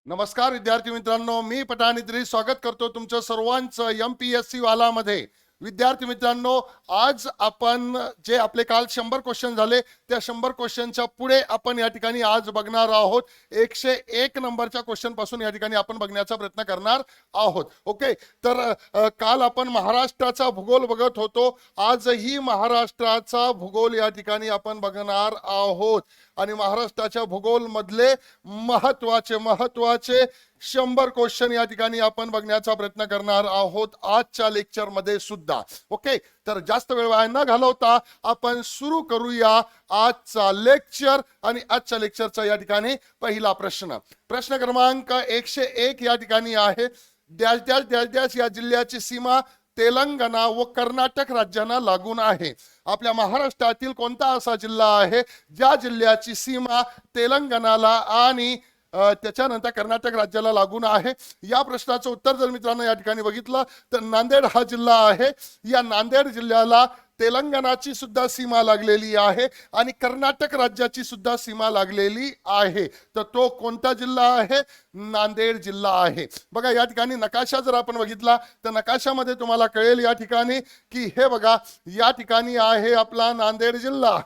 नमस्कार विद्यार्थी मित्रांनो, मी पठाण इद्रिस स्वागत करतो तुमचं सर्वांचं MPSC वालामध्ये. विद्यार्थी मित्रांनो, आज आपण जे आपले काल 100 क्वेश्चन झाले त्या 100 क्वेश्चनच्या पुढे आपण या ठिकाणी आज बघणार आहोत. 101 नंबरच्या क्वेश्चन पासून या ठिकाणी आपण बघण्याचा प्रयत्न करणार आहोत. ओके, तर काल आपण महाराष्ट्राचा भूगोल बघत होतो. आजही महाराष्ट्राचा भूगोल या ठिकाणी आपण बघणार आहोत आणि महाराष्ट्राच्या भूगोल मधले महत्वाचे 100 क्वेश्चन या ठिकाणी आपण बघण्याचा प्रयत्न करणार आहोत आजच्या लेक्चर मध्ये सुद्धा. ओके, तर जास्त वेळ वाया न घालवता आपण सुरू करूया आजचा लेक्चर. आणि आजच्या लेक्चरचा या ठिकाणी पहिला प्रश्न क्रमांक 101 या ठिकाणी आहे. डॅश डॅश डॅश डॅश या जिल्ह्याची सीमा तेलंगणा व कर्नाटक राज्यांना लागून आहे. आपल्या महाराष्ट्रातील कोणता असा जिल्हा आहे ज्या जिल्ह्याची सीमा तेलंगणाला आणि त्याच्यानंतर कर्नाटक राज्याला लागून आहे? या प्रश्नाचं उत्तर जर मित्रांनो या ठिकाणी बघितलं तर नांदेड हा जिल्हा आहे. या नांदेड जिल्ह्याला तेलंगणाची सुद्धा सीमा लागलेली आहे आणि कर्नाटक राज्याची सुद्धा सीमा लागलेली आहे. तर तो कोणता जिल्हा आहे? नांदेड जिल्हा आहे. बघा, या ठिकाणी नकाशा जर आपण बघितला तर नकाशामध्ये तुम्हाला कळेल या ठिकाणी की हे बघा, या ठिकाणी आहे आपला नांदेड जिल्हा.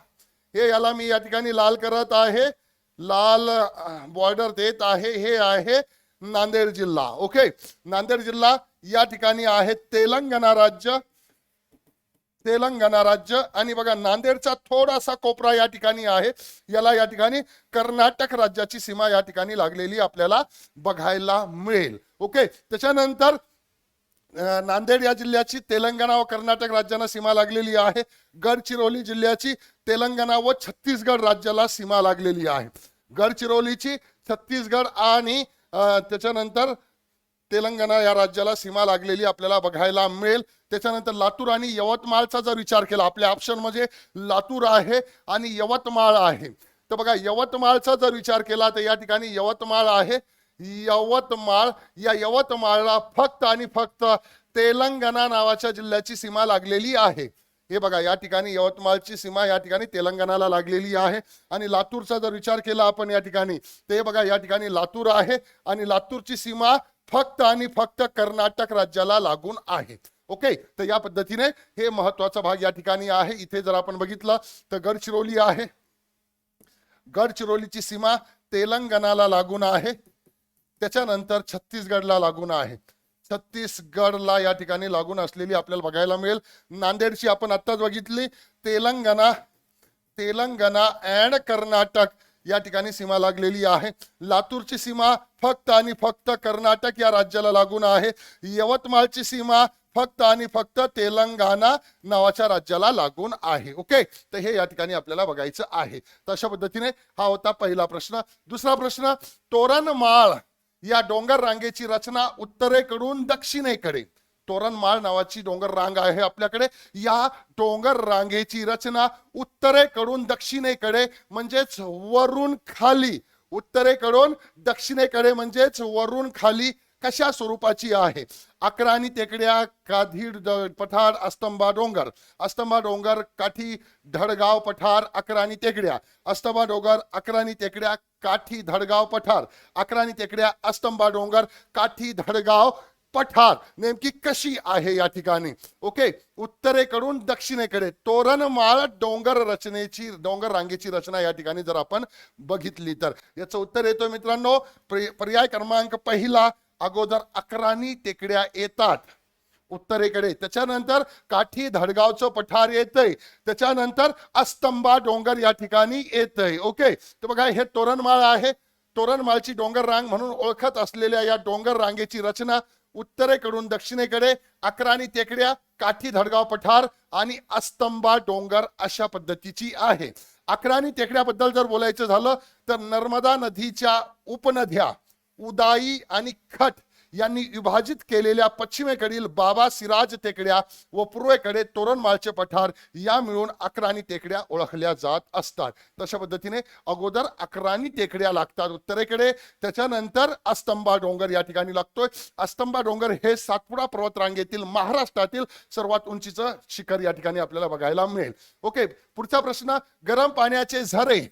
हे याला मी या ठिकाणी लाल करत आहे, लाल बॉर्डर देत आहे. हे आहे नांदेड जिल्हा. ओके, नांदेड जिल्हा या ठिकाणी आहे तेलंगणा राज्य. आणि बघा, नांदेडचा थोडासा कोपरा या ठिकाणी आहे, याला या ठिकाणी कर्नाटक राज्याची सीमा या ठिकाणी लागलेली आपल्याला बघायला मिळेल. ओके, त्याच्यानंतर नांदेड या जिल्ह्याची तेलंगणा व कर्नाटक राज्यांना सीमा लागलेली आहे. गडचिरोली जिल्ह्याची तेलंगणा व छत्तीसगड राज्याला सीमा लागलेली आहे. गडचिरोलीची छत्तीसगड आणि त्याच्यानंतर तेलंगणा या राज्याला सीमा लागलेली आपल्याला बघायला मिळेल. त्याच्यानंतर लातूर आणि यवतमाळचा जर विचार केला, आपल्या ऑप्शन मध्ये लातूर आहे आणि यवतमाळ आहे. तर बघा, यवतमाळचा जर विचार केला तर या ठिकाणी यवतमाळ आहे. यवतमाळला फक्त आणि फक्त तेलंगणा नावाच्या जिल्ह्याची सीमा लागलेली आहे. हे बघा, या ठिकाणी यवतमाळची सीमा या ठिकाणी तेलंगणाला लागलेली आहे. आणि लातूरचा जर विचार केला आपण या ठिकाणी, ते बघा, या ठिकाणी लातूर आहे आणि लातूरची सीमा फक्त आणि फक्त कर्नाटक राज्याला लागून आहे. ओके, तर या पद्धतीने हे महत्वाचा भाग या ठिकाणी आहे. इथे जर आपण बघितलं तर गडचिरोली आहे. गडचिरोलीची सीमा तेलंगणाला लागून आहे. त्याच्यानंतर छत्तीसगडला लागून आहे. छत्तीसगडला या ठिकाणी लागून असलेली आपल्याला बघायला मिळेल. नांदेडची आपण आत्ताच बघितली, तेलंगणा अँड कर्नाटक या ठिकाणी सीमा लागलेली आहे. लातूरची सीमा फक्त आणि फक्त कर्नाटक या राज्याला लागून आहे. यवतमाळची सीमा फक्त आणि फक्त तेलंगणा नावाच्या राज्याला लागून आहे. ओके, तर हे या ठिकाणी आपल्याला बघायचं आहे. तर अशा पद्धतीने हा होता पहिला प्रश्न. दुसरा प्रश्न, तोरणमाळ या डोंगर रांगेची रचना उत्तरेकडून दक्षिणेकडे. तोरणमाळ नावाची डोंगर रांग आहे आपल्याकडे. या डोंगर रांगेची रचना उत्तरेकडून दक्षिणेकडे म्हणजेच वरून खाली, उत्तरेकडून दक्षिणेकडे म्हणजेच वरून खाली कशा स्वरूपाची आहे? अकराणी टेकड्या, काठी पठार, अस्तंबा डोंगर, काठी धडगाव पठार, अकराणी टेकड्या, अस्तंबा डोंगर, अकराणी टेकड्या, काठी धडगाव पठार, अकराणी टेकड्या, अस्तंबा डोंगर, काठी धडगाव पठार नेमकी कशी आहे या ठिकाणी? ओके, उत्तरेकडून दक्षिणेकडे तोरणमाळ डोंगर रांगेची रचना या ठिकाणी जर आपण बघितली तर याचं उत्तर येतो मित्रांनो पर्याय क्रमांक पहिला. अगोदर अकराणी टेकड्या येतात उत्तरेकडे, त्याच्यानंतर काठी धडगावचं पठार येतंय, त्याच्यानंतर अस्तंबा डोंगर या ठिकाणी येतंय. ओके, तर बघा, हे तोरणमाळ आहे. तोरणमाळची डोंगर रांग म्हणून ओळखत असलेल्या या डोंगर रांगेची रचना उत्तरेकडून दक्षिणेकडे अकराणी टेकड्या, काठी धडगाव पठार आणि अस्तंबा डोंगर अशा पद्धतीची आहे. अकराणी टेकड्याबद्दल जर बोलायचं झालं तर नर्मदा नदीच्या उपनद्या उदाई आणि खट यांनी विभाजित केलेल्या पश्चिमेकडील बाबा सिराज टेकड्या व पूर्वेकडे तोरणमाळचे पठार या मिळून अकराणी टेकड्या ओळखल्या जात असतात. तशा पद्धतीने अगोदर अकराणी टेकड्या लागतात उत्तरेकडे, त्याच्यानंतर अस्तंबा डोंगर या ठिकाणी लागतोय. अस्तंबा डोंगर हे सातपुडा पर्वतरांगेतील महाराष्ट्रातील सर्वात उंचीचं शिखर या ठिकाणी आपल्याला बघायला मिळेल. ओके, पुढचा प्रश्न, गरम पाण्याचे झरे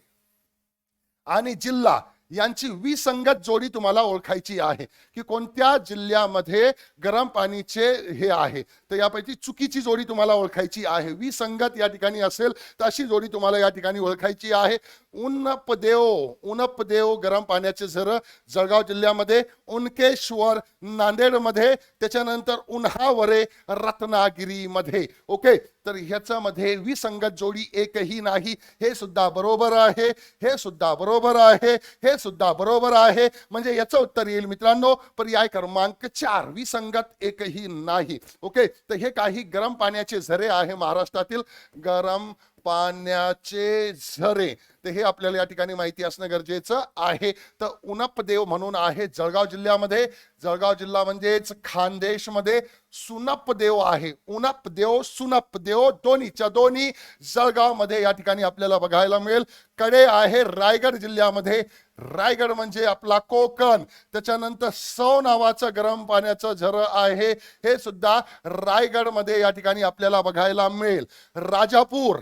आणि जिल्हा यांची विसंगत जोडी तुम्हाला ओळखायची आहे की कोणत्या जिल्ह्यामध्ये गरम पाणीचे हे आहे. तर यापैकी चुकीची जोडी तुम्हाला ओळखायची आहे. विसंगत या ठिकाणी असेल तर अशी जोडी तुम्हाला या ठिकाणी ओळखायची आहे. उनपदेव गरम पाण्याचे झरं जळगाव जिल्ह्यामध्ये, उनकेश्वर नांदेडमध्ये, त्याच्यानंतर उन्हावरे रत्नागिरीमध्ये. ओके, तर ह्याच्यामध्ये विसंगत जोडी एकही नाही. हे सुद्धा बरोबर आहे, हे सुद्धा बरोबर आहे, हे सुद्धा बरोबर आहे. म्हणजे याचं उत्तर येईल मित्रांनो पर्याय क्रमांक 4, विसंगत एकही नाही. ओके, तर हे काही गरम पाण्याचे झरे आहे महाराष्ट्रातील, गरम पाण्याचे झरे. तर हे आपल्याला या ठिकाणी माहिती असणं गरजेचं आहे. तर उनपदेव म्हणून आहे जळगाव जिल्ह्यामध्ये, जळगाव जिल्हा म्हणजेच खानदेशमध्ये. सुनपदेव आहे, उनपदेव सुनपदेव दोन्हीच्या दोन्ही जळगाव मध्ये या ठिकाणी आपल्याला बघायला मिळेल. कडे आहे रायगड जिल्ह्यामध्ये, रायगड म्हणजे आपला कोकण. त्याच्यानंतर सौ नावाचं गरम पाण्याचं झरं आहे, हे सुद्धा रायगड मध्ये या ठिकाणी आपल्याला बघायला मिळेल. राजापूर,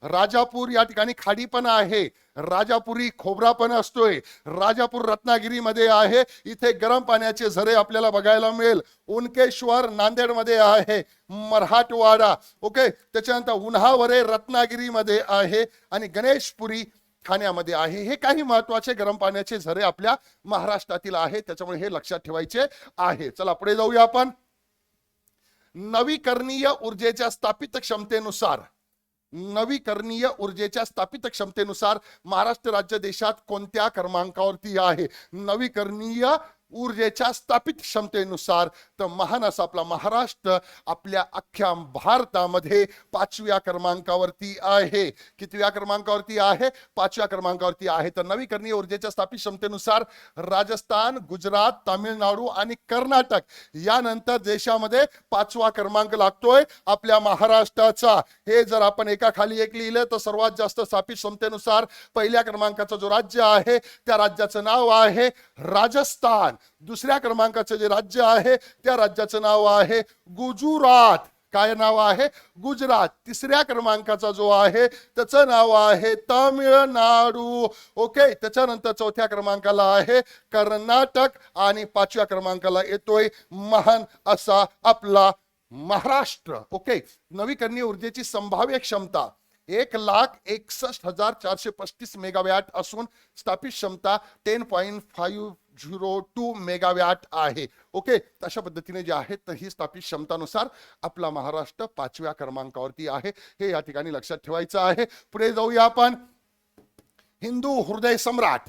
राजापूर या ठिकाणी खाडी पण आहे, राजापुरी खोबरा पण असतोय. राजापूर रत्नागिरीमध्ये आहे, इथे गरम पाण्याचे झरे आपल्याला बघायला मिळेल. उनकेश्वर नांदेडमध्ये आहे, मराठवाडा. ओके, त्याच्यानंतर उन्हावरे रत्नागिरीमध्ये आहे आणि गणेशपुरी ठाण्यामध्ये आहे. हे काही महत्वाचे गरम पाण्याचे झरे आपल्या महाराष्ट्रातील आहे, त्याच्यामुळे हे लक्षात ठेवायचे आहे. चला पुढे जाऊया आपण. नवीकरणीय ऊर्जेच्या स्थापित क्षमतेनुसार, नवीकरणीय ऊर्जेच्या स्थापित क्षमतेनुसार महाराष्ट्र राज्य देशात कोणत्या क्रमांकावरती आहे? नवीकरणीय ऊर्जेच्या स्थापित क्षमतेनुसार तर महान असा आपला महाराष्ट्र आपल्या अख्ख्या भारतामध्ये 5व्या क्रमांकावरती आहे. कितव्या क्रमांकावरती आहे? 5व्या क्रमांकावरती आहे. तर नवीकरणीय ऊर्जेच्या स्थापित क्षमतेनुसार राजस्थान, गुजरात, तामिळनाडू आणि कर्नाटक यानंतर देशामध्ये 5वा क्रमांक लागतोय आपल्या महाराष्ट्राचा. हे जर आपण एका खाली एक लिहिलं तर सर्वात जास्त स्थापित क्षमतेनुसार पहिल्या क्रमांकाचं जो राज्य आहे त्या राज्याचं नाव आहे राजस्थान. दुसऱ्या क्रमांकाचं जे राज्य आहे त्या राज्याचं नाव आहे गुजरात. काय नाव आहे? गुजरात. तिसऱ्या क्रमांकाचा जो आहे त्याचं नाव आहे तामिळनाडू. ओके, त्याच्यानंतर चौथ्या क्रमांकाला आहे कर्नाटक आणि 5व्या क्रमांकाला येतोय महान असा आपला महाराष्ट्र. ओके, नवीकरणीय ऊर्जेची संभाव्य क्षमता 1,61,435 मेगावॅट असून स्थापित क्षमता 10.502 मेगावॅट आहे. ओके, अशा पद्धतीने जे आहे तर ही स्थापित क्षमतानुसार आपला महाराष्ट्र 5व्या क्रमांकावरती आहे. हे या ठिकाणी लक्षात ठेवायचं आहे. पुढे जाऊया आपण. हिंदू हृदय सम्राट,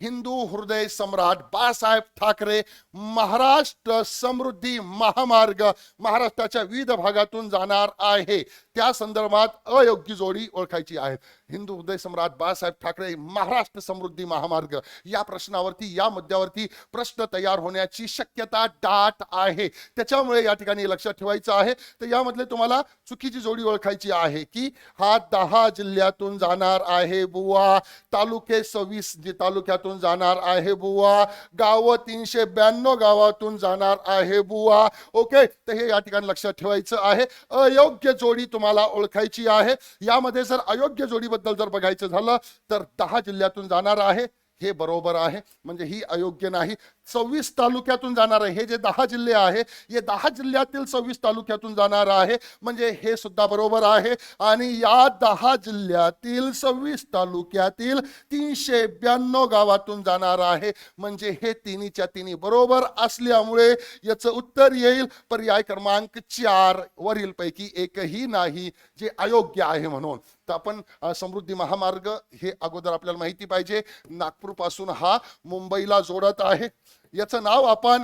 हिंदू हृदय सम्राट बाळासाहेब ठाकरे महाराष्ट्र समृद्धी महामार्ग महाराष्ट्राच्या विविध भागातून जाणार आहे. त्या संदर्भात अयोग्य जोडी ओळखायची आहे. हिंदू हृदय सम्राट बाळासाहेब ठाकरे महाराष्ट्र समृद्धी महामार्ग या प्रश्नावरती, या मुद्द्यावरती प्रश्न तयार होण्याची शक्यता दाट आहे. त्याच्यामुळे या ठिकाणी लक्षात ठेवायचं आहे. तर यामधले तुम्हाला चुकीची जोडी ओळखायची आहे की हा 10 जिल्ह्यातून जाणार आहे बुवा, तालुके 26 जे तालुक्यातून जाणार आहे बुवा, गाव 392 गावातून जाणार आहे बुवा. ओके, तर हे या ठिकाणी लक्षात ठेवायचं आहे. अयोग्य जोडी तुम्हाला ओळखायची आहे. यामध्ये जर अयोग्य जोडीबद्दल जर बघायचं झालं तर 10 जिल्ह्यातून जाणार आहे, हे बरोबर आहे, म्हणजे ही अयोग्य नाही. 26 तालुक्यातून जाणार आहे, हे जे 10 जिल्हे आहे हे 10 जिल्ह्यातील 26 तालुक्यातून जाणार आहे, म्हणजे हे सुद्धा बरोबर आहे. आणि या 10 जिल्ह्यातील 26 तालुक्यातील 392 गावातून जाणार आहे, म्हणजे हे तिन्हीच्या तिन्ही बरोबर असल्यामुळे याचं उत्तर येईल पर्याय क्रमांक 4 वरील पैकी एकही नाही जे अयोग्य आहे. म्हणून तर आपण समृद्धी महामार्ग हे अगोदर आपल्याला माहिती पाहिजे. नागपूर पासून हा मुंबईला जोडत आहे. याचं नाव आपण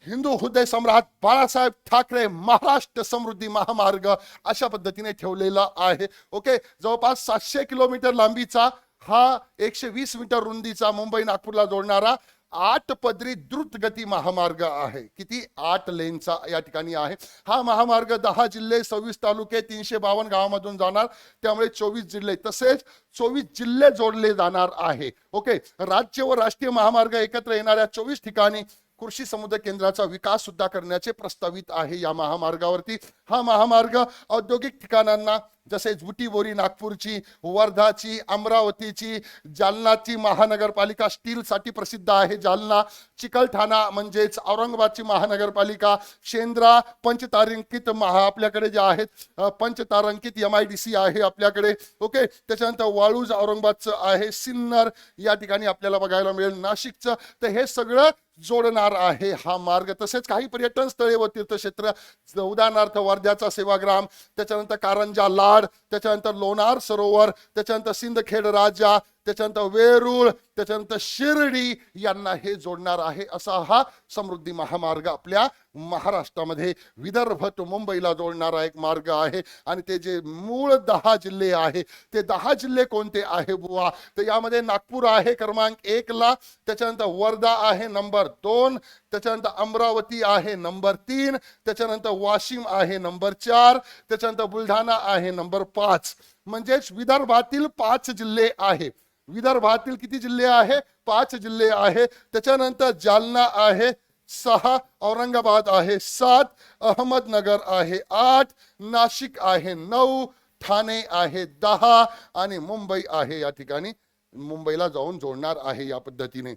हिंदू हृदय सम्राट बाळासाहेब ठाकरे महाराष्ट्र समृद्धी महामार्ग अशा पद्धतीने ठेवलेला आहे. ओके, जवळपास 700 किलोमीटर लांबीचा हा 120 मीटर रुंदीचा मुंबई नागपूरला जोडणारा 8 पदरी द्रुतगती महामार्ग आहे. किती? 8 लेनचा या ठिकाणी आहे. हा महामार्ग 10 जिल्हे 26 तालुके 352 गावामधून जाणार, त्यामुळे 24 जिल्हे तसेच 24 जिल्हे जोडले जाणार आहे. ओके, राज्य व राष्ट्रीय महामार्ग एकत्र येणाऱ्या 24 ठिकाणी कृषी समुदाय केंद्राचा विकास सुद्धा करण्याचे प्रस्तावित आहे. या महामार्गावरती हा महामार्ग औद्योगिक ठिकाणांना जसे बुटीबोरी नागपूरची, वर्धाची, अमरावतीची, जालनाची महानगरपालिका स्टीलसाठी प्रसिद्ध आहे जालना, चिकलठाणा म्हणजेच औरंगाबादची महानगरपालिका, शेंद्रा पंचतारांकित आपल्याकडे जे आहेत पंचतारांकित MIDC आहे आपल्याकडे. ओके, त्याच्यानंतर वाळूज औरंगाबादचं आहे, सिन्नर या ठिकाणी आपल्याला बघायला मिळेल नाशिकचं. तर हे सगळं जोडणार आहे हा मार्ग. तसेच काही पर्यटन स्थळे व तीर्थक्षेत्र, उदाहरणार्थ वर्ध्याचा सेवाग्राम, त्याच्यानंतर कारंजा लाड, त्याच्यानंतर लोणार सरोवर, त्याच्यानंतर सिंदखेड राजा, त्याच्यानंतर वेरूळ, त्याच्यानंतर शिर्डी यांना हे जोडणार आहे असा हा समृद्धी महामार्ग आपल्या महाराष्ट्रामध्ये विदर्भ तो मुंबईला जोडणारा एक मार्ग आहे. आणि ते जे मूळ 10 जिल्हे आहे ते 10 जिल्हे कोणते आहे बुवा, तर यामध्ये नागपूर आहे क्रमांक 1 ला, त्याच्यानंतर वर्धा आहे नंबर 2, त्याच्यानंतर अमरावती आहे नंबर 3, त्याच्यानंतर वाशिम आहे नंबर 4, त्याच्यानंतर बुलढाणा आहे नंबर 5. म्हणजेच विदर्भातील 5 जिल्हे आहे. विदर्भातील किती जिल्हे आहे? 5 जिल्हे आहे. त्याच्यानंतर जालना आहे 6, औरंगाबाद आहे 7, अहमदनगर आहे 8, नाशिक आहे 9, ठाणे आहे 10 आणि मुंबई आहे या ठिकाणी मुंबईला जाऊन जोडणार आहे या पद्धतीने.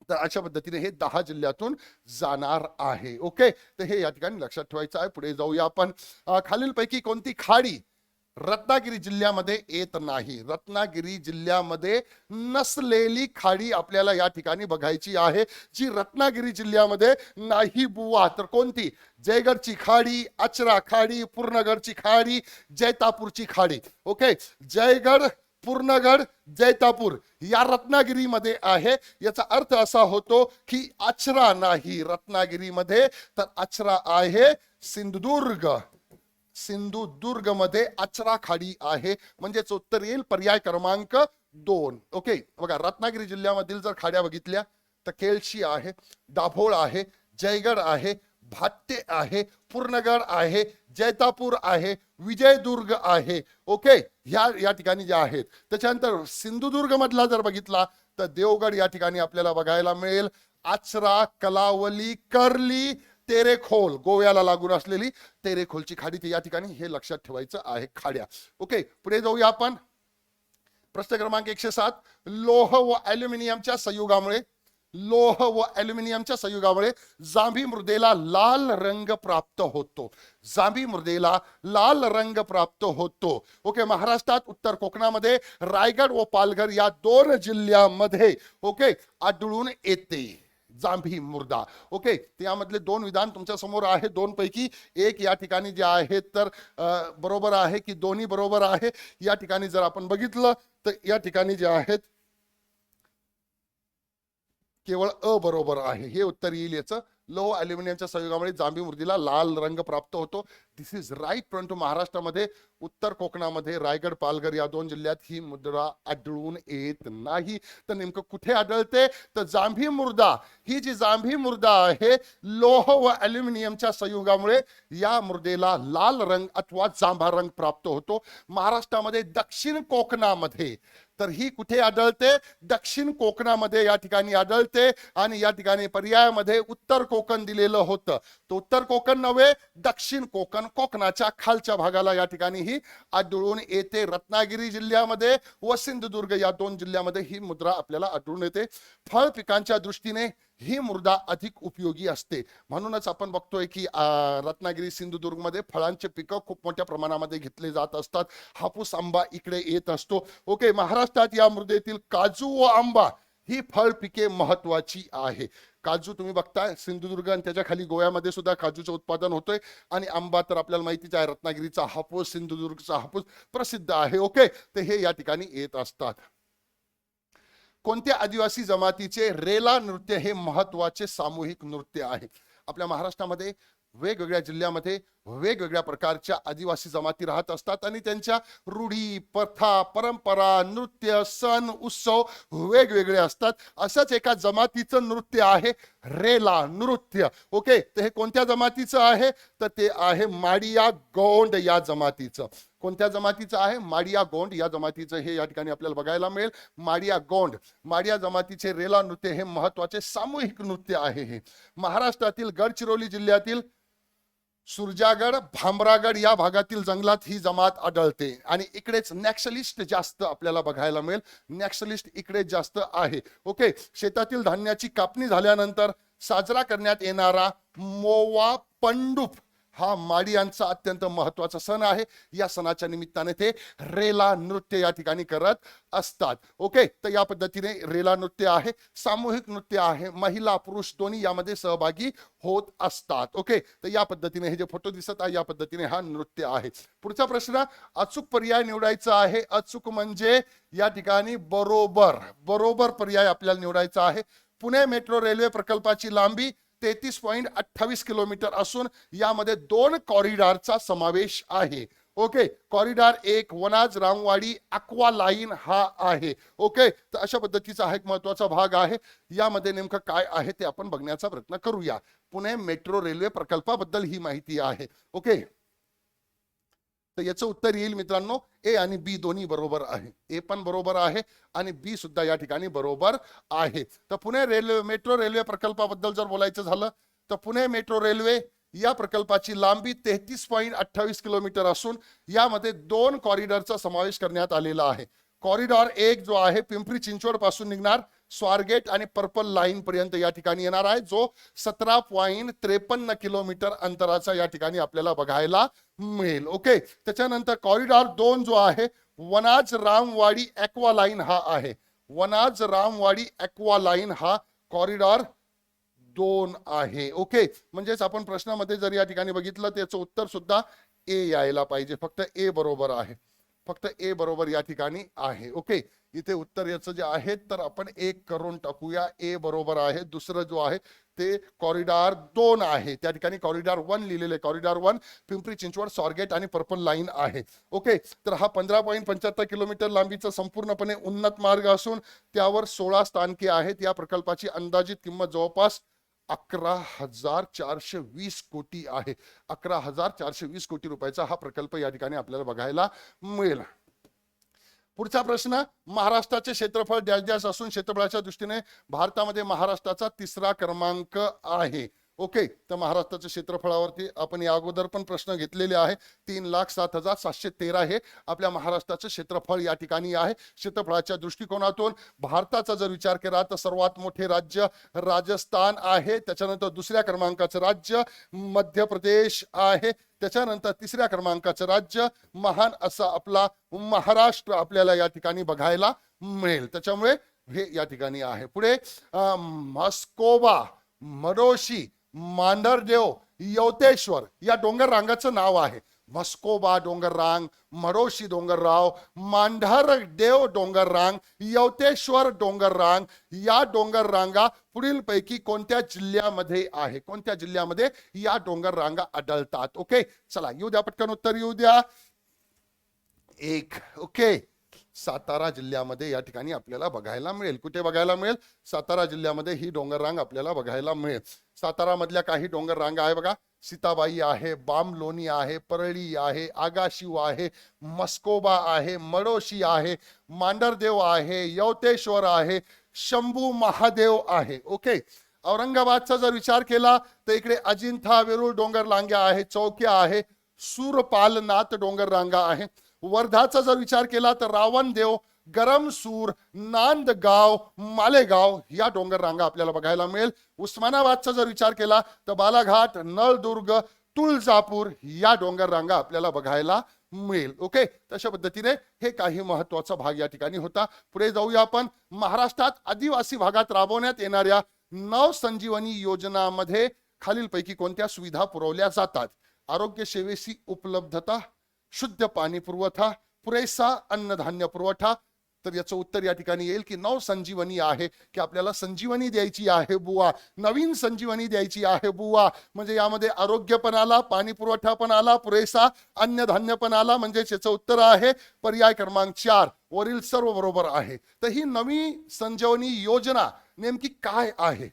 तर अशा पद्धतीने हे 10 जिल्ह्यातून जाणार आहे. ओके, तर हे या ठिकाणी लक्षात ठेवायचं आहे. पुढे जाऊया आपण. खालीलपैकी कोणती खाडी रत्नागिरी जिल्ह्यामध्ये येत नाही? रत्नागिरी जिल्ह्यामध्ये नसलेली खाडी आपल्याला या ठिकाणी बघायची आहे, जी रत्नागिरी जिल्ह्यामध्ये नाही बुवा. तर कोणती? जयगडची खाडी, अचरा खाडी, पूर्णगडची खाडी, जैतापूरची खाडी. ओके, जयगड, पूर्णगड, जैतापूर या रत्नागिरीमध्ये आहे. याचा अर्थ असा होतो की अचरा नाही रत्नागिरीमध्ये, तर अचरा आहे सिंधुदुर्ग. सिंधुदुर्ग मध्ये अचरा खाडी आहे, म्हणजेच उत्तर येईल पर्याय क्रमांक 2. ओके, बघा रत्नागिरी जिल्ह्यामधील जर खाड्या बघितल्या तर केळशी आहे, दाभोळ आहे, जयगड आहे, भाट्टे आहे, पूर्णगड आहे, जैतापूर आहे, विजयदुर्ग आहे. ओके, या ठिकाणी ज्या आहेत. त्याच्यानंतर सिंधुदुर्ग मधला जर बघितला तर देवगड या ठिकाणी आपल्याला बघायला मिळेल. आचरा, कलावली, कर्ली, तेरेखोल, गोव्याला लागून असलेली तेरेखोलची खाडी ती या ठिकाणी, हे लक्षात ठेवायचं आहे खाड्या. ओके, पुढे जाऊया आपण. प्रश्न क्रमांक 107. लोह व ॲल्युमिनियमच्या संयुगामुळे जांभी मृदेला लाल रंग प्राप्त होतो. जांभी मृदेला लाल रंग प्राप्त होतो. ओके, महाराष्ट्रात उत्तर कोकणामध्ये रायगड व पालघर या 2 जिल्ह्यामध्ये ओके आढळून येते जांभी मृदा. ओके, त्यामधले 2 विधान तुमच्या समोर आहे. 2 पैकी एक या ठिकाणी जे आहे तर बरोबर आहे की दोन्ही बरोबर आहे? या ठिकाणी जर आपण बघितलं तर या ठिकाणी जे आहेत केवळ अ बरोबर आहे, हे उत्तर येईल याचं. लोह ॲल्युमिनियमच्या संयोगामुळे जांभी मृदेला लाल रंग प्राप्त होतो. दिस इज राईट. परंतु महाराष्ट्रामध्ये उत्तर कोकणामध्ये रायगड, पालघर या 2 जिल्ह्यात ही मृदा आढळून येत नाही. तर नेमकं कुठे आढळते? तर जांभी मृदा, ही जी जांभी मृदा आहे लोह व ॲल्युमिनियमच्या संयोगामुळे या मृदेला लाल रंग अथवा जांभा रंग प्राप्त होतो. महाराष्ट्रामध्ये दक्षिण कोकणामध्ये, तर ही कुठे आढळते? दक्षिण कोकणामध्ये या ठिकाणी आढळते. आणि या ठिकाणी पर्यायामध्ये उत्तर कोकण दिलेलं होतं. तर उत्तर कोकण नव्हे, दक्षिण कोकण, कोकणाच्या खालच्या भागाला या ठिकाणी ही आढळून येते. रत्नागिरी जिल्ह्यामध्ये व सिंधुदुर्ग या 2 जिल्ह्यामध्ये ही मृदा आपल्याला आढळून येते. फळ पिकांच्या दृष्टीने ही मृदा अधिक उपयोगी असते. म्हणूनच आपण बघतोय की रत्नागिरी, सिंधुदुर्ग मध्ये फळांचे पिकं खूप मोठ्या प्रमाणामध्ये घेतले जात असतात. हापूस, आंबा इकडे येत असतो. ओके, महाराष्ट्रात या मृदेतील काजू व आंबा ही फळ पिके महत्वाची आहे. काजू तुम्ही बघताय सिंधुदुर्ग आणि त्याच्या खाली गोव्यामध्ये सुद्धा काजूचं उत्पादन होतंय. आणि आंबा तर आपल्याला माहितीच आहे, रत्नागिरीचा हापूस, सिंधुदुर्गचा हापूस प्रसिद्ध आहे. ओके, तर हे या ठिकाणी येत असतात. कोणत्या आदिवासी जमातीचे रेला नृत्य हे महत्वाचे सामूहिक नृत्य आहे? आपल्या महाराष्ट्रामध्ये वेगवेगळ्या जिल्ह्यामध्ये वेगवेगळ्या प्रकारच्या आदिवासी जमाती राहत असतात आणि त्यांच्या रूढी, प्रथा, परंपरा, नृत्य, सण, उत्सव वेगवेगळे असतात. अशाच एका जमातीचं नृत्य आहे रेला नृत्य. ओके, तर हे कोणत्या जमातीचं आहे? तर ते आहे माडिया गोंड या जमातीचं. कोणत्या जमातीचं आहे? माडिया गोंड या जमातीचं हे या ठिकाणी आपल्याला बघायला मिळेल. माडिया गोंड, माडिया जमातीचे रेला नृत्य हे महत्वाचे सामूहिक नृत्य आहे. हे महाराष्ट्रातील गडचिरोली जिल्ह्यातील सुरजागड, भामरागड या भागातील जंगलात ही जमात आढळते आणि इकडेच नॅक्सलिस्ट जास्त आपल्याला बघायला मिळेल. नॅक्सलिस्ट इकडे जास्त आहे. ओके, शेतातील धान्याची कापणी झाल्यानंतर साजरा करण्यात येणारा मोवा पंडूप हा माडियांचा अत्यंत महत्वाचा सण आहे. या सणाच्या निमित्ताने ते रेला नृत्य या ठिकाणी करत असतात. ओके, तर या पद्धतीने रेला नृत्य आहे, सामूहिक नृत्य आहे, महिला पुरुष दोन्ही यामध्ये सहभागी होत असतात. ओके, तर या पद्धतीने हे जे फोटो दिसत आहे या पद्धतीने हा नृत्य आहे. पुढचा प्रश्न, अचूक पर्याय निवडायचा आहे. अचूक म्हणजे या ठिकाणी बरोबर, बरोबर पर्याय आपल्याला निवडायचा आहे. पुणे मेट्रो रेल्वे प्रकल्पाची लांबी 33.28 किलोमीटर असून यामध्ये 2 कॉरिडॉरचा समावेश आहे. Okay, corridor 1 Vanaz Ramwadi aqua line हा आहे. ओके, तर अशा पद्धतीचा हा एक महत्वाचा भाग आहे. यामध्ये नेमकं काय आहे ते आपण बघण्याचा प्रयत्न करूया. पुणे मेट्रो रेल्वे प्रकल्पाबद्दल ही माहिती आहे. ओके, तर याचं उत्तर येईल मित्रांनो, ए आणि बी दोन्ही बरोबर आहे. ए पण बरोबर आहे आणि बी सुद्धा या ठिकाणी बरोबर आहे. तर पुणे मेट्रो रेल्वे प्रकल्पाबद्दल जर बोलायचं झालं तर पुणे मेट्रो रेल्वे या प्रकल्पाची लांबी 33.28 किलोमीटर असून यामध्ये 2 कॉरिडॉरचा समावेश करण्यात आलेला आहे. कॉरिडॉर 1 जो आहे पिंपरी चिंचवड पासून निघणार स्वारगेट आणि पर्पल लाईन पर्यंत या ठिकाणी येणार आहे, जो 17.53 किलोमीटर अंतराचा या ठिकाणी आपल्याला बघायला मिळेल. ओके, त्याच्यानंतर कॉरिडॉर 2 जो आहे वनाज रामवाडी एक्वा लाईन हा आहे. वनाज रामवाडी एक्वा लाईन हा कॉरिडॉर 2 आहे. ओके, म्हणजेच आपण प्रश्नामध्ये जर या ठिकाणी बघितलं त्याचं उत्तर सुद्धा ए यायला पाहिजे. फक्त ए बरोबर आहे, फक्त ए बरोबर या ठिकाणी आहे. ओके, इथे उत्तर याचं जे आहे तर आपण 1 करून टाकूया. ए बरोबर आहे. दुसरं जो आहे ते कॉरिडॉर 2 आहे. त्या ठिकाणी कॉरिडॉर 1 लिहिलेले. कॉरिडॉर 1 पिंपरी चिंचवड स्वारगेट आणि पर्पल लाईन आहे. ओके, तर हा 15.75 किलोमीटर लांबीचा संपूर्णपणे उन्नत मार्ग असून त्यावर 16 स्थानके आहेत. या प्रकल्पाची अंदाजित किंमत जवळपास 11,420 कोटी आहे. 11,420 कोटी रुपयाचा हा प्रकल्प या ठिकाणी आपल्याला बघायला मिळेल. पुढचा प्रश्न, महाराष्ट्राचे क्षेत्रफळ डॅश डॅश असून क्षेत्रफळाच्या दृष्टीने भारतामध्ये महाराष्ट्राचा 3रा क्रमांक आहे. ओके, तर महाराष्ट्राच्या क्षेत्रफळावरती आपण या अगोदर पण प्रश्न घेतलेले आहे. 3,07,713 हे आपल्या महाराष्ट्राचं क्षेत्रफळ या ठिकाणी आहे. क्षेत्रफळाच्या दृष्टिकोनातून भारताचा जर विचार केला तर सर्वात मोठे राज्य राजस्थान आहे. त्याच्यानंतर 2ऱ्या क्रमांकाचं राज्य मध्य प्रदेश आहे. त्याच्यानंतर 3ऱ्या क्रमांकाचं राज्य महान असा आपला महाराष्ट्र आपल्याला या ठिकाणी बघायला मिळेल. त्याच्यामुळे हे या ठिकाणी आहे. पुढे मस्कोबा, मडोशी, मांढरदेव, यवतेश्वर या डोंगर रांगाचं नाव आहे. मस्कोबा डोंगर रांग, मडोशी डोंगर राव, मांढरदेव डोंगर रांग, यवतेश्वर डोंगर रांग या डोंगर रांगा पुढील पैकी कोणत्या जिल्ह्यामध्ये आहे? कोणत्या जिल्ह्यामध्ये या डोंगर रांगा आढळतात? ओके, चला येऊ द्या, पटकन उत्तर येऊ द्या. 1. ओके, सातारा जिल्ह्यामध्ये या ठिकाणी आपल्याला बघायला मिळेल. कुठे बघायला मिळेल? सातारा जिल्ह्यामध्ये ही डोंगर रांग आपल्याला बघायला मिळेल. सातारा मधल्या काही डोंगर रांगा आहे बघा. सीताबाई आहे, बामलोनी आहे, परळी आहे, आगाशिव आहे, मस्कोबा आहे, मडोशी आहे, मांढरदेव आहे, यवतेश्वर आहे, शंभू महादेव आहे. ओके, औरंगाबादचा जर विचार केला तर इकडे अजिंठा वेरूळ डोंगर रांगा आहे, चौक्या आहे, सूरपालनाथ डोंगर रांगा आहे. वर्धाचा जर विचार केला तर रावणदेव, गरमसूर, नांदगाव, मालेगाव या डोंगर रांगा आपल्याला बघायला मिळेल. उस्मानाबादचा जर विचार केला तर बालाघाट, नळदुर्ग, तुळजापूर या डोंगर रांगा आपल्याला बघायला मिळेल. ओके, तशा पद्धतीने हे काही महत्वाचा भाग या ठिकाणी होता. पुढे जाऊया आपण. महाराष्ट्रात आदिवासी भागात राबवण्यात येणाऱ्या नवसंजीवनी योजनामध्ये खालीलपैकी कोणत्या सुविधा पुरवल्या जातात? आरोग्य सेवेची उपलब्धता, शुद्ध पाणी पुरवठा, पुरेसा अन्नधान्य पुरवठा. तर याचं उत्तर या ठिकाणी येईल की नवसंजीवनी आहे, की आपल्याला संजीवनी द्यायची आहे बुवा, नवीन संजीवनी द्यायची आहे बुवा. म्हणजे यामध्ये आरोग्य पण आला, पाणी पुरवठा पण आला, पुरेसा अन्नधान्य पण आला. म्हणजे याचं उत्तर आहे पर्याय क्रमांक 4. वरील सर्व बरोबर आहे. तर ही नवी संजीवनी योजना नेमकी काय आहे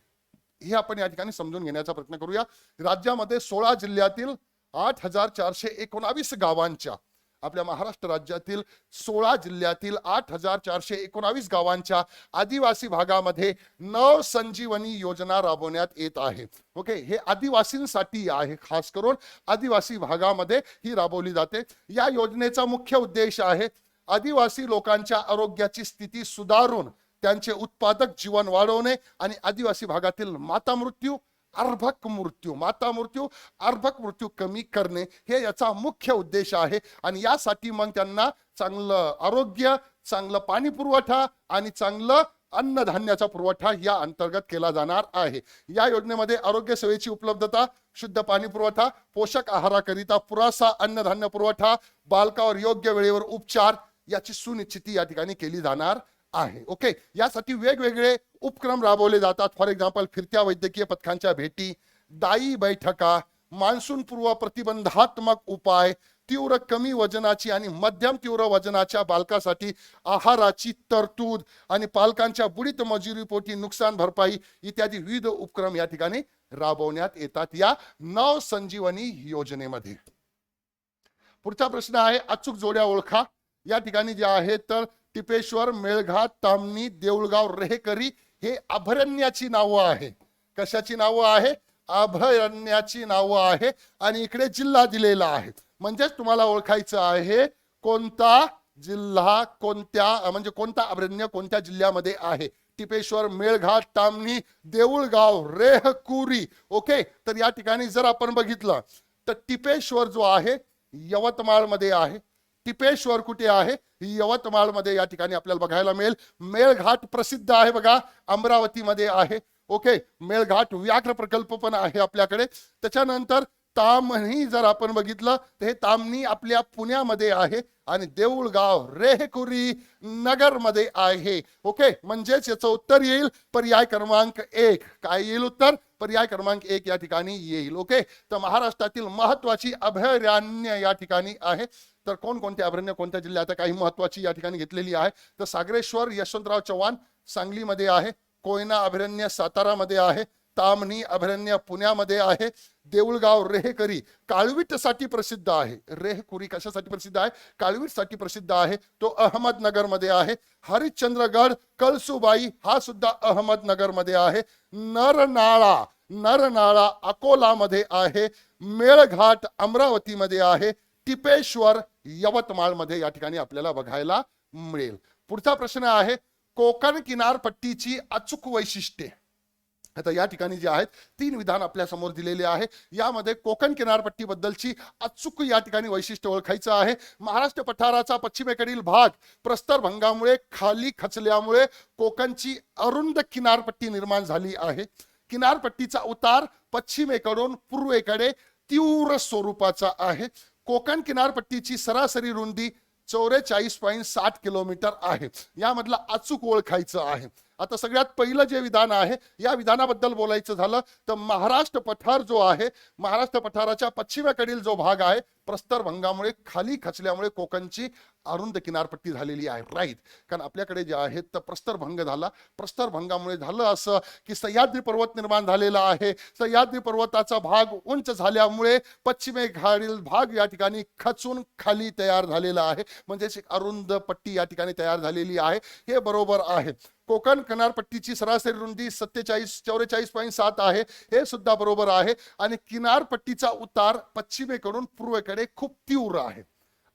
हे आपण या ठिकाणी समजून घेण्याचा प्रयत्न करूया. राज्यामध्ये 16 जिल्ह्यातील 8,419 गावांच्या आपल्या महाराष्ट्र राज्यातील 16 जिल्ह्यातील 8,419 गावांच्या आदिवासी भागामध्ये नवसंजीवनी योजना राबवण्यात येत आहे. ओके, हे आदिवासींसाठी आहे, खास करून आदिवासी भागामध्ये ही राबवली जाते. या योजनेचा मुख्य उद्देश आहे आदिवासी लोकांच्या आरोग्याची स्थिती सुधारून त्यांचे उत्पादक जीवन वाढवणे आणि आदिवासी भागातील माता मृत्यू अर्भक मृत्यू कमी करणे हे याचा मुख्य उद्देश आहे. आणि यासाठी मग त्यांना चांगलं आरोग्य, चांगलं पाणी पुरवठा आणि चांगलं अन्नधान्याचा पुरवठा या अंतर्गत केला जाणार आहे. या योजनेमध्ये आरोग्य सेवेची उपलब्धता, शुद्ध पाणी पुरवठा, पोषक आहाराकरिता पुरेसा अन्नधान्य पुरवठा, बालकावर योग्य वेळेवर उपचार याची सुनिश्चिती या ठिकाणी केली जाणार आहे. ओके, यासाठी वेगवेगळे उपक्रम राबवले जातात. फॉर एक्झाम्पल फिरत्या वैद्यकीय पथकांच्या भेटी, दाई बैठका, मान्सून पूर्व प्रतिबंधात्मक उपाय, तीव्र कमी वजनाची आणि मध्यम तीव्र वजनाच्या बालकासाठी आहाराची तरतूद आणि पालकांच्या बुडीत मजुरीपोटी नुकसान भरपाई इत्यादी विविध उपक्रम या ठिकाणी राबवण्यात येतात या नवसंजीवनी योजनेमध्ये. पुढचा प्रश्न आहे अचूक जोड्या ओळखा. या ठिकाणी जे आहे तर टिपेश्वर, मेळघाट, तामणी, देऊळगाव, रेहकरी हे अभयारण्याची नावं आहे. कशाची नावं आहे? अभयारण्याची नावं आहे. आणि इकडे जिल्हा दिलेला आहे. म्हणजेच तुम्हाला ओळखायचं आहे कोणता जिल्हा म्हणजे कोणता अभयारण्य कोणत्या जिल्ह्यामध्ये आहे. टिपेश्वर, मेळघाट, तामणी, देऊळगाव, रेहकुरी. ओके, तर या ठिकाणी जर आपण बघितलं तर टिपेश्वर जो आहे यवतमाळ मध्ये आहे. टिपेश्वर कुठे आहे? यवतमाळ मध्ये या ठिकाणी आपल्याला बघायला मिळेल. मेळघाट प्रसिद्ध आहे बघा, अमरावती मध्ये आहे. ओके, मेळघाट व्याघ्र प्रकल्प पण आहे आपल्याकडे. त्याच्यानंतर तामणी जर आपण बघितलं तर हे तामणी आपल्या पुण्यामध्ये आहे आणि देऊळगाव रेहकुरी नगर मध्ये आहे. ओके, म्हणजेच याचं उत्तर येईल पर्याय क्रमांक 1. काय येईल उत्तर? पर्याय क्रमांक 1 या ठिकाणी येईल. ओके, तर महाराष्ट्रातील महत्वाची अभयारण्य या ठिकाणी आहे. तर कोणकोणते अभयारण्य कोणत्या जिल्ह्यात? काही महत्वाची या ठिकाणी घेतलेली आहे. तर सागरेश्वर यशवंतराव चव्हाण सांगलीमध्ये आहे. कोयना अभयारण्य सातारामध्ये आहे. तामणी अभयारण्य पुण्यामध्ये आहे. देऊळगाव रेहकरी काळवीटसाठी प्रसिद्ध आहे. रेहकुरी कशासाठी प्रसिद्ध आहे? काळवीटसाठी प्रसिद्ध आहे. तो अहमदनगर मध्ये आहे. हरिश्चंद्रगड कळसुबाई हा सुद्धा अहमदनगर मध्ये आहे. नरनाळा अकोला मध्ये आहे. मेळघाट अमरावती मध्ये आहे. टिपेश्वर यवतमाळ मध्ये या ठिकाणी आपल्याला बघायला मिळेल. पुढचा प्रश्न आहे कोकण किनारपट्टीची अचूक वैशिष्ट्ये. आता या ठिकाणी जे आहेत 3 विधान आपल्या समोर दिलेले आहे. यामध्ये कोकण किनारपट्टी बद्दलची अचूक या ठिकाणी वैशिष्ट्य ओळखायचं आहे. महाराष्ट्र पठाराचा पश्चिमेकडील भाग प्रस्तरभंगामुळे खाली खचल्यामुळे कोकणची अरुंद किनारपट्टी निर्माण झाली आहे. किनारपट्टीचा उतार पश्चिमेकडून पूर्वेकडे तीव्र स्वरूपाचा आहे. कोकण किनारपट्टीची सरासरी रुंदी 44.60 किलोमीटर आहे. यामधला अचूक ओळखायचं आहे. आता सगळ्यात पहिलं जे विधान आहे या विधानाबद्दल बोलायचं झालं तर महाराष्ट्र पठार जो आहे, महाराष्ट्र पठाराच्या पश्चिमेकडील जो भाग आहे प्रस्तरभंगामुळे खाली खचल्यामुळे कोकणची अरुंद किनारपट्टी झालेली आहे. राईट, कारण आपल्याकडे जे आहे तर प्रस्तरभंग झाला. प्रस्तरभंगामुळे झालं असं की सह्याद्री पर्वत निर्माण झालेला आहे. सह्याद्री पर्वताचा भाग उंच झाल्यामुळे पश्चिमेकडील भाग या ठिकाणी खचून खाली तयार झालेला आहे. म्हणजेच एक अरुंद पट्टी या ठिकाणी तयार झालेली आहे. हे बरोबर आहे. कोकण किनारपट्टीची सरासरी रुंदी 44.7 आहे. हे सुद्धा बरोबर आहे. आणि किनारपट्टीचा उतार पश्चिमेकडून पूर्वेकडे खूप तीव्र आहे.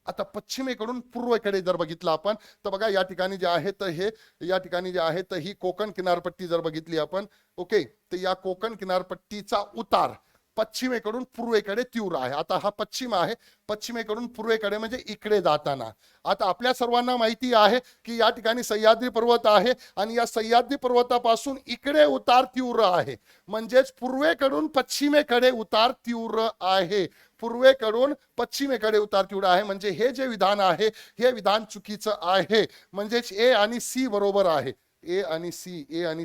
आता पश्चिमेकडून पूर्वेकडे जर बघितलं आपण तर बघा या ठिकाणी जे आहे तर हे या ठिकाणी जे आहे तर ही कोकण किनारपट्टी जर बघितली आपण, ओके, तर या कोकण किनारपट्टीचा उतार पश्चिमेकडून पूर्वेकडे तीव्र आहे. आता हा पश्चिम आहे, पश्चिमेकडून पूर्वेकडे म्हणजे इकडे जाताना. आता आपल्या सर्वांना माहिती आहे की या ठिकाणी सह्याद्री पर्वत आहे आणि या सह्याद्री पर्वतापासून इकडे उतार तीव्र आहे. म्हणजेच पूर्वेकडून पश्चिमेकडे उतार तीव्र आहे. पूर्वेकडून पश्चिमेकडे उतार तीव्र आहे. म्हणजे हे जे विधान आहे हे विधान चुकीचं आहे. म्हणजेच ए आणि सी बरोबर आहे. ए आणि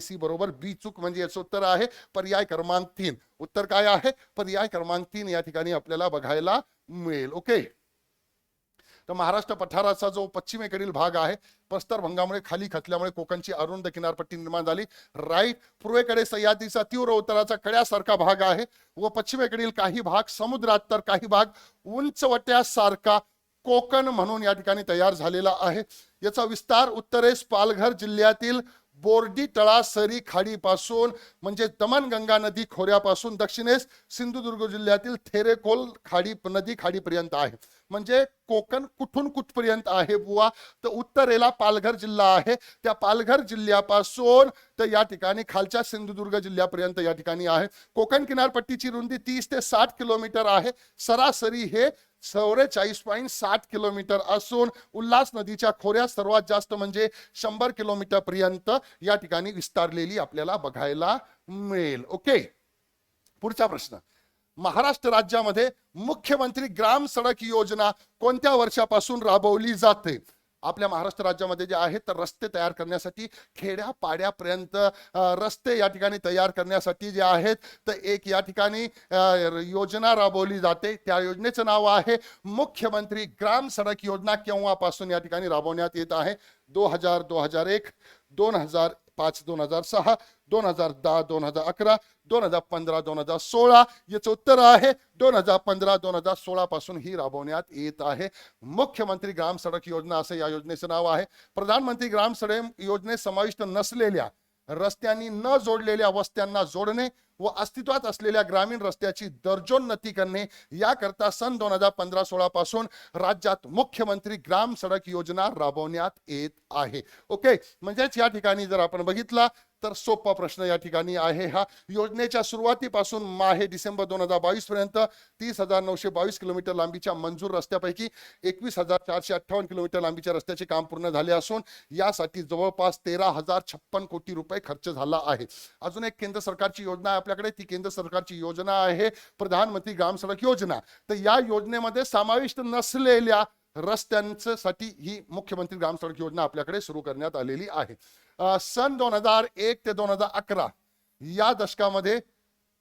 सी बरोबर. बी चूक म्हणजे याचं उत्तर आहे पर्याय क्रमांक 3. उत्तर काय आहे? पर्याय क्रमांक 3 या ठिकाणी आपल्याला बघायला मिळेल. ओके, तर महाराष्ट्र पठाराचा जो पश्चिमेकडील भाग आहे प्रस्तरभंगामुळे खाली खचल्यामुळे कोकणची अरुंद किनारपट्टी निर्माण झाली. राईट, पूर्वेकडे सह्याद्रीचा तीव्र उताराचा कड्यासारखा भाग आहे व पश्चिमेकडील काही भाग समुद्रात तर काही भाग उंचवट्यासारखा कोकण म्हणून या ठिकाणी तयार झालेला आहे. याचा विस्तार उत्तरेस पालघर जिल्ह्यातील बोर्डी तळासरी खाडीपासून म्हणजे दमणगंगा नदी खोऱ्यापासून दक्षिणेस सिंधुदुर्ग जिल्ह्यातील थेरेकोल नदी खाडीपर्यंत आहे. म्हणजे कोकण कुठून कुठपर्यंत आहे बुवा, तर उत्तरेला पालघर जिल्हा आहे, त्या पालघर जिल्ह्यापासून तर या ठिकाणी खालच्या सिंधुदुर्ग जिल्ह्यापर्यंत या ठिकाणी आहे. कोकण किनारपट्टीची रुंदी 30 ते 60 किलोमीटर आहे. सरासरी हे 44.60 किलोमीटर असून उल्हास नदीच्या खोऱ्यात सर्वात जास्त म्हणजे 100 किलोमीटर पर्यंत या ठिकाणी विस्तारलेली आपल्याला बघायला मिळेल. ओके, पुढचा प्रश्न. महाराष्ट्र राज्यामध्ये मुख्यमंत्री ग्राम सडक योजना कोणत्या वर्षापासून राबवली जाते? आपल्या महाराष्ट्र राज्यामध्ये जे आहे तर रस्ते तयार करण्यासाठी खेड्यापाड्यापर्यंत रस्ते या ठिकाणी तयार करण्यासाठी जे आहेत तर एक या ठिकाणी योजना राबवली जाते. त्या योजनेचं नाव आहे मुख्यमंत्री ग्राम सडक योजना. केव्हापासून या ठिकाणी राबवण्यात येत आहे? 2000, 2001, 2005, 2006, 2010, 2011, 2015, 2016. याचं उत्तर आहे 2015, 2016 पासून ही राबवण्यात येत आहे. मुख्यमंत्री ग्राम सडक योजना असं या योजनेचं नाव आहे. प्रधानमंत्री ग्राम सडक योजनेत समाविष्ट नसलेल्या रस्त्यांनी न जोडलेल्या वस्त्यांना जोडणे व अस्तित्वात असलेल्या ग्रामीण रस्त्याची दर्जोन्नती करणे याकरता सन 2015-16 पासून राज्यात मुख्यमंत्री ग्राम सडक योजना राबवण्यात येत आहे. ओके, म्हणजेच या ठिकाणी जर आपण बघितला तर सोपा प्रश्न या ठिकाणी आहे हा. योजनेच्या सुरुवातीपासून माहे डिसेंबर 2022 पर्यंत 30,922 किलोमीटर लांबीच्या मंजूर रस्त्यापैकी 21,458 किलोमीटर लांबीच्या रस्त्याचे काम पूर्ण झाले असून यासाठी जवळपास 13,056 कोटी रुपये खर्च झाला आहे. अजून एक केंद्र सरकारची योजना आहे आपल्याकडे, ती केंद्र सरकारची योजना आहे प्रधानमंत्री ग्राम सडक योजना. तर या योजनेमध्ये समाविष्ट नसलेल्या रस्त्यांसाठी ही मुख्यमंत्री ग्राम सडक योजना आपल्याकडे सुरू करण्यात आलेली आहे. सन 2001 ते 2011 या दशकामध्ये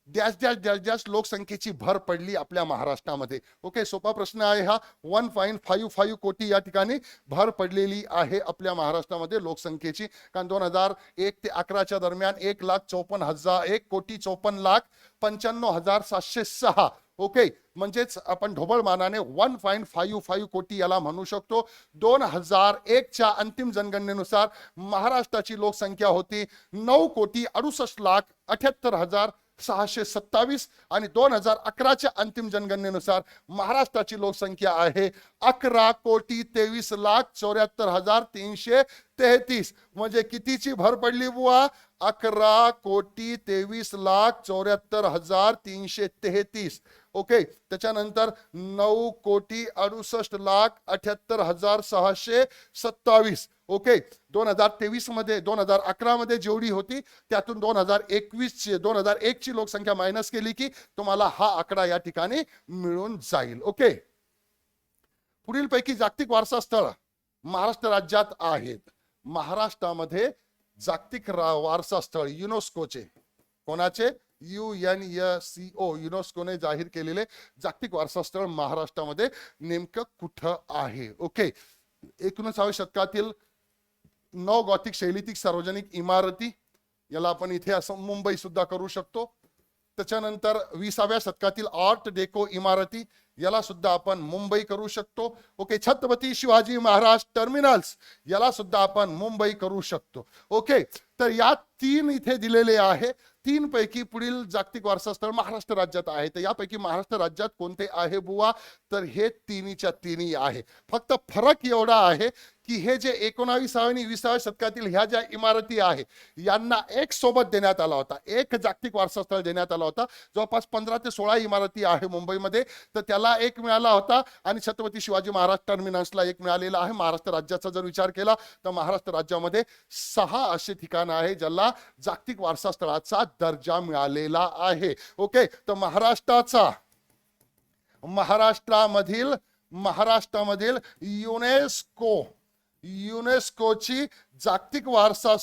डॅश डॅश डॅश डॅश लोकसंख्येची भर पडली आपल्या महाराष्ट्रामध्ये. ओके, सोपा प्रश्न आहे हा. 1.55 कोटी या ठिकाणी भर पडलेली आहे आपल्या महाराष्ट्रामध्ये लोकसंख्येची. कारण 2001 ते 11च्या दरम्यान 1,54,95,706. ओके, म्हणजेच आपण ढोबळ मानाने 1.55 कोटी याला म्हणू शकतो. 2001च्या अंतिम जनगणनेनुसार महाराष्ट्राची लोकसंख्या होती 9,68,78,627 आणि 2011च्या अंतिम जनगणनेनुसार महाराष्ट्राची लोकसंख्या आहे 11,23,74,333. म्हणजे कितीची भर पडली बुवा? 11,23,74,333. ओके, त्याच्यानंतर 9,68,78,627. ओके, 2023 मध्ये 2011 मध्ये जेवढी होती त्यातून 2021 ची लोकसंख्या मायनस केली की तुम्हाला हा आकडा या ठिकाणी मिळून जाईल. ओके, पुढील पैकी जागतिक वारसा स्थळ महाराष्ट्र राज्यात आहेत. महाराष्ट्रामध्ये जागतिक वारसा स्थळ युनेस्कोचे, कोणाचे? UNESCO, युनेस्कोने जाहीर केलेले जागतिक वारसा स्थळ महाराष्ट्रामध्ये नेमकं कुठं आहे? ओके, 19व्या शतकातील नव गॉथिक शैलीतील सार्वजनिक इमारती, याला आपण इथे असं मुंबई सुद्धा करू शकतो. त्याच्यानंतर 20व्या शतकातील आर्ट डेको इमारती, याला सुद्धा आपण मुंबई करू शकतो. ओके, छत्रपती शिवाजी महाराज टर्मिनल्स, याला सुद्धा आपण मुंबई करू शकतो. ओके, तर या 3 इथे दिलेले आहे. 3 पैकी पुढील जागतिक वारसा स्थळ महाराष्ट्र राज्यात आहे. तर यापैकी महाराष्ट्र राज्यात कोणते आहे बुवा? तर हे 3च्या 3 आहे. फक्त फरक एवढा आहे की हे जे 19व्या आणि 20व्या शतकातील ह्या ज्या इमारती आहे यांना एक सोबत देण्यात आला होता, एक जागतिक वारसा स्थळ देण्यात आला होता. जवळपास 15 ते 16 इमारती आहे मुंबईमध्ये, तर त्याला एक मिळाला होता आणि छत्रपती शिवाजी महाराज टर्मिनसला एक मिळालेला आहे. महाराष्ट्र राज्याचा जर विचार केला तर महाराष्ट्र राज्यामध्ये 6 असे ठिकाण आहे ज्याला जागतिक वारसा स्थळाचा दर्जा मिळालेला आहे. ओके, तर महाराष्ट्रामधील युनेस्कोची जागतिक वारसा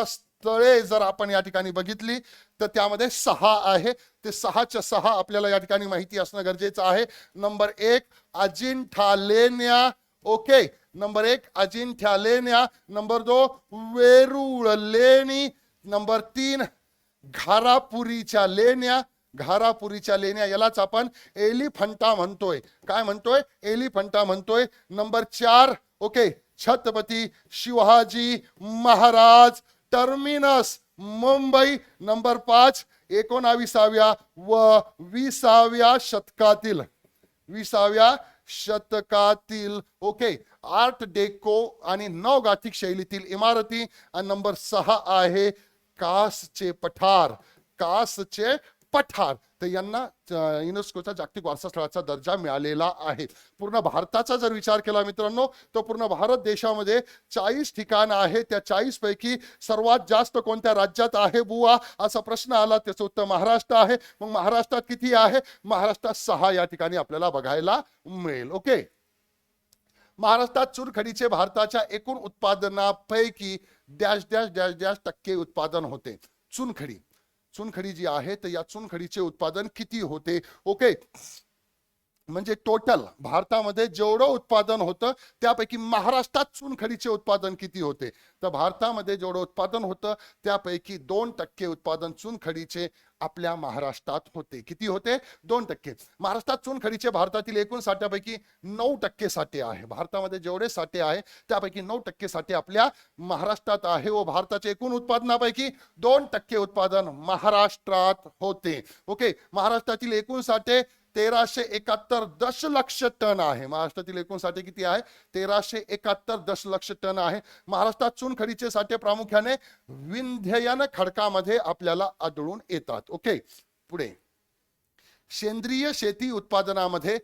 स्थळे जर आपण या ठिकाणी बघितली तर त्यामध्ये 6 आहे. ते 6च्या 6 आपल्याला या ठिकाणी माहिती असणं गरजेचं आहे. नंबर 1 अजिंठा लेण्या. ओके, नंबर 1 अजिंठा लेण्या. नंबर 2 वेरूळ लेणी. नंबर 3 घारापुरीच्या लेण्या. घारापुरीच्या लेण्या, यालाच आपण एलिफंटा म्हणतोय. काय म्हणतोय? एलिफंटा म्हणतोय. Number 4 okay, Chhatrapati Shivaji Maharaj terminus Mumbai. Number 5 19व्या व 20व्या शतकातील, 20व्या शतकातील ओके, आर्ट डेको आणि नवगाथिक शैलीतील इमारती. आणि नंबर 6 आहे कासचे पठार, कासचे पठार. तर यांना युनेस्कोचा जागतिक वारसा स्थळाचा दर्जा मिळालेला आहे. पूर्ण भारताचा जर विचार केला मित्रांनो, तर पूर्ण भारत देशामध्ये 40 ठिकाण आहे. त्या 40 पैकी सर्वात जास्त कोणत्या राज्यात आहे बुवा, असा प्रश्न आला. त्याचं उत्तर महाराष्ट्र आहे. मग महाराष्ट्रात किती आहे? महाराष्ट्रात 6 या ठिकाणी आपल्याला बघायला मिळेल. ओके, महाराष्ट्रात चुनखडीचे भारताच्या एकूण उत्पादनापैकी डॅश डॅश डॅश डॅश टक्के उत्पादन होते. चुनखडी, चुनखडी जी आहे तर या चुनखडीचे उत्पादन किती होते? ओके, म्हणजे टोटल भारतामध्ये जेवढं उत्पादन होतं त्यापैकी महाराष्ट्रात चुनखडीचे उत्पादन किती होते? तर भारतामध्ये जेवढं उत्पादन होतं त्यापैकी 2% उत्पादन चुनखडीचे आपल्या महाराष्ट्रात होते. किती होते? 2%. महाराष्ट्रात चुनखडीचे भारतातील एकूण साठ्यापैकी 9% साठे आहे. भारतामध्ये जेवढे साठे आहे त्यापैकी 9% साठे आपल्या महाराष्ट्रात आहे व भारताच्या एकूण उत्पादनापैकी 2% उत्पादन महाराष्ट्रात होते. ओके, महाराष्ट्रातील एकूण साठे 1371 दशलक्ष टन आहे. महाराष्ट्रातील एकूण साठे किती आहे? 1371 दशलक्ष टन आहे. महाराष्ट्रात चुनखडीचे साठे प्रामुख्याने विंध्ययन खडकामध्ये आपल्याला आढळून येतात. ओके, पुढे सेंद्रिय शेती उत्पादनामध्ये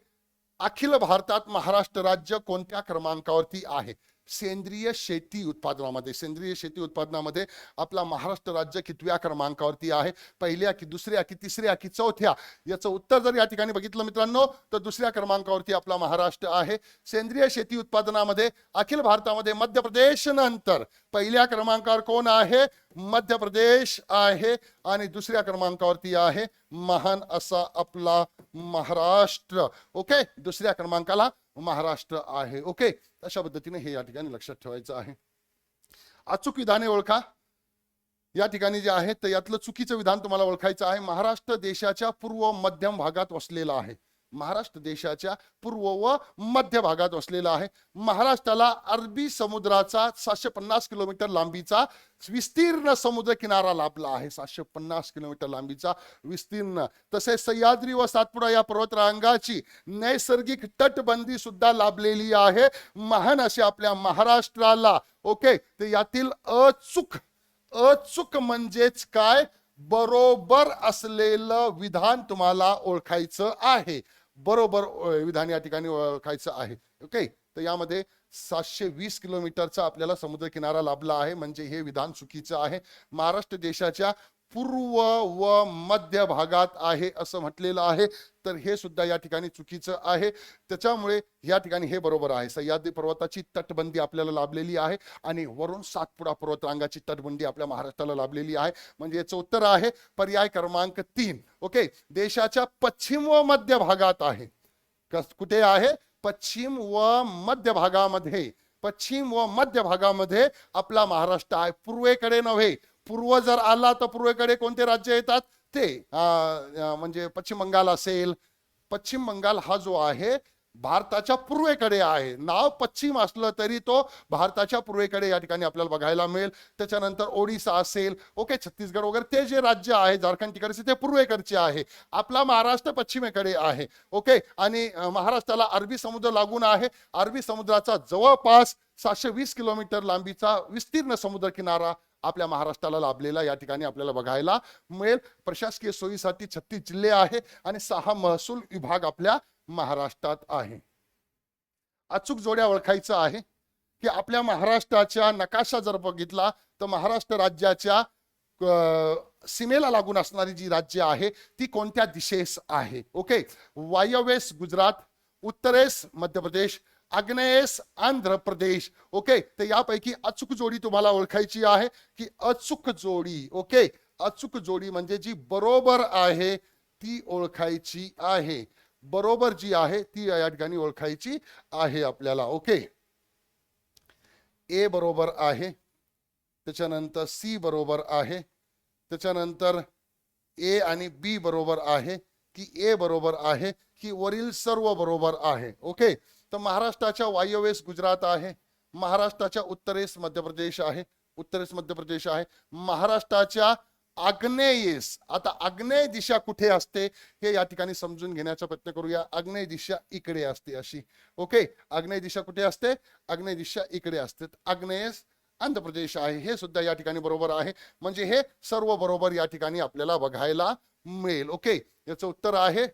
अखिल भारतात महाराष्ट्र राज्य कोणत्या क्रमांकावरती आहे? सेंद्रिय शेती उत्पादनामध्ये, सेंद्रिय शेती उत्पादनामध्ये आपला महाराष्ट्र राज्य कितव्या क्रमांकावरती आहे? पहिल्या की दुसऱ्या की तिसऱ्या की चौथ्या? याचं उत्तर जर या ठिकाणी बघितलं मित्रांनो तर दुसऱ्या क्रमांकावरती आपला महाराष्ट्र आहे. सेंद्रिय शेती उत्पादनामध्ये अखिल भारतामध्ये मध्य प्रदेश नंतर पहिल्या क्रमांकावर कोण आहे? मध्य प्रदेश आहे. आणि दुसऱ्या क्रमांकावरती आहे महान असा आपला महाराष्ट्र. ओके, दुसऱ्या क्रमांकाला महाराष्ट्र आहे. ओके, अशा पद्धतीने हे या ठिकाणी लक्षात ठेवायचं आहे. अचूक विधाने ओळखा. या ठिकाणी जे आहे तर यातलं चुकीचं विधान तुम्हाला ओळखायचं आहे. महाराष्ट्र देशाच्या पूर्व मध्यम भागात वसलेला आहे. महाराष्ट्र देशाच्या पूर्व व मध्य भागात वसलेला आहे. महाराष्ट्राला अरबी समुद्राचा 750 किलोमीटर लांबीचा विस्तीर्ण समुद्र किनारा लाभला आहे. 750 किलोमीटर लांबीचा विस्तीर्ण. तसेच सह्याद्री व सातपुडा या पर्वतरांगाची नैसर्गिक तटबंदी सुद्धा लाभलेली आहे महान असे आपल्या महाराष्ट्राला. ओके, तर यातील अचूक, अचूक म्हणजेच काय? बरोबर असलेलं विधान तुम्हाला ओळखायचं आहे. बरोबर विधान या ठिकाणी ओळखायचं आहे. ओके, तर यामध्ये 720 किलोमीटरचा आपल्याला समुद्र किनारा लाभला आहे, म्हणजे हे विधान चुकीचं आहे. महाराष्ट्र देशाच्या पूर्व व मध्य भागात आहे असं म्हटलेलं आहे, तर हे सुद्धा या ठिकाणी चुकीचं आहे. त्याच्यामुळे या ठिकाणी हे बरोबर आहे. सह्याद्री पर्वताची तटबंदी आपल्याला लाभलेली आहे आणि वरून सातपुडा पर्वतरांगाची तटबंदी आपल्या महाराष्ट्राला लाभलेली आहे, म्हणजे याचं उत्तर आहे पर्याय क्रमांक 3. ओके, देशाच्या पश्चिम व मध्य भागात आहे. कुठे आहे? पश्चिम व मध्य भागामध्ये. पश्चिम व मध्य भागामध्ये आपला महाराष्ट्र आहे, पूर्वेकडे नव्हे. पूर्व जर आला तर पूर्वेकडे कोणते राज्य येतात? ते म्हणजे पश्चिम बंगाल असेल. पश्चिम बंगाल हा जो आहे भारताच्या पूर्वेकडे आहे. नाव पश्चिम असलं तरी तो भारताच्या पूर्वेकडे या ठिकाणी आपल्याला बघायला मिळेल. त्याच्यानंतर ओडिसा असेल, ओके, छत्तीसगड वगैरे ते जे राज्य आहे झारखंड तिकडचे ते पूर्वेकडचे आहे. आपला महाराष्ट्र पश्चिमेकडे आहे. ओके, आणि महाराष्ट्राला अरबी समुद्र लागून आहे. अरबी समुद्राचा जवळपास 720 किलोमीटर लांबीचा विस्तीर्ण समुद्र किनारा आपल्या महाराष्ट्राला लाभलेला या ठिकाणी आपल्याला बघायला मिळेल. प्रशासकीय सोयीसाठी 36 जिल्हे आहे आणि 6 महसूल विभाग आपल्या महाराष्ट्रात आहे. अचूक जोड्या ओळखायचं आहे की आपल्या महाराष्ट्राच्या नकाशा जर बघितला तर महाराष्ट्र राज्याच्या सीमेला लागून असणारी जी राज्य आहे ती कोणत्या दिशेस आहे? ओके, वायव्येस गुजरात, उत्तरेस मध्य प्रदेश, आग्नेयेस आंध्र प्रदेश. ओके, तर यापैकी अचूक जोडी तुम्हाला ओळखायची आहे की अचूक जोडी. ओके, अचूक जोडी म्हणजे जी बरोबर आहे ती ओळखायची आहे. बरोबर जी आहे ती या ठिकाणी ओळखायची आहे आपल्याला. ओके, ए बरोबर आहे, त्याच्यानंतर सी बरोबर आहे, त्याच्यानंतर ए आणि बी बरोबर आहे की ए बरोबर आहे की वरील सर्व बरोबर आहे? ओके, तर महाराष्ट्राच्या वायव्येस गुजरात आहे, महाराष्ट्राच्या उत्तरेस मध्य प्रदेश आहे, उत्तरेस मध्य प्रदेश आहे, महाराष्ट्राच्या आग्नेयेस, आता आग्नेय दिशा कुठे असते हे या ठिकाणी समजून घेण्याचा प्रयत्न करूया. आग्नेय दिशा इकडे असते अशी. ओके, आग्नेय दिशा कुठे असते? आग्नेय दिशा इकडे असते. आग्नेयेस आंध्र प्रदेश आहे, हे सुद्धा या ठिकाणी बरोबर आहे. म्हणजे हे सर्व बरोबर या ठिकाणी आपल्याला बघायला मिळेल. ओके, याचं उत्तर आहे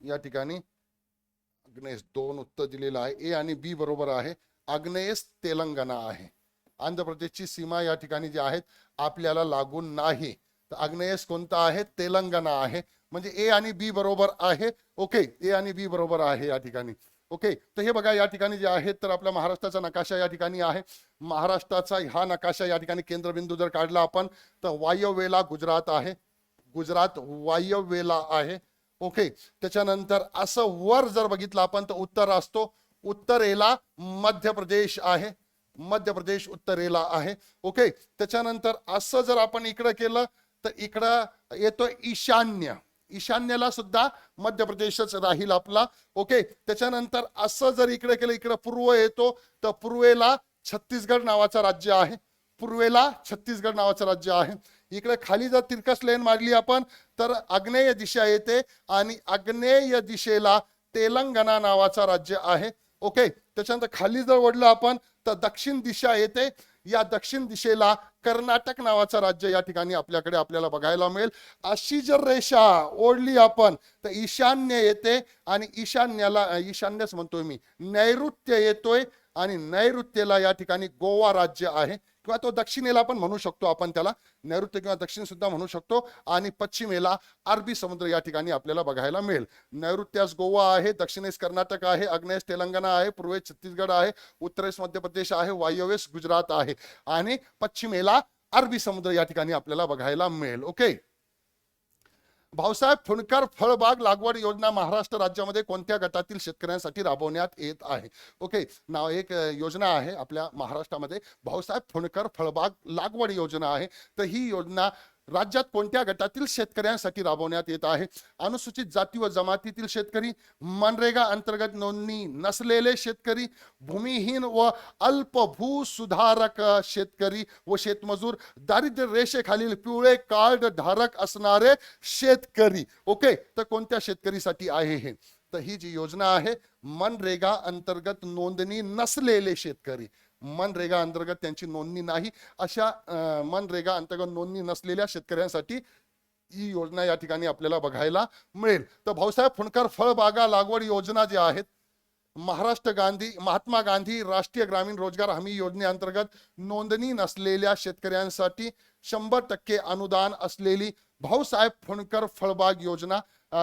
या ठिकाणी आग्नेयेस, 2 उत्तर दिलेलं आहे. ए आणि बी बरोबर आहे. आग्नेयेस तेलंगणा आहे. आंध्र प्रदेशची सीमा या ठिकाणी जी आहेत आपल्याला लागून नाही. तर आग्नेयेस कोणता आहे? तेलंगणा आहे. म्हणजे ए आणि बी बरोबर आहे. ओके, ए आणि बी बरोबर आहे या ठिकाणी. ओके, तर हे बघा या ठिकाणी जे आहेत तर आपला महाराष्ट्राचा नकाशा या ठिकाणी आहे. महाराष्ट्राचा हा नकाशा या ठिकाणी केंद्रबिंदू जर काढला आपण तर वायव्येला गुजरात आहे, गुजरात वायव्येला आहे. ओके, त्याच्यानंतर असं वर जर बघितलं आपण तर उत्तर असतो, उत्तरेला मध्य प्रदेश आहे, मध्य प्रदेश उत्तरेला आहे. ओके, त्याच्यानंतर असं जर आपण इकडं केलं तर इकडं येतो ईशान्य, ईशान्येला सुद्धा मध्य प्रदेशच राहील आपला. ओके, त्याच्यानंतर असं जर इकडे केलं, इकडं पूर्व येतो तर पूर्वेला छत्तीसगड नावाचं राज्य आहे, पूर्वेला छत्तीसगड नावाचं राज्य आहे. इकडे खाली जर तिरकस लेन मारली आपण तर आग्नेय दिशा येते आणि आग्नेय दिशेला तेलंगणा नावाचा राज्य आहे. ओके, त्याच्यानंतर खाली जर ओढलं आपण तर दक्षिण दिशा येते. या दक्षिण दिशेला कर्नाटक नावाचं राज्य या ठिकाणी आपल्याकडे आपल्याला बघायला मिळेल. अशी जर रेषा ओढली आपण तर ईशान्य येते आणि ईशान्याला, ईशान्यच म्हणतोय मी, नैऋत्य येतोय आणि नैऋत्येला या ठिकाणी गोवा राज्य आहे किंवा तो दक्षिणेला पण म्हणू शकतो आपण त्याला, नैऋत्य किंवा दक्षिण सुद्धा म्हणू शकतो. आणि पश्चिमेला अरबी समुद्र या ठिकाणी आपल्याला बघायला मिळेल. नैऋत्यास गोवा आहे, दक्षिणेस कर्नाटक आहे, आग्नेयेस तेलंगणा आहे, पूर्वेस छत्तीसगड आहे, उत्तरेस मध्य प्रदेश आहे, वायव्येस गुजरात आहे आणि पश्चिमेला अरबी समुद्र या ठिकाणी आपल्याला बघायला मिळेल. ओके, भाऊसाहेब फुंडकर फळबाग लागवड योजना महाराष्ट्र राज्यामध्ये कोणत्या गटातील शेतकऱ्यांसाठी राबवण्यात येत आहे? ओके, नाव एक योजना आहे आपल्या महाराष्ट्रामध्ये, भाऊसाहेब फुंडकर फळबाग लागवड योजना आहे. तर ही योजना राज्यात कोणत्या गटातील शेतकऱ्यांसाठी राबवण्यात येत आहे? अनुसूचित जाती व जमातीतील शेतकरी, मनरेगा अंतर्गत नोंदणी नसलेले शेतकरी, भूमिहीन व अल्पभू सुधारक शेतकरी व शेतमजूर, दारिद्र्य रेषेखालील पिवळे कार्ड धारक असणारे शेतकरी. ओके, तर कोणत्या शेतकरीसाठी आहे हे? तर ही जी योजना आहे मनरेगा अंतर्गत नोंदणी नसलेले शेतकरी, मनरेगा अंतर्गत त्यांची नोंदणी नाही अशा मनरेगा अंतर्गत नोंदणी नसलेल्या शेतकऱ्यांसाठी ही योजना या ठिकाणी आपल्याला बघायला मिळेल. तर भाऊसाहेब फुंडकर फळबागा लागवड योजना जी आहेत महात्मा गांधी राष्ट्रीय ग्रामीण रोजगार हमी योजनेअंतर्गत नोंदणी नसलेल्या शेतकऱ्यांसाठी 100% अनुदान असलेली भाऊसाहेब फुंडकर फळबाग योजना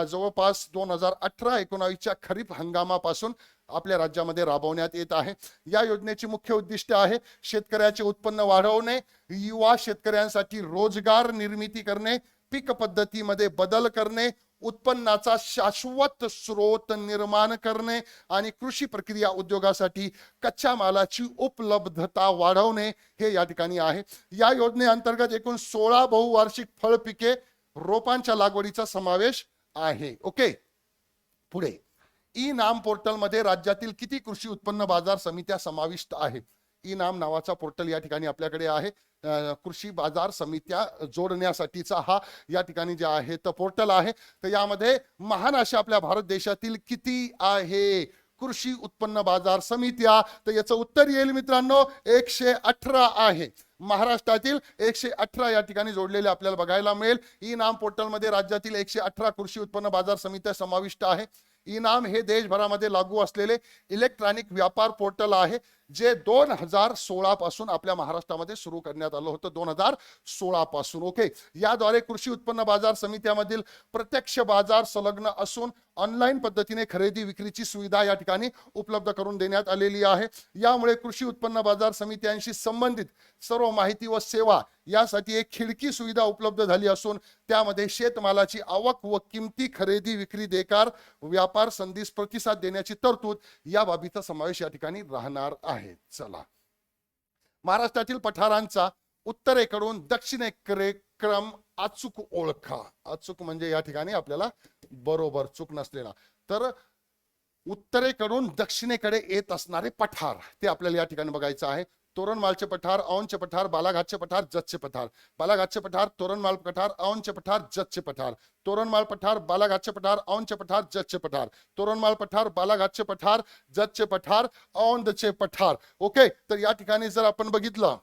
जवळपास 2018-19च्या खरीप हंगामापासून आपल्या राज्यामध्ये राबवण्यात येत आहे. या योजनेची मुख्य उद्दिष्ट आहे शेतकऱ्याचे उत्पन्न वाढवणे, युवा शेतकऱ्यांसाठी रोजगार निर्मिती करणे, पीक पद्धतीमध्ये बदल करणे, उत्पन्नाचा शाश्वत स्रोत निर्माण करणे आणि कृषी प्रक्रिया उद्योगासाठी कच्च्या मालाची उपलब्धता वाढवणे हे या ठिकाणी आहे. या योजनेअंतर्गत एकूण 16 बहुवार्षिक फळ पिके रोपांच्या लागवडीचा समावेश आहे. ओके, पुढे ई नाम पोर्टल मध्ये राज्यातील किती कृषी उत्पन्न बाजार समित्या समाविष्ट आहेत? ई नाम नावाचा पोर्टल या ठिकाणी आपल्याकडे आहे. कृषी बाजार समित्या जोडण्यासाठीचा हा या ठिकाणी जे आहे तर पोर्टल आहे. तर यामध्ये महान अशा आपल्या भारत देशातील किती आहे कृषी उत्पन्न बाजार समित्या? तर याचं उत्तर येईल मित्रांनो 118 आहे. महाराष्ट्रातील 118 या ठिकाणी जोडलेले आपल्याला बघायला मिळेल. ई नाम पोर्टल मध्ये राज्यातील 118 कृषी उत्पन्न बाजार समित्या समाविष्ट आहे. ई नाम हे देशभरामध्ये लागू असलेले इलेक्ट्रॉनिक व्यापार पोर्टल आहे जे 2016 पासून आपल्या महाराष्ट्रामध्ये सुरू करण्यात आलं होतं, 2016 पासून. ओके, याद्वारे कृषी उत्पन्न बाजार समित्यामधील प्रत्यक्ष बाजार संलग्न असून ऑनलाईन पद्धतीने खरेदी विक्रीची सुविधा या ठिकाणी उपलब्ध करून देण्यात आलेली आहे. यामुळे कृषी उत्पन्न बाजार समित्यांशी संबंधित सर्व माहिती व सेवा यासाठी एक खिडकी सुविधा उपलब्ध झाली असून त्यामध्ये शेतमालाची आवक व किमती, खरेदी विक्री, देकार, व्यापार संधीस प्रतिसाद देण्याची तरतूद या बाबीचा समावेश या ठिकाणी राहणार आहे. चला, महाराष्ट्रातील पठारांचा उत्तरेकडून दक्षिणेकडे क्रम अचूक ओळखा. अचूक म्हणजे या ठिकाणी आपल्याला बरोबर, चूक नसलेला. तर उत्तरेकडून दक्षिणेकडे येत असणारे पठार ते आपल्याला या ठिकाणी बघायचं आहे. तोरणमाळचे पठार, औंधचे पठार, बालाघाटचे पठार, जतचे पठार. बालाघाटचे पठार, तोरणमाळ पठार, औंधचे पठार, जतचे पठार. तोरणमाळ पठार, बालाघाटचे पठार, औंधचे पठार, जतचे पठार. तोरणमाळ पठार, बालाघाटचे पठार, जतचे पठार, औंधचे पठार. ओके, तर या ठिकाणी जर आपण बघितलं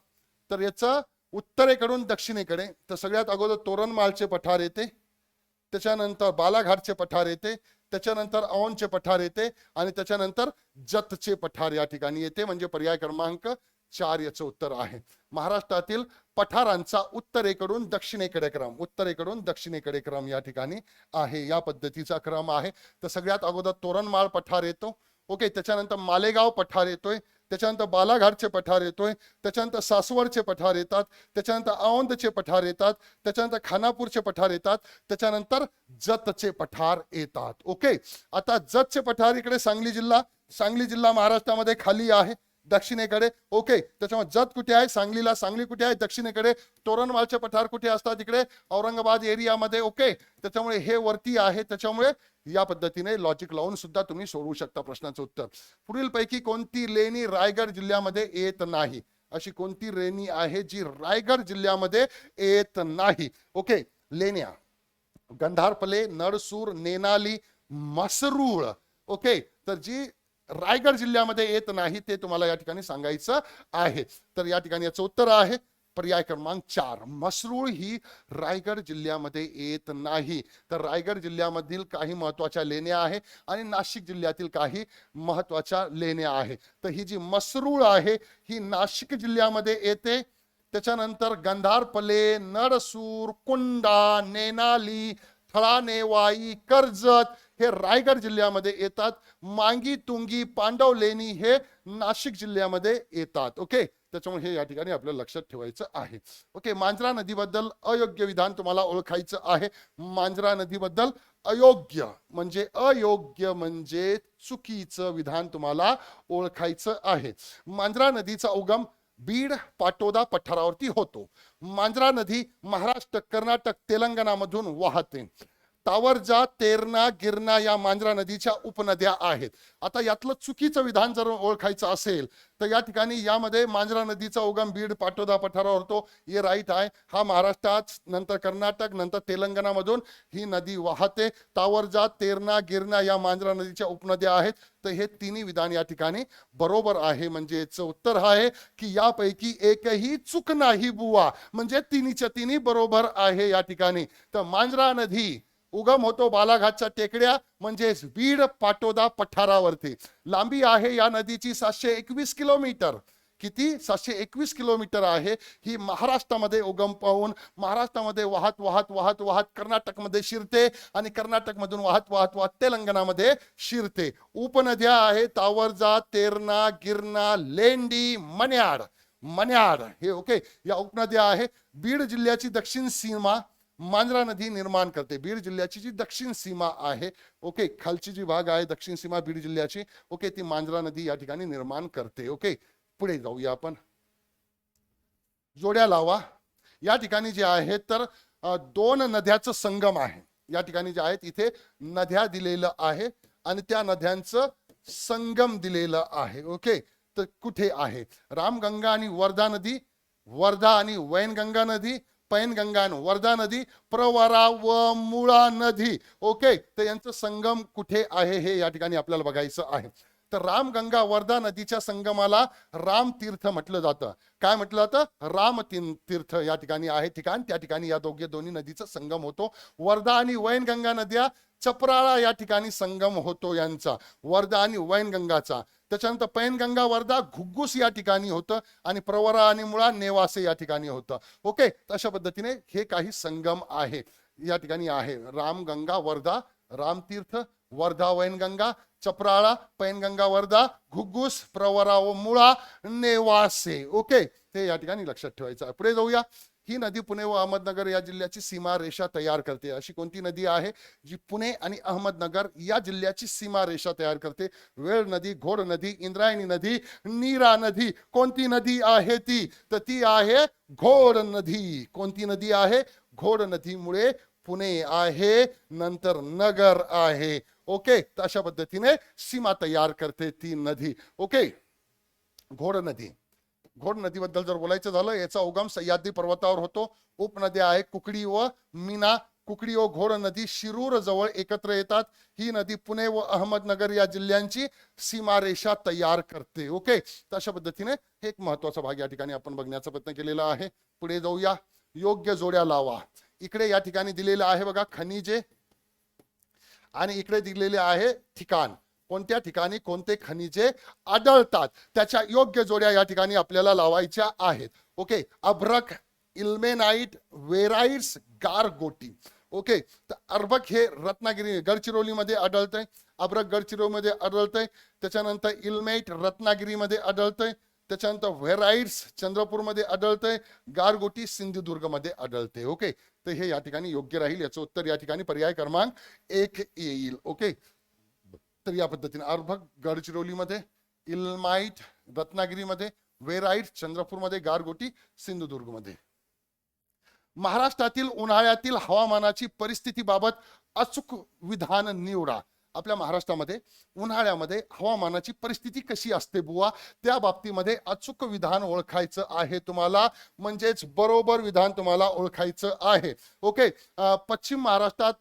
तर याचं उत्तरेकडून दक्षिणेकडे, तर सगळ्यात अगोदर तोरणमाळचे पठार येते, त्याच्यानंतर बालाघाटचे पठार येते, त्याच्यानंतर औंधचे पठार येते आणि त्याच्यानंतर जतचे पठार या ठिकाणी येते. म्हणजे पर्याय क्रमांक 4 याचं उत्तर आहे. महाराष्ट्रातील पठारांचा उत्तरेकडून दक्षिणेकडे क्रम, उत्तरेकडून दक्षिणेकडे क्रम या ठिकाणी आहे. या पद्धतीचा क्रम आहे. तर सगळ्यात अगोदर तोरणमाळ पठार येतो. ओके, त्याच्यानंतर मालेगाव पठार येतोय, त्याच्यानंतर बालाघाटचे पठार येतोय, त्याच्यानंतर सासवडचे पठार येतात, त्याच्यानंतर औंधचे पठार येतात, त्याच्यानंतर खानापूरचे पठार येतात, त्याच्यानंतर जतचे पठार येतात. ओके, आता जतचे पठार इकडे सांगली जिल्हा महाराष्ट्रामध्ये खाली आहे दक्षिणेकडे. ओके, त्याच्यामुळे जत कुठे आहे? सांगलीला. सांगली कुठे आहे? दक्षिणेकडे. तोरणमाळचे पठार कुठे असतात? इकडे औरंगाबाद एरियामध्ये. ओके, त्याच्यामुळे हे वरती आहे. त्याच्यामुळे या पद्धतीने लॉजिक लावून सुद्धा तुम्ही सोडवू शकता प्रश्नाचं उत्तर. पुढील पैकी कोणती लेणी रायगड जिल्ह्यामध्ये येत नाही? अशी कोणती लेणी आहे जी रायगड जिल्ह्यामध्ये येत नाही? ओके, लेण्या गंधारपले, नरसूर, नेनाली, मसरूळ. ओके, तर जी रायगड जिल्ह्यामध्ये येत नाही ते तुम्हाला या ठिकाणी सांगायचं आहे. तर या ठिकाणी याचं उत्तर आहे पर्याय क्रमांक 4. मसरूळ ही रायगड जिल्ह्यामध्ये येत नाही. तर रायगड जिल्ह्यामधील काही महत्वाच्या लेण्या आहे आणि नाशिक जिल्ह्यातील काही महत्वाच्या लेण्या आहे. तर ही जी मसरूळ आहे ही नाशिक जिल्ह्यामध्ये येते. त्याच्यानंतर गंधारपले, नरसूर, कुंडा, नेनाली, थळानेवाई, कर्जत हे रायगड जिल्ह्यामध्ये येतात. मांगी तुंगी, पांडव लेणी हे नाशिक जिल्ह्यामध्ये येतात. ओके, त्याच्यामुळे हे या ठिकाणी आपल्याला लक्षात ठेवायचं आहे. ओके, मांजरा नदीबद्दल अयोग्य विधान तुम्हाला ओळखायचं आहे. मांजरा नदीबद्दल अयोग्य म्हणजे चुकीचं विधान तुम्हाला ओळखायचं आहे. मांजरा नदीचा उगम बीड पाटोदा पठारावरती होतो. मांजरा नदी महाराष्ट्र, कर्नाटक, तेलंगणामधून वाहते. तावरजा, तेरणा, गिरणा या मांजरा नदीच्या उपनद्या आहेत. आता यातलं चुकीचं विधान जर ओळखायचं असेल तर या ठिकाणी यामध्ये मांजरा नदीचा उगम बीड पाटोदा पठारावर होतो, हे राईट आहे. हा महाराष्ट्रात, नंतर कर्नाटक, नंतर तेलंगणामधून ही नदी वाहते. तावरजा, तेरणा, गिरणा या मांजरा नदीच्या उपनद्या आहेत. तर हे तिन्ही विधान या ठिकाणी बरोबर आहे. म्हणजे याचं उत्तर आहे की यापैकी एकही चूक नाही बुवा, म्हणजे तिन्हीच्या तिन्ही बरोबर आहे या ठिकाणी. तर मांजरा नदी उगम होतो बालाघाटच्या टेकड्या म्हणजे बीड पाटोदा पठारावरती. लांबी आहे या नदीची 721 किलोमीटर. किती? 721 किलोमीटर आहे. ही महाराष्ट्रामध्ये उगम पाहून महाराष्ट्रामध्ये वाहत वाहत वाहत वाहत कर्नाटकमध्ये शिरते आणि कर्नाटकमधून वाहत वाहत वाहत तेलंगणामध्ये शिरते. उपनद्या आहे तावरजा, तेरणा, गिरणा, लेंडी, मन्याड हे. ओके, या उपनद्या आहे. बीड जिल्ह्याची दक्षिण सीमा मांजरा नदी निर्माण करते. बीड जिल्ह्याची जी दक्षिण सीमा आहे, ओके, खालची जी भाग आहे दक्षिण सीमा बीड जिल्ह्याची, ओके, ती मांजरा नदी या ठिकाणी निर्माण करते. ओके, पुढे जाऊया आपण. जोड्या लावा. या ठिकाणी जे आहे तर 2 नद्याचं संगम आहे. या ठिकाणी जे आहेत इथे नद्या दिलेलं आहे आणि त्या नद्यांचं संगम दिलेलं आहे. ओके, तर कुठे आहे? रामगंगा आणि वर्धा नदी, वर्धा आणि वैनगंगा नदी, पैनगंगा आणि वर्धा नदी, प्रवरा व मुळा नदी. ओके, तर यांचं संगम कुठे आहे हे या ठिकाणी आपल्याला बघायचं आहे. तर रामगंगा वर्धा नदीच्या संगमाला रामतीर्थ म्हटलं जातं. काय म्हटलं जातं? रामतीर्थ या ठिकाणी आहे ठिकाण. त्या ठिकाणी या दोन्ही नदीचा संगम होतो. वर्धा आणि वैनगंगा नद्या चपराळा या ठिकाणी संगम होतो यांचा, वर्धा आणि वैनगंगाचा. त्याच्यानंतर पैनगंगा वर्धा घुग्गुस या ठिकाणी होतं आणि प्रवरा आणि मुळा नेवासे या ठिकाणी होतं. ओके, अशा पद्धतीने हे काही संगम आहे या ठिकाणी आहे. रामगंगा वर्धा, रामतीर्थ, वर्धा वैनगंगा, चपराळा, पैनगंगा वर्धा, घुग्गुस, प्रवरा व मुळा, नेवासे. ओके, ते या ठिकाणी लक्षात ठेवायचं आहे. पुढे जाऊया. ही नदी पुणे व अहमदनगर या जिल्ह्याची सीमा रेषा तयार करते. अशी कोणती नदी आहे जी पुणे आणि अहमदनगर या जिल्ह्याची सीमा रेषा तयार करते? वेळ नदी, घोड नदी, इंद्रायणी नदी, नीरा नदी. कोणती नदी आहे ती? तर ती आहे घोड नदी. कोणती नदी आहे? घोड नदीमुळे पुणे आहे, नंतर नगर आहे. ओके, तर अशा पद्धतीने सीमा तयार करते ती नदी. ओके, घोड नदी. घोड नदीबद्दल जर बोलायचं झालं, याचा उगम सह्याद्री पर्वतावर होतो. उपनद्या आहे कुकडी व मीना. कुकडी व घोड नदी शिरूर जवळ एकत्र येतात. ही नदी पुणे व अहमदनगर या जिल्ह्यांची सीमारेषा तयार करते. ओके, तर अशा पद्धतीने हे एक महत्वाचा भाग या ठिकाणी आपण बघण्याचा प्रयत्न केलेला आहे. पुढे जाऊया. योग्य जोड्या लावा. इकडे या ठिकाणी दिलेलं आहे बघा खनिजे, आणि इकडे दिलेले आहे ठिकाण. कोणत्या ठिकाणी कोणते खनिजे आढळतात त्याच्या योग्य जोड्या या ठिकाणी आपल्याला लावायच्या आहेत. ओके, अभ्रक, इल्मेनाइट, वेराइट्स, गारगोटी. ओके, तर अर्भक हे रत्नागिरी गडचिरोलीमध्ये आढळतंय. अभ्रक गडचिरोलीमध्ये आढळतंय. त्याच्यानंतर इल्मेट रत्नागिरीमध्ये आढळतंय. त्याच्यानंतर व्हेराइट्स चंद्रपूरमध्ये आढळतंय. गारगोटी सिंधुदुर्गमध्ये आढळते. ओके, तर हे या ठिकाणी योग्य राहील. याचं उत्तर या ठिकाणी पर्याय क्रमांक 1 येईल. ओके, तर या पद्धतीने अर्भक गडचिरोलीमध्ये, इल्माइट रत्नागिरीमध्ये, वेराइट चंद्रपूरमध्ये, गारगोटी सिंधुदुर्गमध्ये. महाराष्ट्रातील उन्हाळ्यातील हवामानाची परिस्थितीबाबत अचूक विधान निवडा. आपल्या महाराष्ट्रामध्ये उन्हाळ्यामध्ये हवामानाची परिस्थिती कशी असते बुवा, त्या बाबतीमध्ये अचूक विधान ओळखायचं आहे तुम्हाला, म्हणजेच बरोबर विधान तुम्हाला ओळखायचं आहे. ओके, पश्चिम महाराष्ट्रात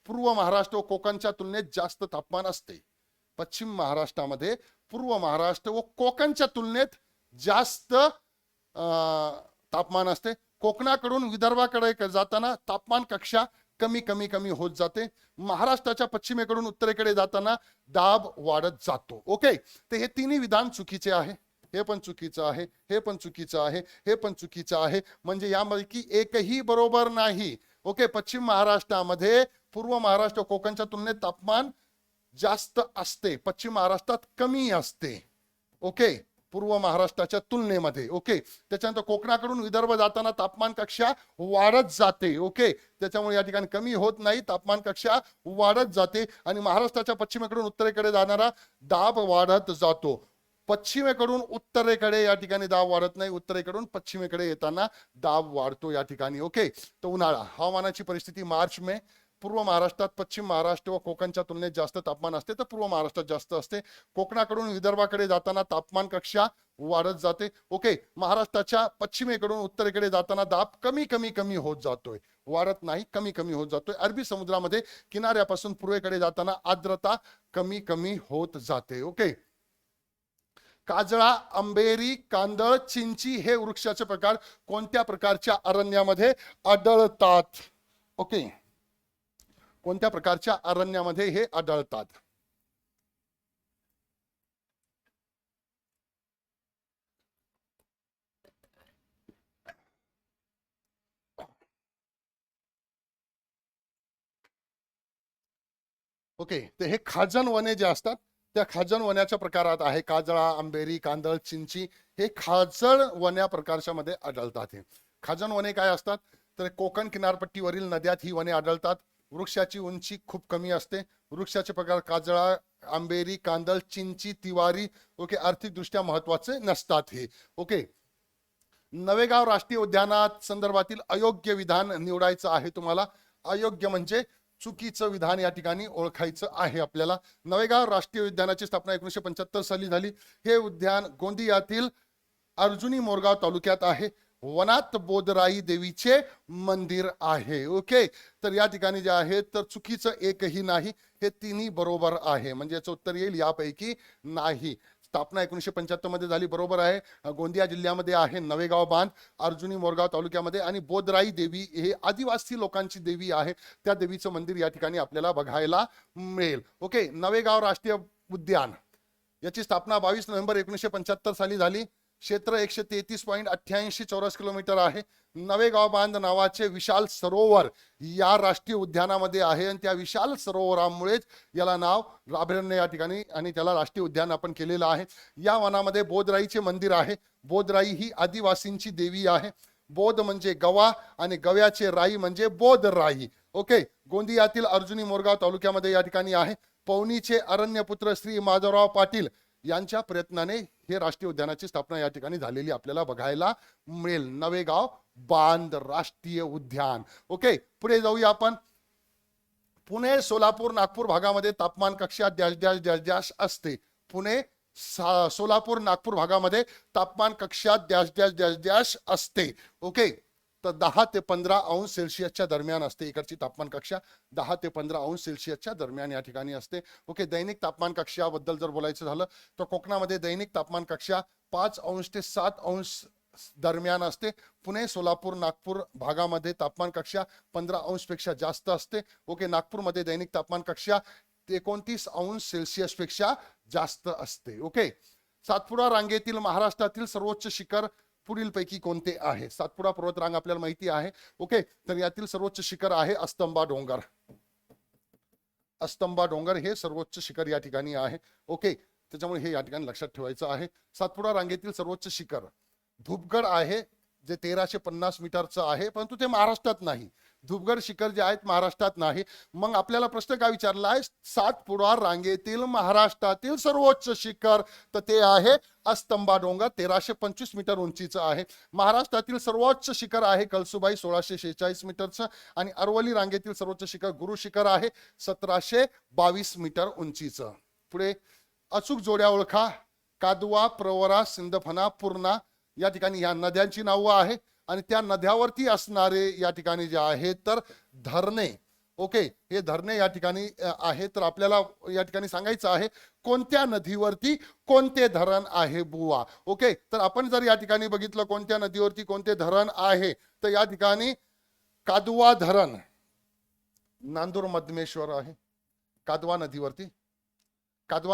पूर्व महाराष्ट्र व कोकणच्या तुलनेत जास्त तापमान असते. पश्चिम महाराष्ट्रामध्ये पूर्व महाराष्ट्र व कोकणच्या तुलनेत जास्त तापमान असते. कोकणाकडून विदर्भाकडे जाताना तापमान कक्षा कमी कमी कमी होत जाते. महाराष्ट्राच्या पश्चिमेकडून उत्तरेकडे जाताना दाब वाढत जातो. ओके, तर हे तिन्ही विधान चुकीचे आहे. हे पण चुकीचं आहे, हे पण चुकीचं आहे, हे पण चुकीचं आहे. म्हणजे यापैकी एकही बरोबर नाही. ओके, पश्चिम महाराष्ट्रामध्ये पूर्व महाराष्ट्र कोकणच्या तुलनेत तापमान जास्त असते, पश्चिम महाराष्ट्रात कमी असते. ओके, पूर्व महाराष्ट्राच्या तुलनेमध्ये. ओके, त्याच्यानंतर कोकणाकडून विदर्भ जाताना तापमान कक्षा वाढत जाते. ओके, त्याच्यामुळे या ठिकाणी कमी होत नाही, तापमान कक्षा वाढत जाते. आणि महाराष्ट्राच्या पश्चिमेकडून उत्तरेकडे जाणारा दाब वाढत जातो. पश्चिमेकडून उत्तरेकडे या ठिकाणी दाब वाढत नाही, उत्तरेकडून पश्चिमेकडे येताना दाब वाढतो या ठिकाणी. ओके, तर उन्हाळा हवामानाची परिस्थिती मार्च मे. पूर्व महाराष्ट्रात पश्चिम महाराष्ट्र व कोकणच्या तुलनेत जास्त तापमान असते, तर पूर्व महाराष्ट्रात जास्त असते. कोकणाकडून विदर्भाकडे जाताना तापमान कक्षा वाढत जाते. ओके, महाराष्ट्राच्या पश्चिमेकडून उत्तरेकडे जाताना दाब कमी कमी कमी होत जातोय, वाढत नाही, कमी कमी होत जातोय. अरबी समुद्रामध्ये किनाऱ्यापासून पूर्वेकडे जाताना आर्द्रता कमी कमी होत जाते. ओके, काजळा, आंबेरी, कांदळ, चिंची हे वृक्षाचे प्रकार कोणत्या प्रकारच्या अरण्यामध्ये आढळतात? ओके, कोणत्या प्रकारच्या अरण्यामध्ये हे आढळतात? ओके, तर हे खाजण वने जे असतात त्या खाजण वनाच्या प्रकारात आहे. काजळा, आंबेरी, कांदळ, चिंची हे खाजण वन्या प्रकारच्या मध्ये आढळतात. हे खाजण वने काय असतात तर कोकण किनारपट्टीवरील नद्यात ही वने आढळतात. वृक्षाची उंची खूप कमी असते. वृक्षाचे प्रकार काजळा, आंबेरी, कांदळ, चिंची, तिवारी. ओके, आर्थिकदृष्ट्या महत्वाचे नसतात हे. ओके, नवेगाव राष्ट्रीय उद्यानात संदर्भातील अयोग्य विधान निवडायचं आहे तुम्हाला. अयोग्य म्हणजे चुकीचं विधान या ठिकाणी ओळखायचं आहे आपल्याला. नवेगाव राष्ट्रीय उद्यानाची स्थापना 1975 साली झाली. हे उद्यान गोंदियातील अर्जुनी मोरगाव तालुक्यात आहे. वनात बोदराई देवीचे मंदिर आहे. ओके, तर या ठिकाणी जे आहे तर चुकीचं एकही नाही, हे तिन्ही बरोबर आहे. म्हणजे याचं उत्तर येईल यापैकी नाही. स्थापना 1975 मध्ये झाली, बरोबर आहे. गोंदिया जिल्ह्यामध्ये आहे नवेगाव बांध, अर्जुनी मोरगाव तालुक्यामध्ये. आणि बोदराई देवी हे आदिवासी लोकांची देवी आहे, त्या देवीचं मंदिर या ठिकाणी आपल्याला बघायला मिळेल. ओके, नवेगाव राष्ट्रीय उद्यान याची स्थापना 22 नोव्हेंबर 1975 साली झाली. क्षेत्र 133.88 चौरस किलोमीटर आहे. नवेगाव बांध नावाचे विशाल सरोवर या राष्ट्रीय उद्यानामध्ये आहे, आणि त्या विशाल सरोवरामुळेच याला नाव लाभल्याने या ठिकाणी आणि त्याला राष्ट्रीय उद्यान आपण केलेलं आहे. या वनामध्ये बोदराईचे मंदिर आहे. बोदराई ही आदिवासींची देवी आहे. बोध म्हणजे गवा आणि गव्याचे राई म्हणजे बोधराई. ओके, गोंदियातील अर्जुनी मोरगाव तालुक्यामध्ये या ठिकाणी आहे. पवनीचे अरण्यपुत्र श्री माधवराव पाटील यांच्या प्रयत्नाने हे राष्ट्रीय उद्यानाची स्थापना या ठिकाणी झालेली आपल्याला बघायला मिळेल. नवेगाव बांध राष्ट्रीय उद्यान. ओके, पुढे जाऊया आपण. पुणे, सोलापूर, नागपूर भागामध्ये तापमान कक्षा डॅश डॅश डॅश डॅश असते. पुणे, सोलापूर, नागपूर भागामध्ये तापमान कक्षा डॅश डॅश डॅश डॅश असते. ओके, तर 10 ते 15 अंश सेल्सिअसच्या दरम्यान असते. इकडची तापमान कक्षा 10 ते 15 अंश सेल्सिअसच्या दरम्यान या ठिकाणी असते. ओके, दैनिक तापमान कक्षाबद्दल जर बोलायचं झालं तर कोकणामध्ये दैनिक तापमान कक्षा 5 अंश ते 7 अंश दरम्यान असते. पुणे, सोलापूर, नागपूर भागामध्ये तापमान कक्षा 15 अंश पेक्षा जास्त असते. ओके, नागपूरमध्ये दैनिक तापमान कक्षा 29 अंश सेल्सिअस पेक्षा जास्त असते. ओके, सातपुडा रांगेतील महाराष्ट्रातील सर्वोच्च शिखर पुढीलपैकी कोणते आहे? सातपुडा पर्वतरांग आपल्याला माहिती आहे. ओके, तर यातील सर्वोच्च शिखर आहे अस्तंबा डोंगर. अस्तंबा डोंगर हे सर्वोच्च शिखर या ठिकाणी आहे. ओके, त्याच्यामुळे हे या ठिकाणी लक्षात ठेवायचं आहे. सातपुडा रांगेतील सर्वोच्च शिखर धूपगड आहे, जे 1350 मीटरचं आहे, परंतु ते महाराष्ट्रात नाही. धूपगड शिखर जे आहेत महाराष्ट्रात नाही. मग आपल्याला प्रश्न काय विचारला आहे? सातपुडा रांगेतील महाराष्ट्रातील सर्वोच्च शिखर, तर ते आहे अस्तंबा डोंगर, 1325 मीटर उंचीचं आहे. महाराष्ट्रातील सर्वोच्च शिखर आहे कळसुबाई, 1646 मीटरचं. आणि अरवली रांगेतील सर्वोच्च शिखर गुरु शिखर आहे, 1722 मीटर उंचीचं. पुढे अचूक जोड्या ओळखा. कादवा, प्रवरा, सिंदफणा, पूर्णा या ठिकाणी या नद्यांची नावं आहे. आणि त्या नद्यावरती असणारे या ठिकाणी जे आहे तर धरणे. ओके, हे धरणे या ठिकाणी आहे. तर आपल्याला या ठिकाणी सांगायचं आहे कोणत्या नदीवरती कोणते धरण आहे बुवा. ओके, तर आपण जर या ठिकाणी बघितलं कोणत्या नदीवरती कोणते धरण आहे, तर या ठिकाणी कादवा धरण नांदूर मध्यमेश्वर आहे. कादवा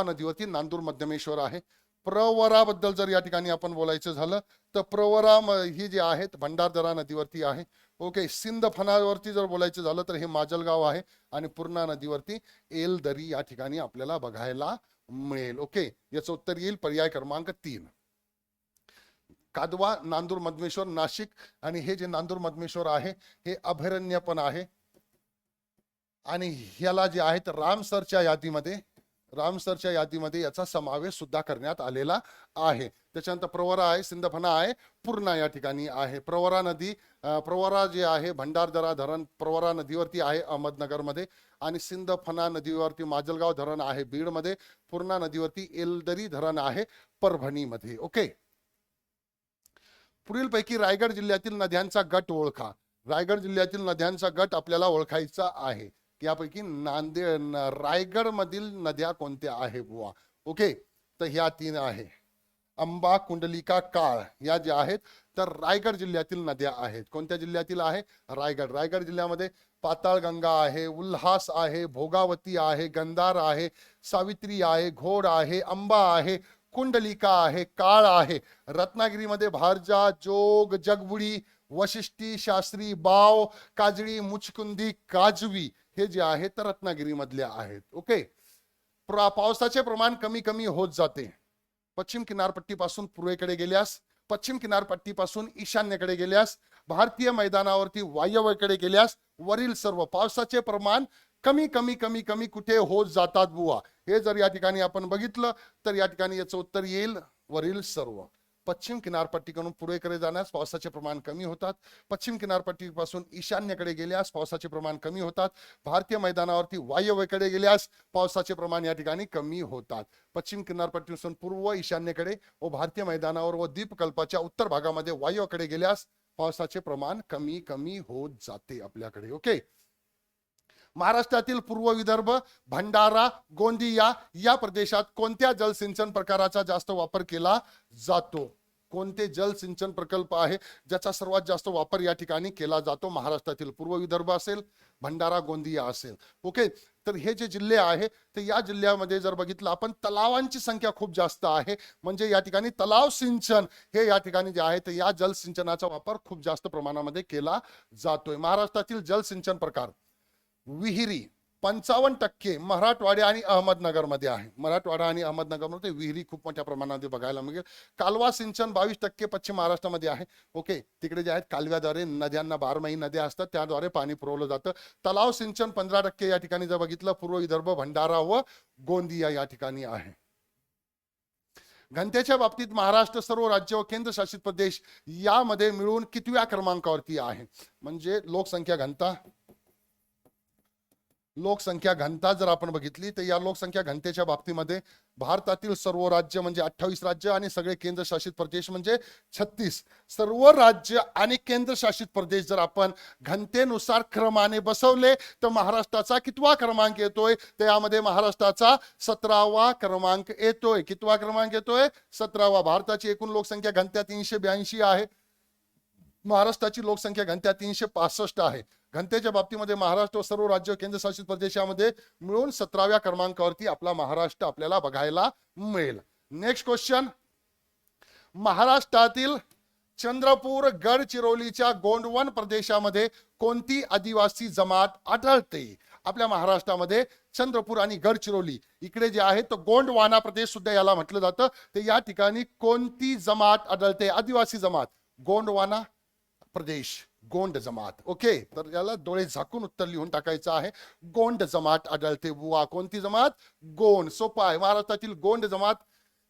नदीवरती नांदूर मध्यमेश्वर आहे. प्रवराबद्दल जर या ठिकाणी आपण बोलायचं झालं तर प्रवरा ही जी आहेत भंडारदरा नदीवरती आहे. ओके, सिंदफणावरती जर बोलायचं झालं तर हे माजलगाव आहे. आणि पूर्णा नदीवरती एलदरी या ठिकाणी आपल्याला बघायला मिळेल. ओके, याचं उत्तर येईल पर्याय क्रमांक 3. कादवा, नांदूर मध्यमेश्वर, नाशिक. आणि हे जे नांदूर मध्यमेश्वर आहे हे अभयारण्य पण आहे. आणि ह्याला जे आहे तर रामसरच्या यादीमध्ये याचा समावेश सुद्धा करण्यात आलेला आहे. त्याच्यानंतर प्रवरा आहे, सिंदफणा आहे, पूर्णा या ठिकाणी आहे. प्रवरा जे आहे भंडारदरा धरण प्रवरा नदीवरती आहे अहमदनगरमध्ये. आणि सिंदफणा नदीवरती माजलगाव धरण आहे बीडमध्ये. पूर्णा नदीवरती एलदरी धरण आहे परभणीमध्ये. ओके, पुढीलपैकी रायगड जिल्ह्यातील नद्यांचा गट ओळखा. रायगड जिल्ह्यातील नद्यांचा गट आपल्याला ओळखायचा आहे. यापैकी रायगड मधील नद्या कोणत्या आहे बुवा. ओके, तर ह्या 3 आहे. अंबा, कुंडलिका, काळ या ज्या आहेत तर रायगड जिल्ह्यातील नद्या आहेत. कोणत्या जिल्ह्यातील आहे? रायगड जिल्ह्यामध्ये पाताळगंगा आहे, उल्हास आहे, भोगावती आहे, गंधार आहे, सावित्री आहे, घोड आहे, अंबा आहे, कुंडलिका आहे, काळ आहे. रत्नागिरीमध्ये भारजा, जोग, जगबुडी, वशिष्ठी, शास्त्री, बाव, काजळी, मुचकुंदी, काजवी हे जे आहेत तर रत्नागिरी मधल्या आहेत. ओके, पावसाचे प्रमाण कमी कमी होत जाते. पश्चिम किनारपट्टीपासून पूर्वेकडे गेल्यास, पश्चिम किनारपट्टीपासून ईशान्येकडे गेल्यास, भारतीय मैदानावरती वायव्येकडे गेल्यास वरील सर्व पावसाचे प्रमाण कमी कमी कमी कमी कुठे होत जातात बुवा. हे जर या ठिकाणी आपण बघितलं तर या ठिकाणी याचं उत्तर येईल वरील सर्व. पश्चिम किनारपट्टीकडून पूर्वेकडे जाण्यास पावसाचे प्रमाण कमी होतात. पश्चिम किनारपट्टीपासून ईशान्येकडे गेल्यास पावसाचे प्रमाण कमी होतात. भारतीय मैदानावरती वायव्येकडे गेल्यास पावसाचे प्रमाण या ठिकाणी कमी होतात. पश्चिम किनारपट्टीपासून पूर्व ईशान्येकडे व भारतीय मैदानावर व द्वीपकल्पाच्या उत्तर भागामध्ये वायव्येकडे गेल्यास पावसाचे प्रमाण कमी कमी होत जाते आपल्याकडे. ओके, महाराष्ट्रातील पूर्व विदर्भ, भंडारा, गोंदिया या प्रदेशात कोणत्या जलसिंचन प्रकाराचा जास्त वापर केला जातो? कोणते जलसिंचन प्रकल्प आहे ज्याचा सर्वात जास्त वापर या ठिकाणी केला जातो? महाराष्ट्रातील पूर्व विदर्भ असेल, भंडारा, गोंदिया असेल. ओके, तर हे जे जिल्हे आहे ते या जिल्ह्यामध्ये जर बघितलं आपण तलावांची संख्या खूप जास्त आहे. म्हणजे या ठिकाणी तलाव सिंचन हे या ठिकाणी जे आहे तर या जलसिंचनाचा वापर खूप जास्त प्रमाणामध्ये केला जातोय. महाराष्ट्रातील जलसिंचन प्रकार विहिरी 55% मराठवाडा आणि अहमदनगर मध्ये आहे. मराठवाडा आणि अहमदनगर मध्ये विहिरी खूप मोठ्या प्रमाणामध्ये बघायला मिळेल. कालवा सिंचन 22% पश्चिम महाराष्ट्रामध्ये आहे. ओके, तिकडे जे आहेत कालव्याद्वारे नद्यांना 12 नद्या असतात त्याद्वारे पाणी पुरवलं जातं. तलाव सिंचन 15% या ठिकाणी जर बघितलं पूर्व विदर्भ, भंडारा व गोंदिया या ठिकाणी आहे. घनतेच्या बाबतीत महाराष्ट्र सर्व राज्य व केंद्रशासित प्रदेश यामध्ये मिळून कितव्या क्रमांकावरती आहे? म्हणजे लोकसंख्या घनता जर आपण बघितली तर या लोकसंख्या घनतेच्या बाबतीमध्ये भारतातील सर्व राज्य म्हणजे 28 राज्य आणि सगळे केंद्रशासित प्रदेश म्हणजे 36, सर्व राज्य आणि केंद्रशासित प्रदेश जर आपण घनतेनुसार क्रमाने बसवले तर महाराष्ट्राचा कितवा क्रमांक येतोय? तर यामध्ये महाराष्ट्राचा 17वा क्रमांक येतोय. कितवा क्रमांक येतोय? 17वा. भारताची एकूण लोकसंख्या घनता 382 आहे. महाराष्ट्राची लोकसंख्या घनता 365 आहे. घनतेच्या बाबतीमध्ये महाराष्ट्र सर्व राज्य केंद्रशासित प्रदेशामध्ये मिळून 17व्या क्रमांकावरती आपला महाराष्ट्र आपल्याला बघायला मिळेल. नेक्स्ट क्वेश्चन, महाराष्ट्रातील चंद्रपूर गडचिरोलीच्या गोंडवन प्रदेशामध्ये कोणती आदिवासी जमात आढळते? आपल्या महाराष्ट्रामध्ये चंद्रपूर आणि गडचिरोली इकडे जे आहे तो गोंडवाना प्रदेश सुद्धा याला म्हटलं जातं. तर या ठिकाणी कोणती जमात आढळते? आदिवासी जमात. गोंडवाना प्रदेश, गोंड जमात. ओके, तर याला डोळे झाकून उत्तर लिहून टाकायचं आहे. गोंड जमात आढळते बुवा. कोणती जमात? गोंड. सोपा आहे. महाराष्ट्रातील गोंड जमात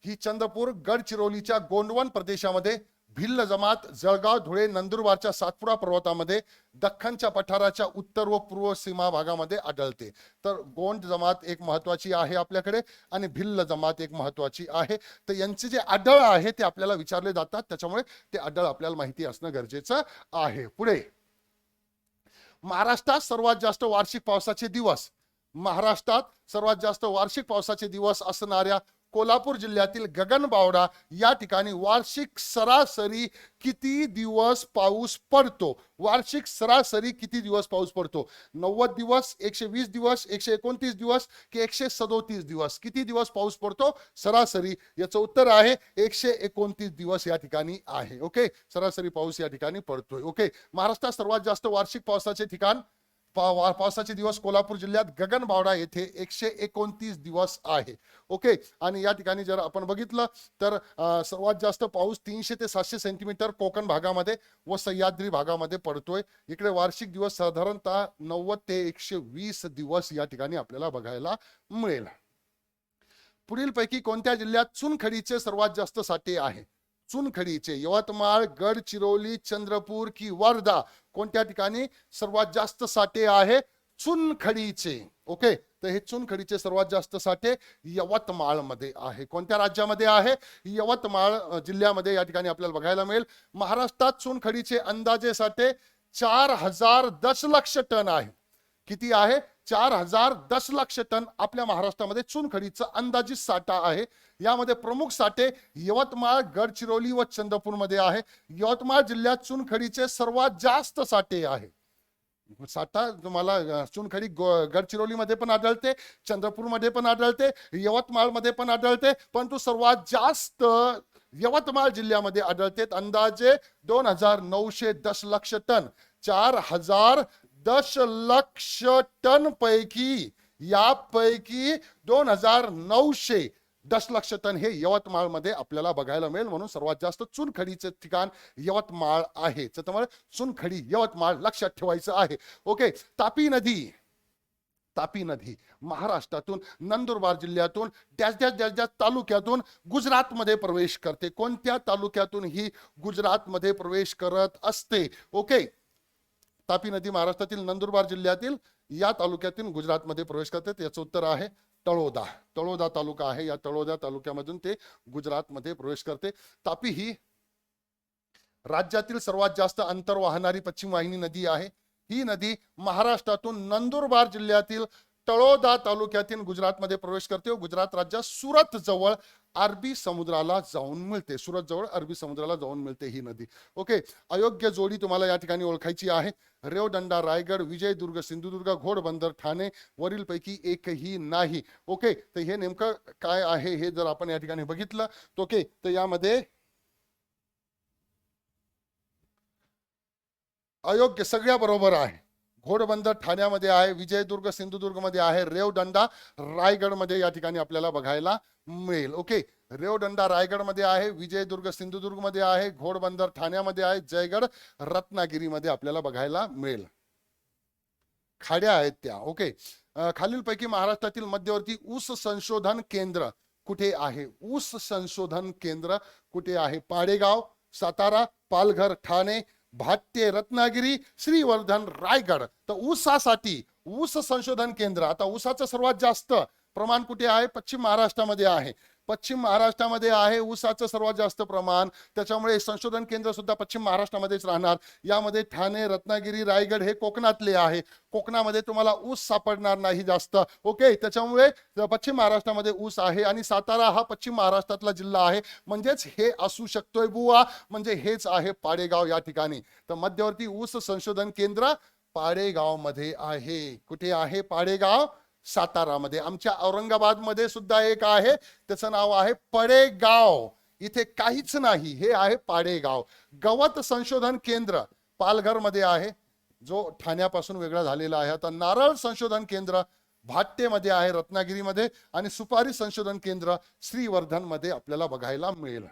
ही चंद्रपूर गडचिरोलीच्या गोंडवन प्रदेशामध्ये, भिल्ल जमात जळगाव, धुळे, नंदुरबारच्या सातपुडा पर्वतामध्ये, दख्खनच्या पठाराच्या उत्तर व पूर्व सीमा भागामध्ये आढळते. तर गोंड जमात एक महत्वाची आहे आपल्याकडे आणि भिल्ल जमात एक महत्वाची आहे. तर यांचे जे आढळ आहे ते आपल्याला विचारले जातात, त्याच्यामुळे ते आढळ आपल्याला माहिती असणं गरजेचं आहे. पुढे, महाराष्ट्रात सर्वात जास्त वार्षिक पावसाचे दिवस. महाराष्ट्रात सर्वात जास्त वार्षिक पावसाचे दिवस असणाऱ्या कोल्हापूर जिल्ह्यातील गगनबावडा या ठिकाणी वार्षिक सरासरी किती दिवस पाऊस पडतो? वार्षिक सरासरी किती दिवस पाऊस पडतो? 90 दिवस, 120 दिवस, 129 दिवस की 137 दिवस? किती दिवस पाऊस पडतो सरासरी? याचं उत्तर आहे 129 दिवस या ठिकाणी आहे. ओके, सरासरी पाऊस या ठिकाणी पडतोय. ओके, महाराष्ट्रात सर्वात जास्त वार्षिक पावसाचे ठिकाण पावसाचे दिवस कोल्हापूर जिल्ह्यात गगनबावडा येथे 129 दिवस आहे. ओके, आणि या ठिकाणी जर आपण बघितलं तर सर्वात जास्त पाऊस 300 ते 700 सेंटीमीटर कोकण भागामध्ये व सह्याद्री भागामध्ये पडतोय. इकडे वार्षिक दिवस साधारणतः 90 ते 120 दिवस या ठिकाणी आपल्याला बघायला मिळेल. पुढील पैकी कोणत्या जिल्ह्यात चुनखडीचे सर्वात जास्त साठे आहे? चुनखडीचे यवतमाळ, गडचिरोली, चंद्रपूर की वर्धा? कोणत्या ठिकाणी सर्वात जास्त साठे आहे? चुनखडीचे. ओके, तर हे चुनखडीचे सर्वात जास्त साठे यवतमाळ मध्ये आहे. कोणत्या राज्यामध्ये आहे? यवतमाळ जिल्ह्यामध्ये या ठिकाणी आपल्याला बघायला मिळेल. महाराष्ट्रात चुनखडीचे अंदाजे साठे 4000 दशलक्ष टन आहे. किती आहे? 4000 दशलक्ष टन आपल्या महाराष्ट्रामध्ये चुनखडीचा अंदाजित साठा आहे. यामध्ये प्रमुख साठे यवतमाळ, गडचिरोली व चंद्रपूर मध्ये आहे. यवतमाळ जिल्ह्यात चुनखडीचे सर्वात जास्त साठे आहे. साठा तुम्हाला चुनखडी गडचिरोली मध्ये पण आढळते, चंद्रपूर मध्ये पण आढळते, यवतमाळ मध्ये पण आढळते, परंतु सर्वात जास्त यवतमाळ जिल्ह्यामध्ये आढळते. अंदाजे 2900 दशलक्ष टन. 4000 दशलक्ष टन पैकी यापैकी 2900 दशलक्ष टन हे यवतमाळ मध्ये आपल्याला बघायला मिळेल. म्हणून सर्वात जास्त चुनखडीचे ठिकाण यवतमाळ आहे. त्यामुळे चुनखडी यवतमाळ लक्षात ठेवायचं आहे. ओके, तापी नदी महाराष्ट्रातून नंदुरबार जिल्ह्यातून डॅश डॅश डॅश डॅश तालुक्यातून गुजरात मध्ये प्रवेश करते. कोणत्या तालुक्यातून ही गुजरात मध्ये प्रवेश करत असते? ओके, तापी नदी महाराष्ट्रातील नंदुरबार जिल्ह्यातील या तालुक्यातून गुजरात मध्ये प्रवेश करते. याचं उत्तर आहे तळोदा. तळोदा तालुका आहे. या तळोदा तालुक्यामधून ते गुजरात मध्ये प्रवेश करते. तापी ही राज्यातील सर्वात जास्त अंतर वाहणारी पश्चिम वाहिनी नदी आहे. ही नदी महाराष्ट्रातून नंदुरबार जिल्ह्यातील तळोदा तालुक्यातील गुजरातमध्ये प्रवेश करते व गुजरात राज्यात सुरत जवळ अरबी समुद्राला जाऊन मिळते. सुरत जवळ अरबी समुद्राला जाऊन मिळते ही नदी. ओके, अयोग्य जोडी तुम्हाला या ठिकाणी ओळखायची आहे. रेवदंडा रायगड, विजयदुर्ग सिंधुदुर्ग, घोडबंदर ठाणे वरील पैकी एकही नाही. ओके, तर हे नेमकं काय आहे हे जर आपण या ठिकाणी बघितलं ओके, तर यामध्ये अयोग्य सगळ्या बरोबर आहे. घोडबंदर ठाण्यामध्ये आहे, विजयदुर्ग सिंधुदुर्ग मध्ये आहे, रेवदंडा रायगड मध्ये या ठिकाणी आपल्याला बघायला मिळेल. ओके, रेवदंडा रायगड मध्ये आहे, विजयदुर्ग सिंधुदुर्ग मध्ये आहे, घोडबंदर ठाण्यामध्ये आहे, जयगड रत्नागिरी मध्ये आपल्याला बघायला मिळेल. खाड्या आहेत त्या. ओके, खालीलपैकी महाराष्ट्रातील मध्यवर्ती ऊस संशोधन केंद्र कुठे आहे? ऊस संशोधन केंद्र कुठे आहे? पाडेगाव, सातारा, पालघर, ठाणे, भाट्ये, रत्नागिरी, श्रीवर्धन, रायगड. तर ऊसासाठी ऊस संशोधन केंद्र, आता ऊसाचं सर्वात जास्त प्रमाण कुठे आहे? पश्चिम महाराष्ट्रामध्ये आहे. पश्चिम महाराष्ट्रामध्ये आहे ऊसाचं सर्वात जास्त प्रमाण, त्याच्यामुळे संशोधन केंद्र सुद्धा पश्चिम महाराष्ट्रामध्येच राहणार. यामध्ये ठाणे, रत्नागिरी, रायगड हे कोकणातले आहे. कोकणामध्ये तुम्हाला ऊस सापडणार नाही जास्त. ओके, त्याच्यामुळे पश्चिम महाराष्ट्रामध्ये ऊस आहे आणि सातारा हा पश्चिम महाराष्ट्रातला जिल्हा आहे, म्हणजेच हे असू शकतोय बुवा, म्हणजे हेच आहे पाडेगाव या ठिकाणी. तर मध्यवर्ती ऊस संशोधन केंद्र पाडेगाव मध्ये आहे. कुठे आहे? पाडेगाव, सातारामध्ये. आमच्या औरंगाबाद मध्ये सुद्धा एक आहे, त्याचं नाव आहे पडेगाव. इथे काहीच नाही, हे आहे पाडेगाव. गवत संशोधन केंद्र पालघर मध्ये आहे, जो ठाण्यापासून वेगळा झालेला आहे. आता नारळ संशोधन केंद्र भाट्येमध्ये आहे, रत्नागिरीमध्ये. आणि सुपारी संशोधन केंद्र श्रीवर्धन मध्ये आपल्याला बघायला मिळेल.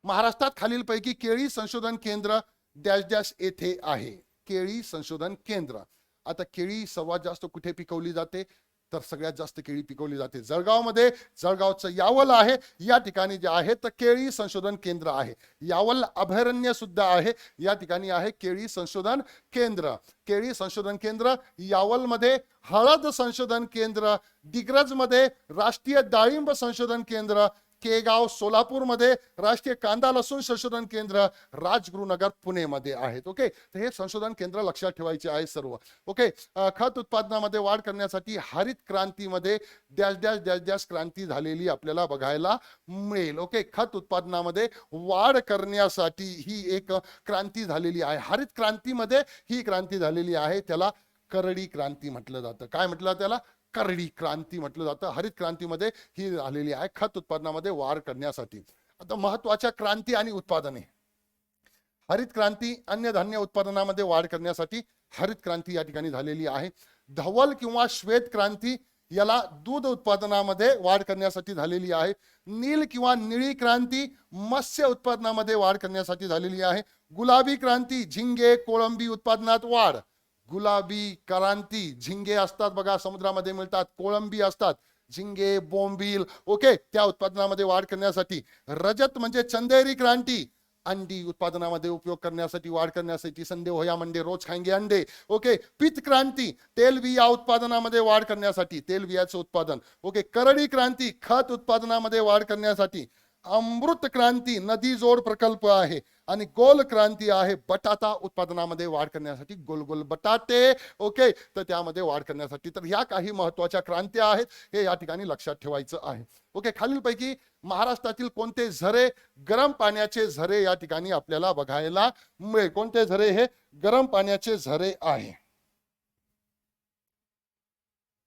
महाराष्ट्रात खालीलपैकी केळी संशोधन केंद्र डॅश डॅश येथे आहे. केळी संशोधन केंद्र. आता केळी सर्वात जास्त कुठे पिकवली जाते? तर सगळ्यात जास्त केळी पिकवली जाते जळगावमध्ये. जळगावचं यावल आहे, या ठिकाणी जे आहे तर केळी संशोधन केंद्र आहे. यावल अभयारण्य सुद्धा आहे, या ठिकाणी आहे केळी संशोधन केंद्र. केळी संशोधन केंद्र यावलमध्ये. हळद संशोधन केंद्र डिग्रजमध्ये. राष्ट्रीय डाळिंब संशोधन केंद्र केगाव सोलापूरमध्ये. राष्ट्रीय कांदा लसूण संशोधन केंद्र राजगुरुनगर पुणेमध्ये आहेत. ओके, तर हे संशोधन केंद्र लक्षात ठेवायचे आहे सर्व. ओके, खत उत्पादनामध्ये वाढ करण्यासाठी हरित क्रांतीमध्ये डॅश डॅश डॅश डॅश क्रांती झालेली आपल्याला बघायला मिळेल. ओके, खत उत्पादनामध्ये वाढ करण्यासाठी ही एक क्रांती झालेली आहे. हरित क्रांतीमध्ये ही क्रांती झालेली आहे, त्याला करडी क्रांती म्हटलं जातं. काय म्हटलं त्याला? करडी क्रांती म्हटलं जातं. हरित क्रांतीमध्ये ही झालेली आहे खत उत्पादनामध्ये वाढ करण्यासाठी. आता महत्वाच्या क्रांती आणि उत्पादने. हरित क्रांती अन्नधान्य उत्पादनामध्ये वाढ करण्यासाठी हरित क्रांती या ठिकाणी झालेली आहे. धवल किंवा श्वेत क्रांती याला दूध उत्पादनामध्ये वाढ करण्यासाठी झालेली आहे. नील किंवा निळी क्रांती मत्स्य उत्पादनामध्ये वाढ करण्यासाठी झालेली आहे. गुलाबी क्रांती झिंगे कोळंबी उत्पादनात वाढ. गुलाबी क्रांती, झिंगे असतात बघा समुद्रामध्ये मिळतात, कोळंबी असतात, झिंगे बोंबील. ओके, त्या उत्पादनामध्ये वाढ करण्यासाठी. रजत म्हणजे चंदेरी क्रांती, अंडी उत्पादनामध्ये उपयोग करण्यासाठी वाढ करण्यासाठी. संडे होया मंडे रोज खाएंगे अंडे. ओके, पीत क्रांती तेलबिया उत्पादनामध्ये वाढ करण्यासाठी, तेलबियाचं उत्पादन. ओके, करडी क्रांती खत उत्पादनामध्ये वाढ करण्यासाठी. अमृत क्रांती नदी जोड प्रकल्प आहे. आणि गोल क्रांती आहे बटाटा उत्पादनामध्ये वाढ करण्यासाठी, गोल गोल बटाटे. ओके, तर त्यामध्ये वाढ करण्यासाठी. तर ह्या काही महत्वाच्या क्रांत्या आहेत, हे या ठिकाणी लक्षात ठेवायचं आहे. ओके, खालीलपैकी महाराष्ट्रातील कोणते झरे गरम पाण्याचे झरे या ठिकाणी आपल्याला बघायला मिळेल? कोणते झरे? हे गरम पाण्याचे झरे आहे.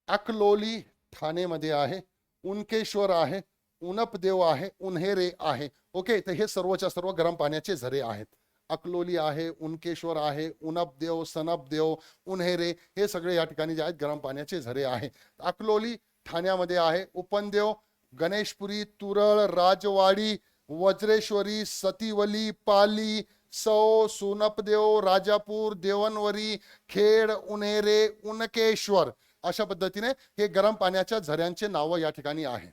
अकलोली ठाणेमध्ये आहे, उनकेश्वर आहे, उनपदेव आहे, उन्हेरे आहे. ओके, तर हे सर्वच्या सर्व गरम पाण्याचे झरे आहेत. अकलोली आहे, उनकेश्वर आहे, उनपदेव, सनपदेव, उन्हेरे हे सगळे या ठिकाणी जे आहेत गरम पाण्याचे झरे आहे. अकलोली ठाण्यामध्ये आहे. उपनदेव गणेशपुरी, तुरळ, राजवाडी, वज्रेश्वरी, सतीवली, पाली, सौ, सुनपदेव, राजापूर, देवनवरी, खेड, उन्हेरे, उनकेश्वर अशा पद्धतीने हे गरम पाण्याच्या झऱ्यांचे नाव या ठिकाणी आहे.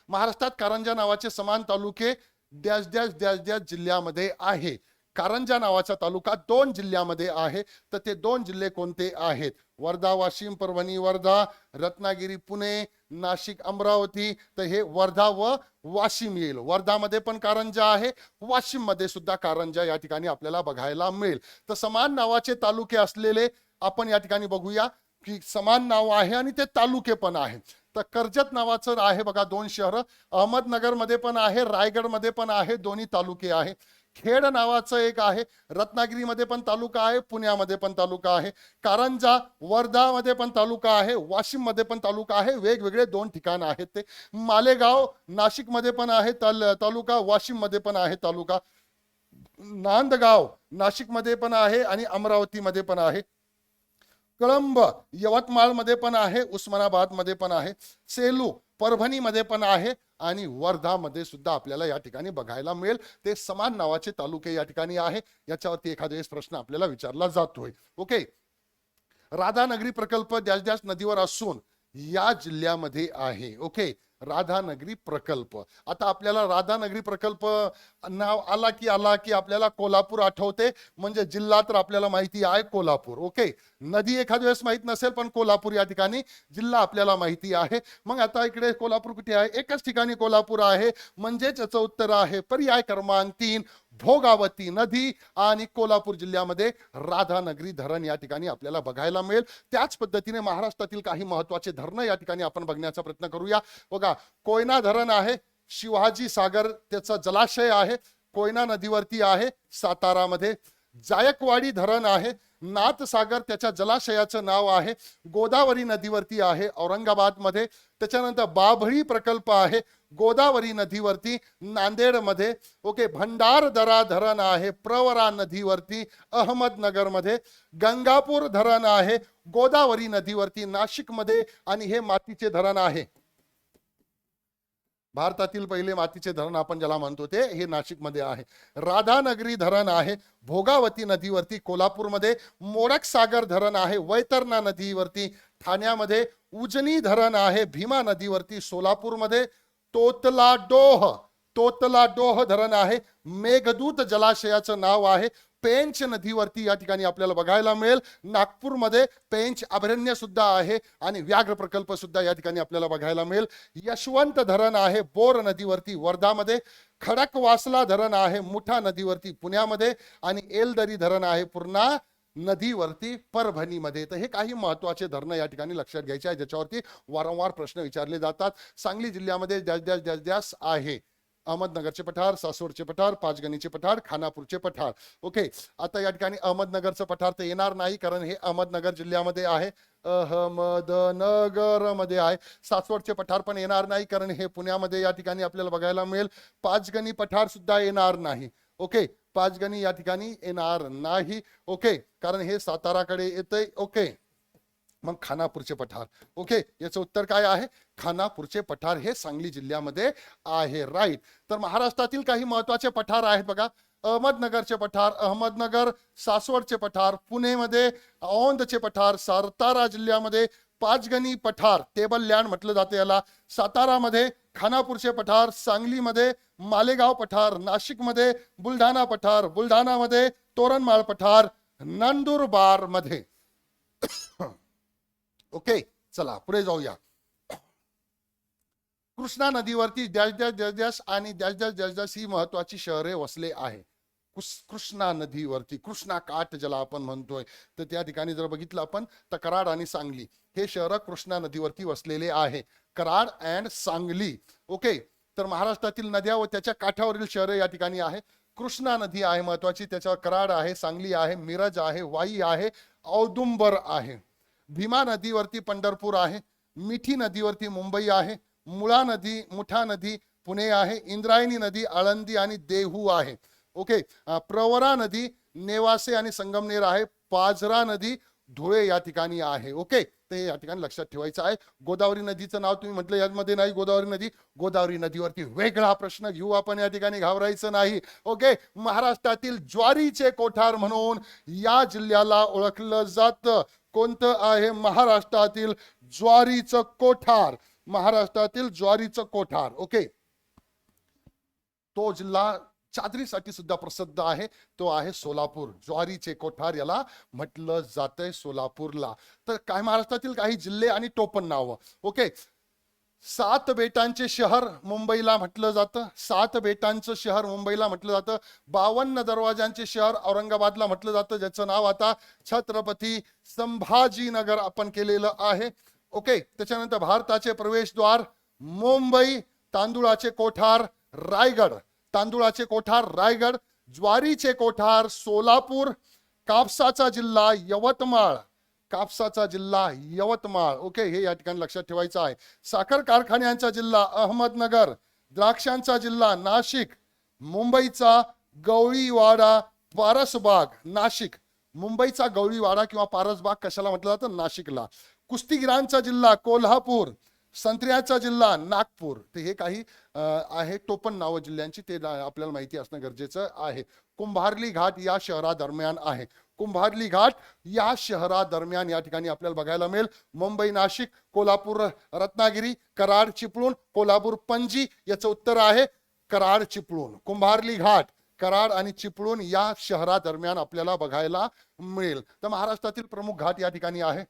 महाराष्ट्रात कारंजा नावाचे समान तालुके डॅश डॅश डॅश डॅश जिल्ह्यामध्ये आहे. कारंजा नावाचा तालुका 2 जिल्ह्यामध्ये आहे. तर ते 2 जिल्हे कोणते आहेत? वर्धा वाशिम, परभणी वर्धा, रत्नागिरी पुणे, नाशिक अमरावती. तर हे वर्धा व वाशिम येईल. वर्धामध्ये पण कारंजा आहे, वाशिम मध्ये सुद्धा कारंजा या ठिकाणी आपल्याला बघायला मिळेल. तर समान नावाचे तालुके असलेले आपण या ठिकाणी बघूया की समान नाव आहे आणि ते तालुके पण आहेत. तर कर्जत नावाचं आहे बघा 2 शहरं, अहमदनगर मध्ये पण आहे, रायगड मध्ये पण आहे, दोन्ही तालुके आहे. खेड नावाचं एक आहे, रत्नागिरीमध्ये पण तालुका आहे, पुण्यामध्ये पण तालुका आहे. कारंजा वर्धामध्ये पण तालुका आहे, वाशिम मध्ये पण तालुका आहे. वेगवेगळे 2 ठिकाण आहेत ते. मालेगाव नाशिक मध्ये पण आहे तालुका, वाशिम मध्ये पण आहे तालुका. नांदगाव नाशिक मध्ये पण आहे आणि अमरावती मध्ये पण आहे. कळंब यवतमाळ मध्ये पण आहे, उस्मानाबाद मध्ये पण आहे. सेलू परभणी मध्ये पण आहे आणि वर्धा मध्ये सुद्धा आपल्याला या ठिकाणी बघायला मिळेल. ते समान नावाचे तालुके या ठिकाणी आहे. याच्यावरती एखादा वेळेस प्रश्न आपल्याला विचारला जातोय. ओके, राधानगरी प्रकल्प डॅश डॅश नदीवर असून या जिल्ह्यामध्ये आहे. ओके, राधानगरी प्रकल्प. आता आपल्याला राधानगरी प्रकल्प नाव आला की आपल्याला कोल्हापूर आठवते, म्हणजे जिल्हा तर आपल्याला माहिती आहे कोल्हापूर. ओके, नदी एखाद्या वेळेस माहित नसेल, पण कोल्हापूर या ठिकाणी जिल्हा आपल्याला माहिती आहे. मग आता इकडे कोल्हापूर कुठे आहे? एकच ठिकाणी कोल्हापूर आहे, म्हणजेच याचं उत्तर आहे पर्याय क्रमांक 3, भोगावती नदी. आणि कोल्हापूर जिल्ह्यामध्ये राधानगरी धरण या ठिकाणी आपल्याला बघायला मिळेल. त्याच पद्धतीने महाराष्ट्रातील काही महत्वाचे धरण या ठिकाणी आपण बघण्याचा प्रयत्न करूया. बघा, कोयना धरण आहे, शिवाजी सागर त्याचा जलाशय आहे, कोयना नदीवरती आहे सातारामध्ये. जायकवाडी धरण आहे, नाथसागर त्याच्या जलाशयाचं नाव आहे, गोदावरी नदीवरती आहे औरंगाबाद मध्ये. त्याच्यानंतर बाभळी प्रकल्प आहे, गोदावरी नदीवरती नांदेडमध्ये. ओके, भंडारदरा धरण आहे प्रवरा नदीवरती अहमदनगर मध्ये. गंगापूर धरण आहे गोदावरी नदीवरती नाशिकमध्ये. आणि हे मातीचे धरण आहे, भारतातील पहिले मातीचे धरण आपण ज्याला म्हणतो ते हे नाशिकमध्ये आहे. राधानगरी धरण आहे भोगावती नदीवरती कोल्हापूरमध्ये. मोडक सागर धरण आहे वैतरणा नदीवरती ठाण्यामध्ये. उजनी धरण आहे भीमा नदीवरती सोलापूरमध्ये. तोतला डोह धरण आहे, मेघदूत जलाशयाचं नाव आहे, पेंच नदीवरती या ठिकाणी आपल्याला बघायला मिळेल. नागपूरमध्ये पेंच अभयारण्य सुद्धा आहे आणि व्याघ्र प्रकल्प सुद्धा या ठिकाणी आपल्याला बघायला मिळेल. यशवंत धरण आहे बोर नदीवरती वर्धामध्ये. खडकवासला धरण आहे मुठा नदीवरती पुण्यामध्ये. आणि एलदरी धरण आहे पूर्णा नदीवरती परभणीमध्ये. तर हे काही महत्वाचे धरणं या ठिकाणी लक्षात घ्यायचे आहे, ज्याच्यावरती वारंवार प्रश्न विचारले जातात. सांगली जिल्ह्यामध्ये डॅश आहे. अहमदनगरचे पठार, सासवडचे पठार, पाचगणीचे पठार, खानापूरचे पठार. ओके, आता या ठिकाणी अहमदनगरचं पठार तर येणार नाही, कारण हे अहमदनगर जिल्ह्यामध्ये आहे, अहमदनगर मध्ये आहे. सासवडचे पठार पण येणार नाही, कारण हे पुण्यामध्ये या ठिकाणी आपल्याला बघायला मिळेल. पाचगणी पठार सुद्धा येणार नाही. ओके, पाचगणी या ठिकाणी येणार नाही. ओके, कारण हे साताराकडे येतंय. ओके, मग खानापूरचे पठार. ओके, याचं उत्तर काय आहे? खानापूरचे पठार हे सांगली जिल्ह्यामध्ये आहे. राईट. तर महाराष्ट्रातील काही महत्वाचे पठार आहेत बघा. अहमदनगरचे पठार, अहमदनगर. सासवडचे पठार पुणेमध्ये, औंधचे पठार सातारा जिल्ह्यामध्ये, पाचगणी पठार टेबल लँड म्हटलं जाते याला सातारामध्ये, खानापूरचे पठार सांगलीमध्ये, मालेगाव पठार नाशिकमध्ये, बुलढाणा पठार बुलढाणामध्ये, तोरणमाळ पठार नंदुरबार मध्ये. ओके, चला पुढे जाऊया. कृष्णा नदीवरती डॅश डॅश डॅश डॅश आणि डॅश डॅश डॅश डॅश ही महत्वाची शहरे वसले आहे. कृष्णा नदीवरती, कृष्णा काठ ज्याला आपण म्हणतोय, तर त्या ठिकाणी जर बघितलं आपण तर कराड आणि सांगली हे शहर कृष्णा नदीवरती वसलेले आहे. कराड अँड सांगली. ओके, तर महाराष्ट्रातील नद्या व त्याच्या काठावरील शहरे या ठिकाणी आहे. कृष्णा नदी आहे महत्वाची, त्याच्यावर कराड आहे, सांगली आहे, मिरज आहे, वाई आहे, औदुंबर आहे. भीमा नदीवरती पंढरपूर आहे. मिठी नदीवरती मुंबई आहे. मुठा नदी पुणे आहे. इंद्रायणी नदी आळंदी आणि देहू आहे. ओके, प्रवरा नदी नेवासे आणि संगमनेर आहे. पाझरा नदी धुळे या ठिकाणी आहे. ओके, ते या ठिकाणी लक्षात ठेवायचं आहे. गोदावरी नदीचं नाव तुम्ही म्हटलं यामध्ये नाही गोदावरी नदी. गोदावरी नदीवरती वेगळा प्रश्न घेऊ आपण, या ठिकाणी घाबरायचं नाही. ओके, महाराष्ट्रातील ज्वारीचे कोठार म्हणून या जिल्ह्याला ओळखलं जातं. कोणतं आहे? महाराष्ट्रातील ज्वारीचं कोठार. महाराष्ट्रातील ज्वारीचं कोठार. ओके, तो जिल्हा चादरीसाठी सुद्धा प्रसिद्ध आहे, तो आहे सोलापूर. ज्वारीचे कोठार याला म्हटलं जातंय सोलापूरला. तर काय महाराष्ट्रातील काही जिल्हे आणि टोपण नावं. ओके, 7 बेटांचे शहर मुंबईला म्हटलं जातं. 7 बेटांचं शहर मुंबईला म्हटलं जातं. 52 दरवाजांचे शहर औरंगाबादला म्हटलं जातं, ज्याचं नाव आता छत्रपती संभाजीनगर आपण केलेलं आहे. ओके, त्याच्यानंतर भारताचे प्रवेशद्वार मुंबई. तांदूळाचे कोठार रायगड. तांदूळाचे कोठार रायगड. ज्वारीचे कोठार सोलापूर. कापसाचा जिल्हा यवतमाळ. कापसाचा जिल्हा यवतमाळ. ओके, हे या ठिकाणी लक्षात ठेवायचं आहे. साखर कारखान्यांचा जिल्हा अहमदनगर. द्राक्षांचा जिल्हा नाशिक. मुंबईचा गवळीवाडा पारसबाग नाशिक. मुंबईचा गवळीवाडा किंवा पारसबाग कशाला म्हटलं जातं? नाशिकला. कुस्तीगिरांचा जिल्हा कोल्हापूर. संत्र्याचा जिल्हा नागपूर. ते हे काही आहे टोपण नाव जिल्ह्यांची, ते आपल्याला माहिती असणं गरजेचं आहे. कुंभारली घाट या शहरादरम्यान आहे. कुंभारली घाट या शहरादरम्यान या ठिकाणी आपल्याला बघायला मिळेल. मुंबई, नाशिक, कोल्हापूर, रत्नागिरी, कराड, चिपळूण, कोल्हापूर, पणजी याचं उत्तर आहे कराड, चिपळूण. कुंभारली घाट कराड आणि चिपळूण या शहरादरम्यान आपल्याला बघायला मिळेल. तर महाराष्ट्रातील प्रमुख घाट या ठिकाणी आहे.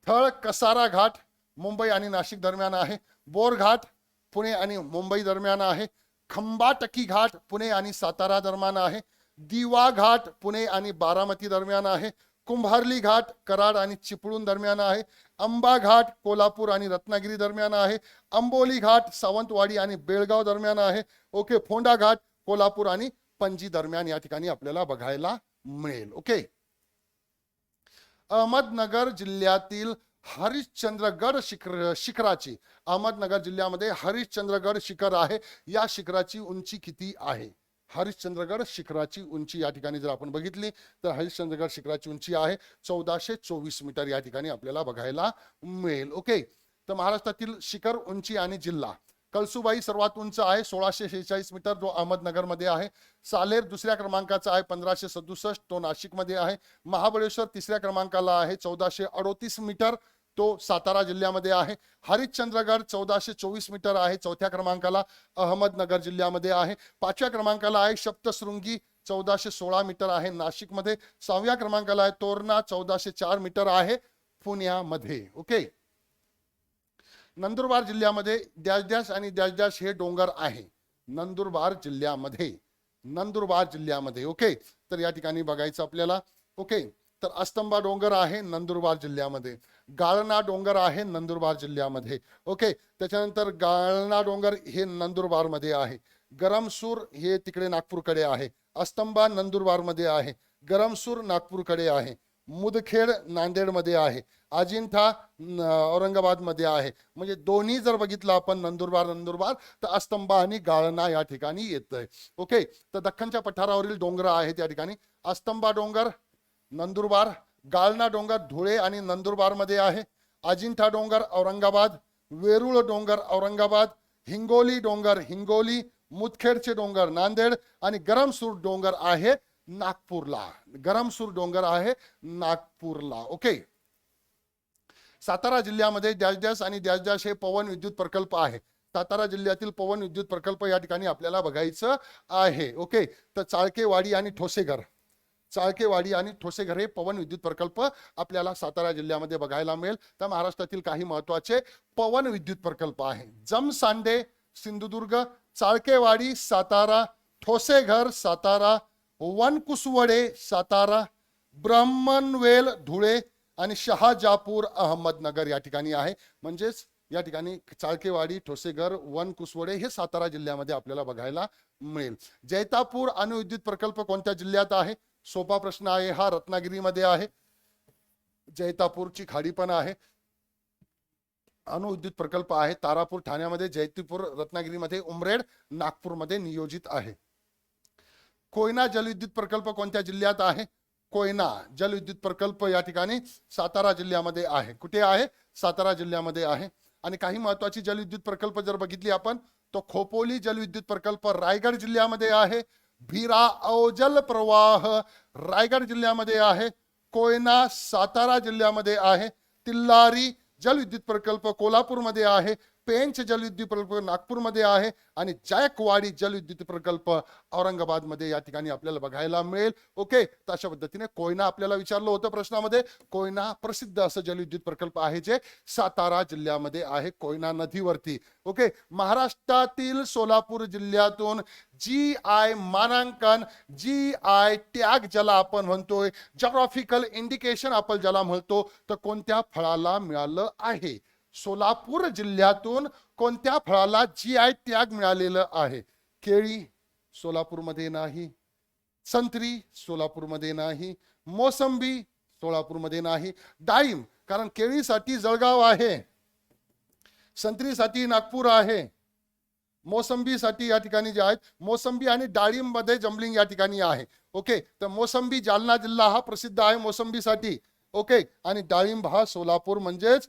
थळ कसारा घाट मुंबई आणि नाशिक दरम्यान आहे. बोर घाट पुणे आणि मुंबई दरम्यान आहे. खंबाटकी घाट पुणे आणि सातारा दरम्यान आहे. दिवा घाट पुणे आणि बारामती दरम्यान आहे. कुंभारली घाट कराड आणि चिपळूण दरम्यान आहे. अंबा घाट कोल्हापूर आणि रत्नागिरी दरम्यान आहे. अंबोली घाट सावंतवाडी आणि बेळगाव दरम्यान आहे. ओके. फोंडा घाट कोल्हापूर आणि पणजी दरम्यान या ठिकाणी आपल्याला बघायला मिळेल. ओके. अहमदनगर जिल्ह्यातील हरिश्चंद्रगड शिखराची अहमदनगर जिल्ह्यामध्ये हरिश्चंद्रगड शिखर आहे. या शिखराची उंची किती आहे? हरिश्चंद्रगड शिखराची उंची या ठिकाणी जर आपण बघितली तर हरिश्चंद्रगड शिखराची उंची आहे 1424 मीटर या ठिकाणी आपल्याला बघायला मिळेल. ओके. तर महाराष्ट्रातील शिखर, उंची आणि जिल्हा. कळसुबाई सर्वात उंच आहे 1646 मीटर, जो अहमदनगर मध्ये आहे. सालेर दुसऱ्या क्रमांकाचा आहे 1567, तो नाशिक मध्ये आहे. महाबळेश्वर तिसऱ्या क्रमांकाला आहे 1438 मीटर, तो सातारा जिल्ह्यामध्ये आहे. हरिश्चंद्रगड 1424 मीटर आहे, चौथ्या क्रमांकाला अहमदनगर जिल्ह्यामध्ये आहे. पाचव्या क्रमांकाला आहे सप्तशृंगी 1416 मीटर आहे नाशिकमध्ये. सहाव्या क्रमांकाला आहे तोरणा 1404 मीटर आहे पुण्यामध्ये. ओके. नंदुरबार जिल्ह्यामध्ये डॅश डॅश आणि डॅश डॅश हे डोंगर आहे. नंदुरबार जिल्ह्यामध्ये. ओके. तर या ठिकाणी बघायचं आपल्याला. ओके. तर अस्तंबा डोंगर आहे नंदुरबार जिल्ह्यामध्ये. गाळणा डोंगर आहे नंदुरबार जिल्ह्यामध्ये. ओके. त्याच्यानंतर गाळणा डोंगर हे नंदुरबार मध्ये आहे. गरमसूर हे तिकडे नागपूरकडे आहे. अस्तंबा नंदुरबार मध्ये आहे. गरमसूर नागपूरकडे आहे. मुदखेड नांदेड मध्ये आहे. अजिंठा औरंगाबाद मध्ये आहे. म्हणजे दोन्ही जर बघितलं आपण नंदुरबार तर अस्तंबा आणि गाळणा या ठिकाणी येतंय. ओके. तर दख्खनच्या पठारावरील डोंगर आहेत या ठिकाणी. अस्तंबा डोंगर नंदुरबार, गाळणा डोंगर धुळे आणि नंदुरबार मध्ये आहे. अजिंठा डोंगर औरंगाबाद, वेरूळ डोंगर औरंगाबाद, हिंगोली डोंगर हिंगोली, मुदखेडचे डोंगर नांदेड आणि गरमसूर डोंगर आहे नागपूरला. गरमसूर डोंगर आहे नागपूरला. ओके. सातारा जिल्ह्यामध्ये डॅश डॅश आणि डॅश डॅश हे पवन विद्युत प्रकल्प आहे. सातारा जिल्ह्यातील पवन विद्युत प्रकल्प या ठिकाणी आपल्याला बघायचं आहे. ओके. तर चाळकेवाडी आणि ठोसेघर हे पवन विद्युत प्रकल्प आपल्याला सातारा जिल्ह्यामध्ये बघायला मिळेल. तर महाराष्ट्रातील काही महत्वाचे पवन विद्युत प्रकल्प आहे. जमसांडे सिंधुदुर्ग, चाळकेवाडी सातारा, ठोसेघर सातारा, वनकुसवडे सातारा, ब्रह्मणवेल धुळे आणि शहाजापूर अहमदनगर या ठिकाणी आहे. म्हणजेच या ठिकाणी चाळकेवाडी, ठोसेघर, वनकुसवडे हे सातारा जिल्ह्यामध्ये आपल्याला बघायला मिळेल. जैतापूर अणुविद्युत प्रकल्प कोणत्या जिल्ह्यात आहे? सोपा प्रश्न आहे हा. रत्नागिरीमध्ये आहे. जैतापूरची खाडी पण आहे. अणुविद्युत प्रकल्प आहे तारापूर ठाण्यामध्ये, जैतापूर रत्नागिरीमध्ये, उमरेड नागपूरमध्ये नियोजित आहे. कोयना जलविद्युत प्रकल्प कोणत्या जिल्ह्यात आहे? कोयना जलविद्युत प्रकल्प या ठिकाणी सातारा जिल्ह्यामध्ये आहे. कुठे आहे? सातारा जिल्ह्यामध्ये आहे. आणि काही महत्वाची जलविद्युत प्रकल्प जर बघितली आपण तो खोपोली जलविद्युत प्रकल्प रायगड जिल्ह्यामध्ये आहे. भीरा अवजल प्रवाह रायगड जिल्ह्यामध्ये आहे. कोयना सातारा जिल्ह्यामध्ये आहे. तिल्लारी जलविद्युत प्रकल्प कोल्हापूरमध्ये आहे. पेंच जलविद्युत प्रकल्प नागपूरमध्ये आहे आणि जायकवाडी जलविद्युत प्रकल्प औरंगाबादमध्ये या ठिकाणी आपल्याला बघायला मिळेल. ओके. तर अशा पद्धतीने कोयना आपल्याला विचारलं होतं प्रश्नामध्ये. कोयना प्रसिद्ध असं जलविद्युत प्रकल्प आहे जे सातारा जिल्ह्यामध्ये आहे कोयना नदीवरती. ओके. महाराष्ट्रातील सोलापूर जिल्ह्यातून GI मानांकन, GI टॅग ज्याला आपण म्हणतोय, जॉग्राफिकल इंडिकेशन आपण ज्याला म्हणतो, तर कोणत्या फळाला मिळालं आहे? सोलापूर जिल्ह्यातून कोणत्या फळाला GI टॅग मिळालेलं आहे? केळी सोलापूरमध्ये नाही, संत्री सोलापूरमध्ये नाही, मोसंबी सोलापूरमध्ये नाही, डाळिंब, कारण केळीसाठी जळगाव आहे, संत्रीसाठी नागपूर आहे, मोसंबीसाठी या ठिकाणी जे आहेत मोसंबी आणि डाळिंब मध्ये जमलिंग या ठिकाणी आहे. ओके. तर मोसंबी जालना जिल्हा हा प्रसिद्ध आहे मोसंबीसाठी. ओके. आणि डाळिंब हा सोलापूर, म्हणजेच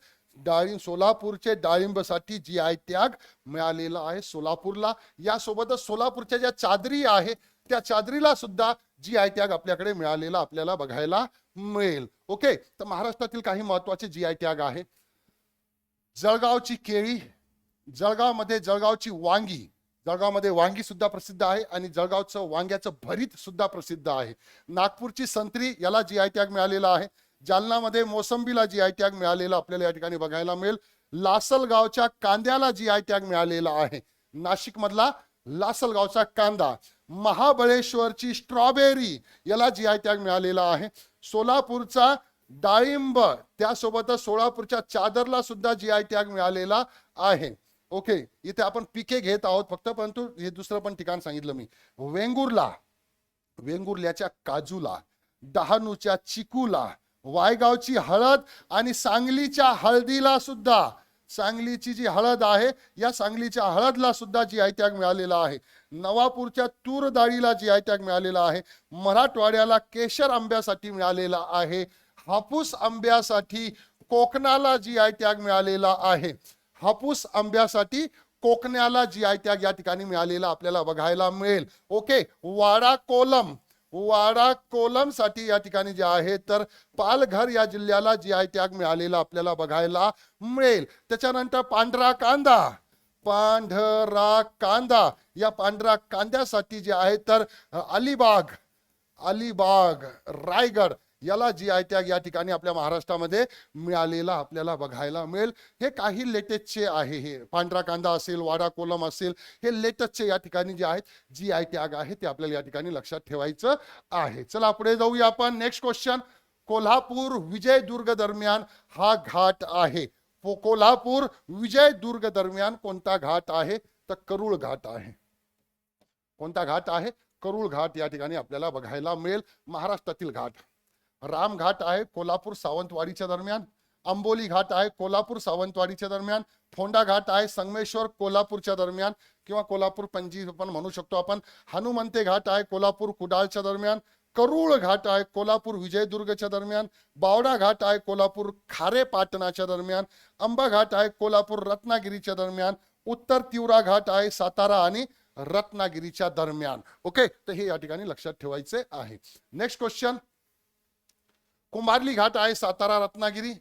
सोलापूरचे डाळिंबसाठी GI टॅग मिळालेला आहे सोलापूरला. यासोबतच सोलापूरच्या ज्या चादरी आहे त्या चादरीला सुद्धा GI टॅग आपल्याकडे मिळालेला आपल्याला बघायला मिळेल. ओके, तर महाराष्ट्रातील काही महत्वाचे GI टॅग आहे. जळगावची केळी, जळगावमध्ये जळगावची वांगी, जळगावमध्ये वांगी सुद्धा प्रसिद्ध आहे आणि जळगावचं वांग्याचं भरीत सुद्धा प्रसिद्ध आहे. नागपूरची संत्री, याला GI टॅग मिळालेला आहे. जालनामध्ये मोसंबीला GI टॅग मिळालेला आपल्याला या ठिकाणी बघायला मिळेल. लासलगावच्या कांद्याला GI टॅग मिळालेला आहे. नाशिक मधला लासलगावचा कांदा. महाबळेश्वरची स्ट्रॉबेरी, याला GI टॅग मिळालेला आहे. सोलापूरचा डाळिंब, त्यासोबतच सोलापूरच्या चादरला सुद्धा GI टॅग मिळालेला आहे. ओके, इथे आपण पिके घेत आहोत फक्त, परंतु हे दुसरं पण ठिकाण सांगितलं मी. वेंगुर्ला, वेंगुर्ल्याच्या काजूला, डहाणूच्या चिकूला, वायगावची हळद आणि सांगलीच्या हळदीला सुद्धा, सांगलीची जी हळद आहे या सांगलीच्या हळदला सुद्धा GI टॅग मिळालेला आहे. नवापूरच्या तूर डाळीला GI टॅग मिळालेला आहे. मराठवाड्याला केशर आंब्यासाठी मिळालेला आहे. हापूस आंब्यासाठी कोकणाला GI टॅग मिळालेला आहे. हापूस आंब्यासाठी कोकणाला GI टॅग या ठिकाणी मिळालेला आपल्याला बघायला मिळेल. ओके, वाडा कोलम, वाडा कोलम साठी या ठिकाणी जे आहे तर पालघर या जिल्ह्याला GI टॅग मिळालेला आपल्याला बघायला मिळेल. त्याच्यानंतर पांढरा कांदा, पांढरा कांदा, या पांढरा कांद्यासाठी जे आहे तर अलिबाग, अलिबाग रायगड याला GI टॅग या ठिकाणी आपल्या महाराष्ट्रामध्ये मिळालेला आपल्याला बघायला मिळेल. हे काही लेटेस्टचे आहे. हे पांढरा कांदा असेल, वाडा कोलम असेल, हे लेटेस्टचे या ठिकाणी जे आहेत GI टॅग आहे ते आपल्याला या ठिकाणी लक्षात ठेवायचं आहे. चला पुढे जाऊया आपण. नेक्स्ट क्वेश्चन, कोल्हापूर विजयदुर्ग दरम्यान हा घाट आहे. कोल्हापूर विजयदुर्ग दरम्यान कोणता घाट आहे तर करूळ घाट आहे. कोणता घाट आहे? करूळ घाट या ठिकाणी आपल्याला बघायला मिळेल. महाराष्ट्रातील घाट, राम घाट आहे कोल्हापूर सावंतवाडीच्या दरम्यान. आंबोली घाट आहे कोल्हापूर सावंतवाडीच्या दरम्यान. फोंडा घाट आहे संगमेश्वर कोल्हापूरच्या दरम्यान किंवा कोल्हापूर पणजी पण म्हणू शकतो आपण. हनुमंते घाट आहे कोल्हापूर कुडाळच्या दरम्यान. करूळ घाट आहे कोल्हापूर विजयदुर्गच्या दरम्यान. बावडा घाट आहे कोल्हापूर खारेपाटणाच्या दरम्यान. अंबा घाट आहे कोल्हापूर रत्नागिरीच्या दरम्यान. उत्तर तिवरा घाट आहे सातारा आणि रत्नागिरीच्या दरम्यान. ओके, तर हे या ठिकाणी लक्षात ठेवायचे आहे. नेक्स्ट क्वेश्चन, कुंभारली घाट आहे सातारा रत्नागिरी.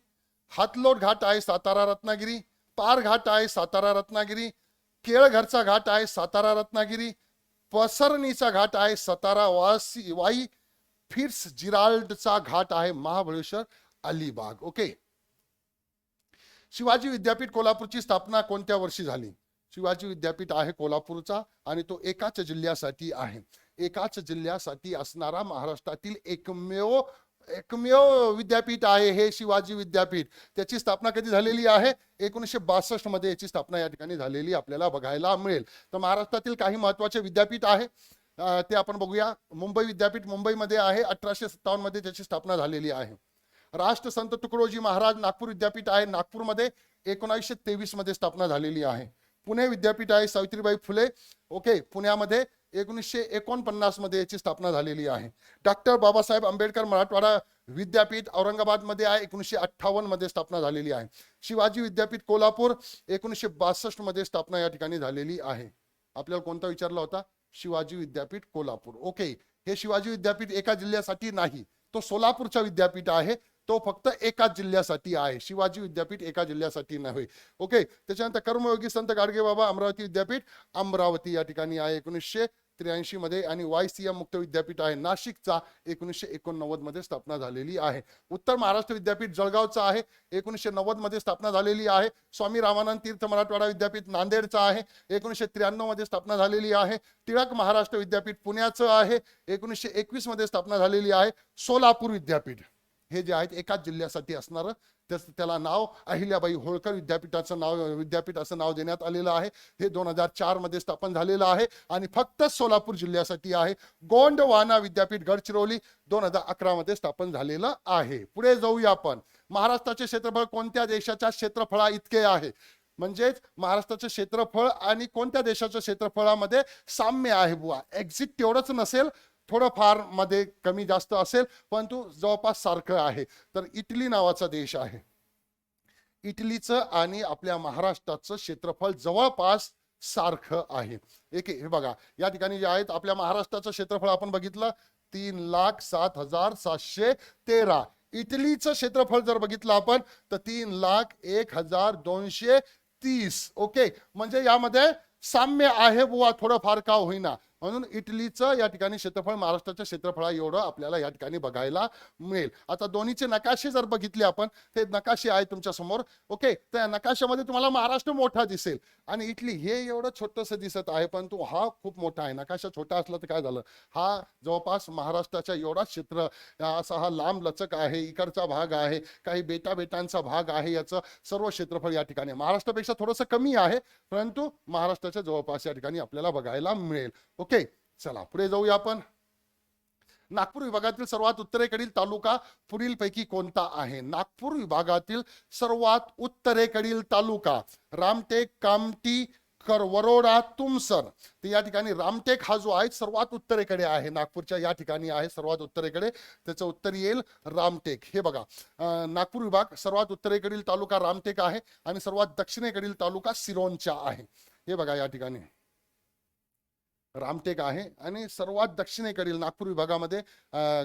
हातलोट घाट आहे सातारा रत्नागिरी. पार घाट आहे सातारा रत्नागिरी. केळघरचा घाट आहे सातारा रत्नागिरी. पसरणीचा घाट आहे सातारा वाई. फिट्स जिराल्डचा घाट आहे महाबळेश्वर अलिबाग. ओके, शिवाजी विद्यापीठ कोल्हापूरची स्थापना कोणत्या वर्षी झाली? शिवाजी विद्यापीठ आहे कोल्हापूरचा आणि तो एकाच जिल्ह्यासाठी आहे. एकाच जिल्ह्यासाठी असणारा महाराष्ट्रातील एकमेव विद्यापीठ आहे हे शिवाजी विद्यापीठ. त्याची स्थापना कधी झालेली आहे? 1962 मध्ये याची स्थापना या ठिकाणी झालेली आपल्याला बघायला मिळेल. तर महाराष्ट्रातील काही महत्वाचे विद्यापीठ आहे ते आपण बघूया. मुंबई विद्यापीठ मुंबईमध्ये आहे. 1857 मध्ये त्याची स्थापना झालेली आहे. राष्ट्रसंत तुकडोजी महाराज नागपूर विद्यापीठ आहे नागपूरमध्ये 1923 मध्ये स्थापना झालेली आहे. पुणे विद्यापीठ आहे सावित्रीबाई फुले. ओके, पुण्यामध्ये 1949 मध्ये याची स्थापना झालेली आहे. डॉक्टर बाबासाहेब आंबेडकर मराठवाडा विद्यापीठ औरंगाबाद मध्ये आहे. 1958 मध्ये स्थापना झालेली आहे. शिवाजी विद्यापीठ कोल्हापूर 1962 मध्ये स्थापना या ठिकाणी झालेली आहे. आपल्याला कोणता विचारला होता? शिवाजी विद्यापीठ कोल्हापूर. ओके, हे शिवाजी विद्यापीठ एका जिल्ह्यासाठी नाही, तो सोलापूरचा विद्यापीठ आहे. तो फक्त एकाच जिल्ह्यासाठी आहे. शिवाजी विद्यापीठ एका जिल्ह्यासाठी नाही. ओके, त्याच्यानंतर कर्मयोगी संत गाडगे बाबा अमरावती विद्यापीठ अमरावती या ठिकाणी आहे 1983 मध्ये. आणि YCM मुक्त विद्यापीठ आहे नाशिकचा 1989 मध्ये स्थापना झालेली आहे. उत्तर महाराष्ट्र विद्यापीठ जळगावचा आहे 1990 मध्ये स्थापना झालेली आहे. स्वामी रामानंद तीर्थ मराठवाडा विद्यापीठ नांदेडचा आहे 1993 मध्ये स्थापना झालेली आहे. टिळक महाराष्ट्र विद्यापीठ पुण्याचं आहे 1921 मध्ये स्थापना झालेली आहे. सोलापूर विद्यापीठ हे जे आहेत एकाच जिल्ह्यासाठी असणार, त्याला नाव अहिल्याबाई होळकर विद्यापीठ असं नाव देण्यात आलेलं आहे. हे 2004 मध्ये स्थापन झालेलं आहे आणि फक्त सोलापूर जिल्ह्यासाठी आहे. गोंडवाना विद्यापीठ गडचिरोली 2011 मध्ये स्थापन झालेलं आहे. पुढे जाऊया आपण. महाराष्ट्राचे क्षेत्रफळ कोणत्या देशाच्या क्षेत्रफळा इतके आहे? म्हणजेच महाराष्ट्राचे क्षेत्रफळ आणि कोणत्या देशाच्या क्षेत्रफळामध्ये साम्य आहे बुवा. एक्झिट तेवढंच नसेल, थोडंफार मध्ये कमी जास्त असेल, परंतु जवळपास सारखं आहे. तर इटली नावाचा देश आहे. इटलीचं आणि आपल्या महाराष्ट्राचं क्षेत्रफळ जवळपास सारखं आहे. हे बघा या ठिकाणी जे आहेत आपल्या महाराष्ट्राचं क्षेत्रफळ आपण बघितलं 3,07,713. इटलीचं क्षेत्रफळ जर बघितलं आपण तर 3,01,230. ओके, म्हणजे यामध्ये साम्य आहे बुवा, थोडंफार का होईना. म्हणून इटलीचं या ठिकाणी क्षेत्रफळ महाराष्ट्राच्या क्षेत्रफळा एवढं आपल्याला या ठिकाणी बघायला मिळेल. आता दोन्हीचे नकाशे जर बघितले आपण, ते नकाशे आहे तुमच्या समोर. ओके, त्या नकाशामध्ये तुम्हाला महाराष्ट्र मोठा दिसेल आणि इटली हे एवढं छोटंसं दिसत आहे, परंतु हा खूप मोठा आहे. नकाशा छोटा असला तर काय झालं, हा जवळपास महाराष्ट्राच्या एवढा क्षेत्र असा हा लांब लचक आहे. इकडचा भाग आहे, काही बेटांचा भाग आहे, याचं सर्व क्षेत्रफळ या ठिकाणी महाराष्ट्रापेक्षा थोडंसं कमी आहे, परंतु महाराष्ट्राच्या जवळपास या ठिकाणी आपल्याला बघायला मिळेल. ओके, चला पुढे जाऊया आपण. नागपूर विभागातील सर्वात उत्तरेकडील तालुका पुढीलपैकी कोणता आहे? नागपूर विभागातील सर्वात उत्तरेकडील तालुका रामटेक, कामठी, वरोडा, तुमसर. तर या ठिकाणी रामटेक हा जो आहे सर्वात उत्तरेकडे आहे, नागपूरच्या या ठिकाणी आहे सर्वात उत्तरेकडे, त्याचं उत्तर येईल रामटेक. हे बघा नागपूर विभाग सर्वात उत्तरेकडील तालुका रामटेक आहे आणि सर्वात दक्षिणेकडील तालुका सिरोंचा आहे. हे बघा या ठिकाणी रामटेक आहे आणि सर्वात दक्षिणेकडील नागपूर विभागामध्ये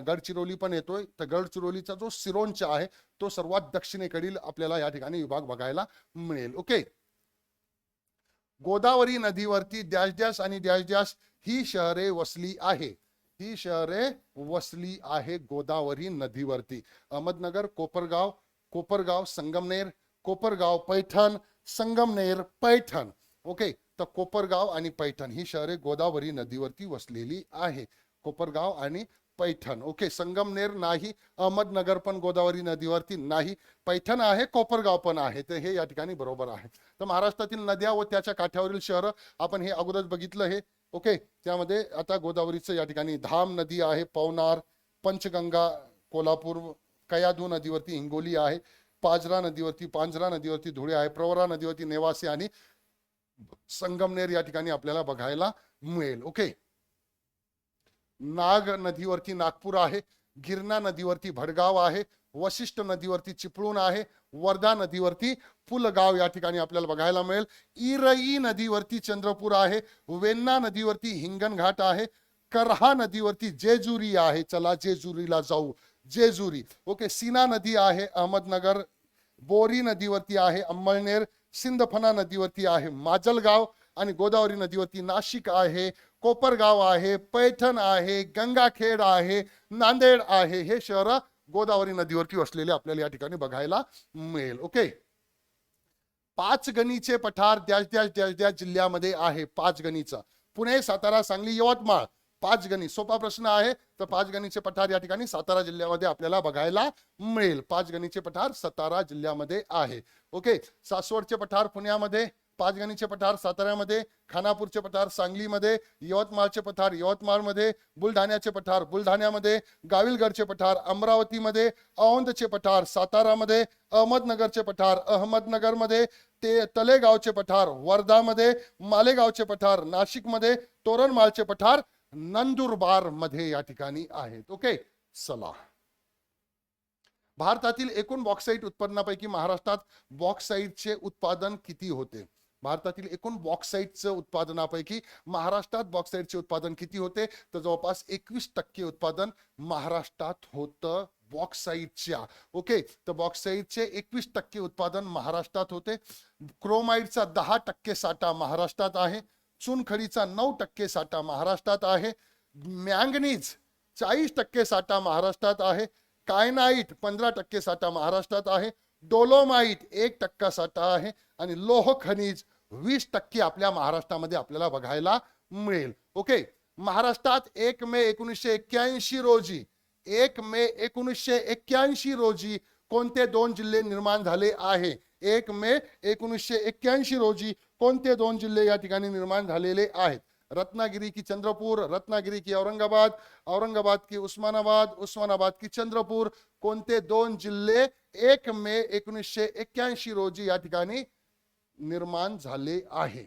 गडचिरोली पण येतोय. तर गडचिरोलीचा जो सिरोंचा आहे तो सर्वात दक्षिणेकडील आपल्याला या ठिकाणी विभाग बघायला मिळेल. ओके, गोदावरी नदीवरती डॅश डॅश आणि डॅश डॅश ही शहरे वसली आहे. ही शहरे वसली आहे गोदावरी नदीवरती. अहमदनगर, कोपरगाव, संगमनेर, कोपरगाव, पैठण, संगमनेर, पैठण. ओके, तर कोपरगाव आणि पैठण ही शहरे गोदावरी नदीवरती वसलेली आहे. कोपरगाव आणि पैठण. ओके, संगमनेर नाही, अहमदनगर पण गोदावरी नदीवरती नाही, पैठण आहे, कोपरगाव पण आहे. तर हे या ठिकाणी बरोबर आहे. तर महाराष्ट्रातील नद्या व त्याच्या काठावरील शहरं आपण हे अगोदर बघितलं हे. ओके, त्यामध्ये आता गोदावरीचं या ठिकाणी धाम नदी आहे, पवनार, पंचगंगा कोल्हापूर, कयाधू नदीवरती हिंगोली आहे, पांझरा नदीवरती धुळे आहे, प्रवरा नदीवरती नेवासे आणि संगमनेर या ठिकाणी आपल्याला बघायला मिळेल. ओके, नाग नदीवरती नागपूर आहे, गिरणा नदीवरती भडगाव आहे, वशिष्ठ नदीवरती चिपळूण आहे, वर्धा नदीवरती पुलगाव या ठिकाणी आपल्याला बघायला मिळेल. इरई नदीवरती चंद्रपूर आहे, वेण्णा नदीवरती हिंगणघाट आहे, करहा नदीवरती जेजुरी आहे. चला जेजुरीला जाऊ, जेजुरी. ओके, सीना नदी आहे अहमदनगर, बोरी नदीवरती आहे अंमळनेर, सिंदफणा नदीवरती आहे माजलगाव आणि गोदावरी नदीवरती नाशिक आहे, कोपरगाव आहे, पैठण आहे, गंगाखेड आहे, नांदेड आहे. हे शहर गोदावरी नदीवरती वसलेले आपल्याला या ठिकाणी बघायला मिळेल. ओके, पाचगणीचे पठार डॅश डॅश डॅश डॅश जिल्ह्यामध्ये आहे. पाचगणीचा पुणे, सातारा, सांगली, यवतमाळ. पाचगणी सोपा प्रश्न आहे. तर पाचगणीचे पठार या ठिकाणी सातारा जिल्ह्यामध्ये आपल्याला बघायला मिळेल. पाचगणीचे पठार सातारा जिल्ह्यामध्ये आहे. ओके, सासवडचे पठार पुण्यामध्ये, पाचगणीचे पठार साताऱ्यामध्ये, खानापूरचे पठार सांगलीमध्ये, यवतमाळचे पठार यवतमाळमध्ये, बुलढाण्याचे पठार बुलढाण्यामध्ये, गाविलगडचे पठार अमरावतीमध्ये, औंधचे पठार सातारामध्ये, अहमदनगरचे पठार अहमदनगरमध्ये, तलेगावचे पठार वर्धामध्ये, मालेगावचे पठार नाशिकमध्ये, तोरणमाळचे पठार नंदुरबार मध्ये या ठिकाणी आहेत. ओके, चला. भारतातील एकूण बॉक्साईट उत्पादनापैकी महाराष्ट्रात बॉक्साईटचे उत्पादन किती होते? भारतातील एकूण बॉक्साईटचं उत्पादनापैकी महाराष्ट्रात बॉक्साईटचे उत्पादन किती होते? तर जवळपास 21% उत्पादन महाराष्ट्रात होतं बॉक्साईटच्या. ओके, तर बॉक्साईटचे 21% उत्पादन महाराष्ट्रात होते. क्रोमाइडचा 10% साठा महाराष्ट्रात आहे. चुनखडीचा 9% साठा महाराष्ट्रात आहे. मँगनीज 40% साठा महाराष्ट्रात आहे. कायनाईट 15% साठा महाराष्ट्रात आहे. डोलोमाइट 1% साठा आहे आणि लोह खनिज 20% आपल्या महाराष्ट्रामध्ये आपल्याला बघायला मिळेल. ओके, महाराष्ट्रात 1 मे 1981 रोजी 1 मे 1981 रोजी कोणते 2 जिल्हे निर्माण झाले आहे? 1 मे 1981 रोजी कोणते 2 जिल्हे या ठिकाणी निर्माण झालेले आहेत? रत्नागिरी की चंद्रपूर, रत्नागिरी की औरंगाबाद, औरंगाबाद की उस्मानाबाद, उस्मानाबाद की चंद्रपूर. कोणते 2 जिल्हे 1 मे 1981 रोजी या ठिकाणी निर्माण झाले आहे?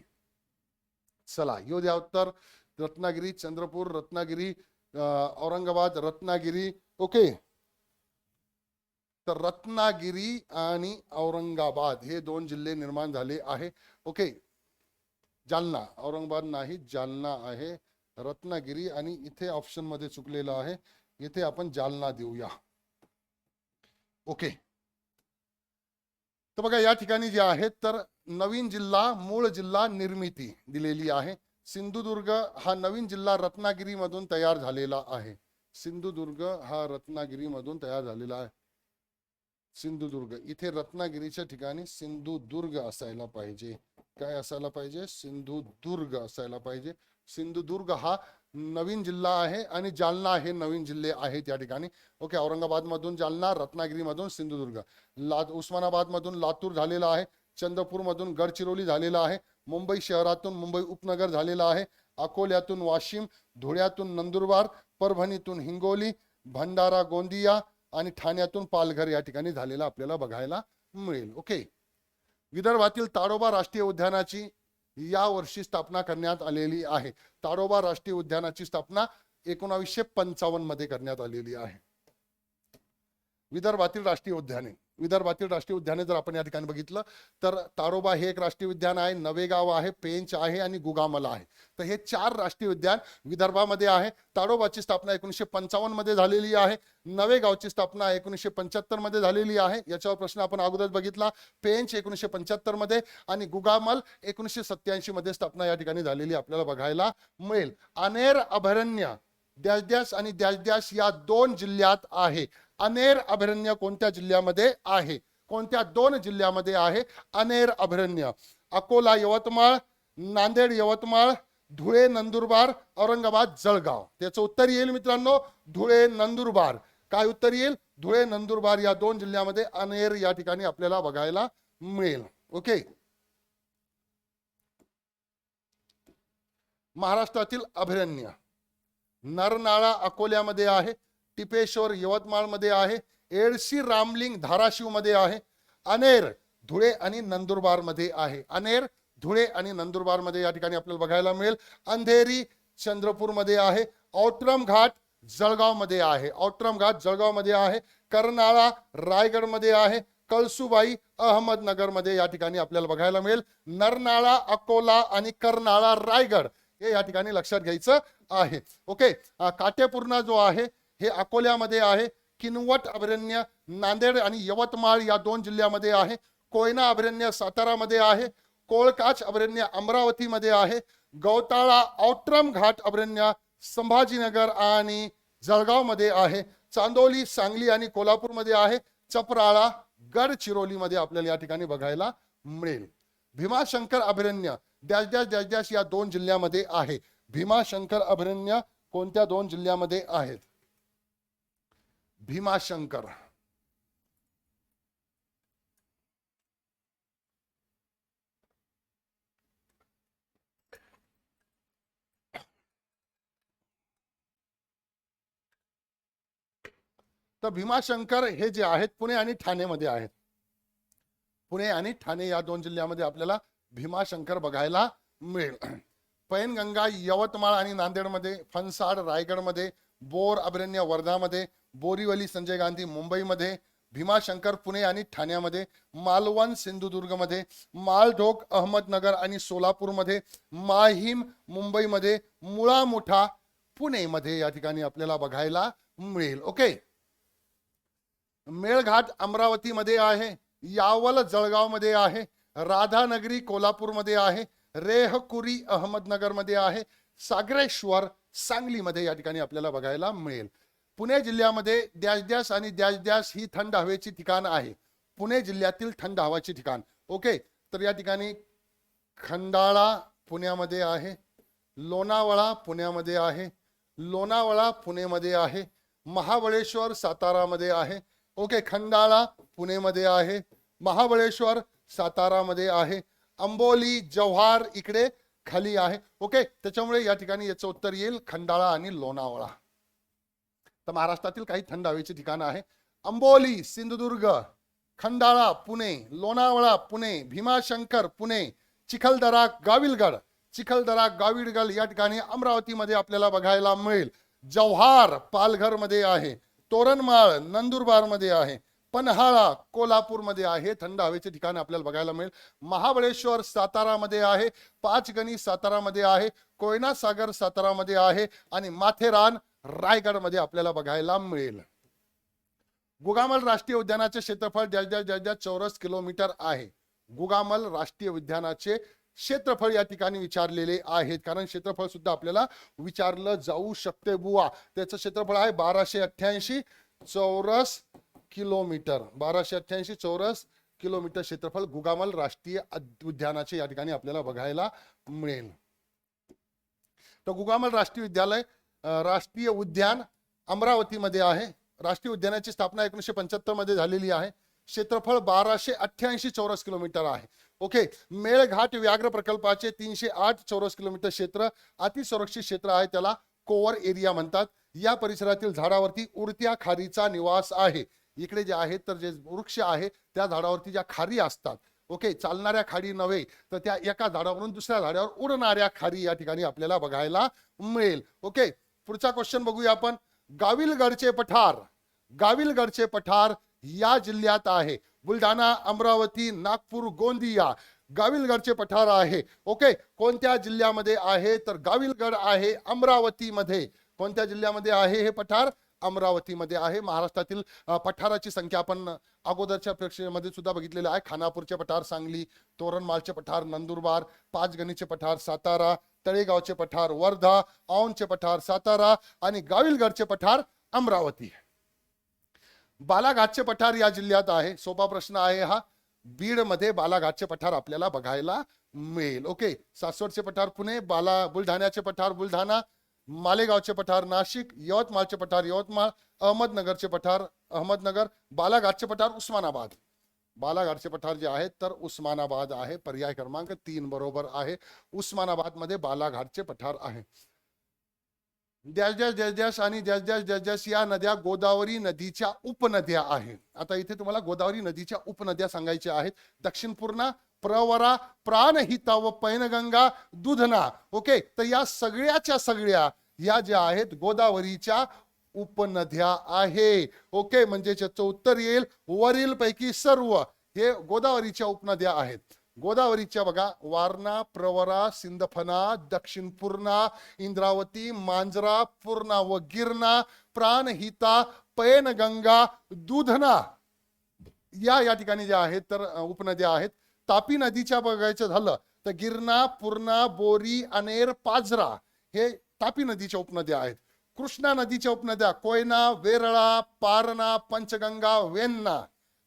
चला येऊ द्या उत्तर. रत्नागिरी, चंद्रपूर, रत्नागिरी, औरंगाबाद, रत्नागिरी. ओके, तर रत्नागिरी आणि औरंगाबाद हे 2 जिल्हे निर्माण झाले आहे. ओके, जालना, औरंगाबाद नाही, जालना आहे. रत्नागिरी आणि इथे ऑप्शन मध्ये चुकलेलं आहे, इथे आपण जालना देऊया. ओके. तर बघा या ठिकाणी जे आहे तर नवीन जिल्हा, मूळ जिल्हा निर्मिती दिलेली आहे. सिंधुदुर्ग हा नवीन जिल्हा रत्नागिरी मधून तयार झालेला आहे. सिंधुदुर्ग हा रत्नागिरी मधून तयार झालेला आहे. सिंधुदुर्ग, इथे रत्नागिरीच्या ठिकाणी सिंधुदुर्ग असायला पाहिजे. काय असायला पाहिजे? सिंधुदुर्ग असायला पाहिजे. सिंधुदुर्ग हा नवीन जिल्हा आहे आणि जालना हे नवीन जिल्हे आहेत या ठिकाणी. ओके. औरंगाबाद मधून जालना, रत्नागिरी मधून सिंधुदुर्ग, उस्मानाबाद मधून लातूर झालेला आहे, चंद्रपूर मधून गडचिरोली झालेला आहे, मुंबई शहरातून मुंबई उपनगर झालेला आहे, अकोल्यातून वाशिम, धुळ्यातून नंदुरबार, परभणीतून हिंगोली, भंडारा गोंदिया आणि ठाण्यातून पालघर या ठिकाणी झालेला आपल्याला बघायला मिळेल. ओके. विदर्भातील ताडोबा राष्ट्रीय उद्यानाची या वर्षी स्थापना करण्यात आलेली आहे. ताडोबा राष्ट्रीय उद्यानाची स्थापना 1955 मध्ये करण्यात आलेली आहे. विदर्भातील राष्ट्रीय उद्याने, विदर्भातील राष्ट्रीय उद्याने जर आपण या ठिकाणी बघितलं तर ताडोबा हे एक राष्ट्रीय उद्यान आहे, नवेगाव आहे, पेंच आहे आणि गुगामला आहे. तर हे 4 राष्ट्रीय उद्यान विदर्भामध्ये आहे. ताडोबाची स्थापना 1955 मध्ये झालेली आहे. नवेगावची स्थापना 1975 मध्ये झालेली आहे. याच्यावर प्रश्न आपण अगोदर बघितला. पेंच 1975 मध्ये आणि गुगामल 1987 मध्ये स्थापना या ठिकाणी झालेली आपल्याला बघायला मिळेल. अनेर अभयारण्य डॅश डॅश आणि डॅश डॅश या 2 जिल्ह्यात आहे. अनेर अभयारण्य कोणत्या जिल्ह्यामध्ये आहे? कोणत्या 2 जिल्ह्यामध्ये आहे अनेर अभयारण्य? अकोला यवतमाळ, नांदेड यवतमाळ, धुळे नंदुरबार, औरंगाबाद जळगाव. त्याचं उत्तर येईल मित्रांनो धुळे नंदुरबार. काय उत्तर येईल? धुळे नंदुरबार या 2 जिल्ह्यामध्ये अनेर या ठिकाणी आपल्याला बघायला मिळेल. ओके. महाराष्ट्रातील अभयारण्य, नरनाळा अकोल्यामध्ये आहे, टिपेश्वर यवतमाळ मध्ये आहे, एडशी रामलिंग धाराशिव मध्ये आहे, अनेर धुळे आणि नंदुरबार मध्ये आहे. अनेर धुळे आणि नंदुरबार मध्ये या ठिकाणी आपल्याला बघायला मिळेल. अंधेरी चंद्रपूर मध्ये आहे, औट्रम घाट जळगाव मध्ये आहे, औट्रम घाट जळगाव मध्ये आहे, कर्नाळा रायगड मध्ये आहे, कळसुबाई अहमदनगर मध्ये या ठिकाणी आपल्याला बघायला मिळेल. नरनाळा अकोला आणि कर्नाळा रायगड हे या ठिकाणी लक्षात घ्यायचं आहे. ओके. काटेपूर्णा जो आहे हे अकोल्यामध्ये आहे. किनवट अभयारण्य नांदेड आणि यवतमाळ या 2 जिल्ह्यामध्ये आहे. कोयना अभयारण्य सातारामध्ये आहे. कोळकाच अभयारण्य अमरावतीमध्ये आहे. गौताळा औट्रम घाट अभयारण्य संभाजीनगर आणि जळगाव मध्ये आहे. चांदोली सांगली आणि कोल्हापूर मध्ये आहे. चपराळा गडचिरोली मध्ये आपल्याला या ठिकाणी बघायला मिळेल. भीमाशंकर अभयारण्य डॅश डॅश डॅश डॅश या 2 जिल्ह्यामध्ये आहे. भीमाशंकर अभयारण्य कोणत्या 2 जिल्ह्यामध्ये आहेत? भीमाशंकर तर भीमाशंकर हे जे आहेत पुणे आणि ठाणेमध्ये आहेत. पुणे आणि ठाणे या 2 जिल्ह्यामध्ये आपल्याला भीमाशंकर बघायला मिळेल. पैनगंगा यवतमाळ आणि नांदेडमध्ये, फणसाड रायगडमध्ये, बोर अभयारण्य वर्धामध्ये, बोरीवली संजय गांधी मुंबईमध्ये, भीमाशंकर पुणे आणि ठाण्यामध्ये, मालवण सिंधुदुर्गमध्ये, मालढोक अहमदनगर आणि सोलापूरमध्ये, माहीम मुंबईमध्ये, मुळा मुठा पुणेमध्ये या ठिकाणी आपल्याला बघायला मिळेल. ओके. मेळघाट अमरावतीमध्ये आहे, यावल जळगावमध्ये आहे, राधानगरी कोल्हापूरमध्ये आहे, रेहकुरी अहमदनगरमध्ये आहे, सागरेश्वर सांगलीमध्ये या ठिकाणी आपल्याला बघायला मिळेल. पुणे जिल्ह्यामध्ये डॅश डॅश आणि डॅश डॅश ही थंड हवेची ठिकाण आहे. पुणे जिल्ह्यातील थंड हवाची ठिकाण. ओके. तर या ठिकाणी खंडाळा पुण्यामध्ये आहे, लोणावळा पुण्यामध्ये आहे, लोणावळा पुणेमध्ये आहे, महाबळेश्वर सातारामध्ये आहे. ओके. खंडाळा पुणेमध्ये आहे, महाबळेश्वर सातारामध्ये आहे, अंबोली जव्हार इकडे खाली आहे. ओके. त्याच्यामुळे या ठिकाणी याचं उत्तर येईल खंडाळा आणि लोणावळा. तर महाराष्ट्रातील काही थंड हवेची ठिकाणं आहे. अंबोली सिंधुदुर्ग, खंडाळा पुणे, लोणावळा पुणे, भीमाशंकर पुणे, चिखलदरा गाविलगड, चिखलदरा गाविलगड या ठिकाणी अमरावतीमध्ये आपल्याला बघायला मिळेल. जव्हार पालघर मध्ये आहे, तोरणमाळ नंदुरबार मध्ये आहे, पन्हाळा कोल्हापूरमध्ये आहे, थंड हवेचे ठिकाण आपल्याला बघायला मिळेल. महाबळेश्वर सातारामध्ये आहे, पाचगणी सातारामध्ये आहे, कोयना सागर सातारामध्ये आहे आणि माथेरान रायगडमध्ये आपल्याला बघायला मिळेल. गुगामल राष्ट्रीय उद्यानाचे क्षेत्रफळ ज्या चौरस किलोमीटर आहे. गुगामल राष्ट्रीय उद्यानाचे क्षेत्रफळ या ठिकाणी विचारलेले आहेत, कारण क्षेत्रफळ सुद्धा आपल्याला विचारलं जाऊ शकते बुवा. त्याचं क्षेत्रफळ आहे 1288 चौरस किलोमीटर. 1288 चौरस किलोमीटर क्षेत्रफळ गुगामल राष्ट्रीय उद्यानाचे या ठिकाणी आपल्याला बघायला मिळेल. तर गुगामल राष्ट्रीय उद्यान अमरावतीमध्ये आहे. राष्ट्रीय उद्यानाची स्थापना 1975 मध्ये झालेली आहे. क्षेत्रफळ 1288 चौरस किलोमीटर आहे. ओके. मेळघाट व्याघ्र प्रकल्पाचे 308 चौरस किलोमीटर क्षेत्र अतिसुरक्षित क्षेत्र आहे, त्याला कोवर एरिया म्हणतात. या परिसरातील झाडावरती उडत्या खारीचा निवास आहे. इकडे जे आहेत तर जे वृक्ष आहे त्या झाडावरती ज्या खारी असतात, ओके, चालणाऱ्या खारी नव्हे तर त्या एका झाडावरून दुसऱ्या झाडावर उडणाऱ्या खारी या ठिकाणी आपल्याला बघायला मिळेल. ओके. पुढचा क्वेश्चन बघूया आपण. गाविलगडचे पठार या जिल्ह्यात आहे. बुलढाणा, अमरावती, नागपूर, गोंदिया गाविलगडचे पठार आहे. ओके. कोणत्या जिल्ह्यामध्ये आहे तर गाविलगड आहे अमरावतीमध्ये. कोणत्या जिल्ह्यामध्ये आहे हे पठार? अमरावतीमध्ये आहे. महाराष्ट्रातील पठाराची संख्या आपण अगोदरच्या प्रेक्षेमध्ये सुद्धा बघितलेलं आहे. खानापूरचे पठार सांगली, तोरणमाळचे पठार नंदुरबार, पाचगणीचे पठार सातारा, तळेगावचे पठार वर्धा, औंधचे पठार सातारा आणि गाविलगडचे पठार अमरावती. बालाघाटचे पठार या जिल्ह्यात आहे. सोपा प्रश्न आहे हा. बीड मध्ये बालाघाटचे पठार आपल्याला बघायला मिळेल. ओके. सासवडचे पठार पुणे, बुलढाण्याचे पठार बुलढाणा, मालेगावचे पठार नाशिक, यवतमाळचे पठार यवतमाळ, अहमदनगरचे पठार अहमदनगर, बालाघाटचे पठार उस्मानाबाद. बालाघाटचे पठार जे आहेत तर उस्मानाबाद आहे. पर्याय क्रमांक 3 बरोबर आहे. उस्मानाबाद मध्ये बालाघाटचे पठार आहे. डॅश आणि डॅश या नद्या गोदावरी नदीच्या उपनद्या आहेत. आता इथे तुम्हाला गोदावरी नदीच्या उपनद्या सांगायच्या आहेत. दक्षिण पूर्णा, प्रवरा, प्राणहिता व पैनगंगा, दुधना. ओके. तर या सगळ्या या ज्या आहेत गोदावरीच्या उपनद्या आहे. ओके. म्हणजे याचं उत्तर येईल वरील पैकी सर्व हे गोदावरीच्या उपनद्या आहेत. गोदावरीच्या बघा वारणा, प्रवरा, सिंदफना, दक्षिण पूर्णा, इंद्रावती, मांजरा, पूर्णा व गिरणा, प्राणहिता, पैनगंगा, दुधना या ठिकाणी ज्या आहेत तर उपनद्या आहेत. तापी नदीच्या बघायचं झालं तर गिरणा, पूर्णा, बोरी, अनेर, पाझरा हे तापी नदीच्या उपनद्या आहेत. कृष्णा नदीच्या उपनद्या कोयना, वेरळा, पारणा, पंचगंगा, वेन्ना.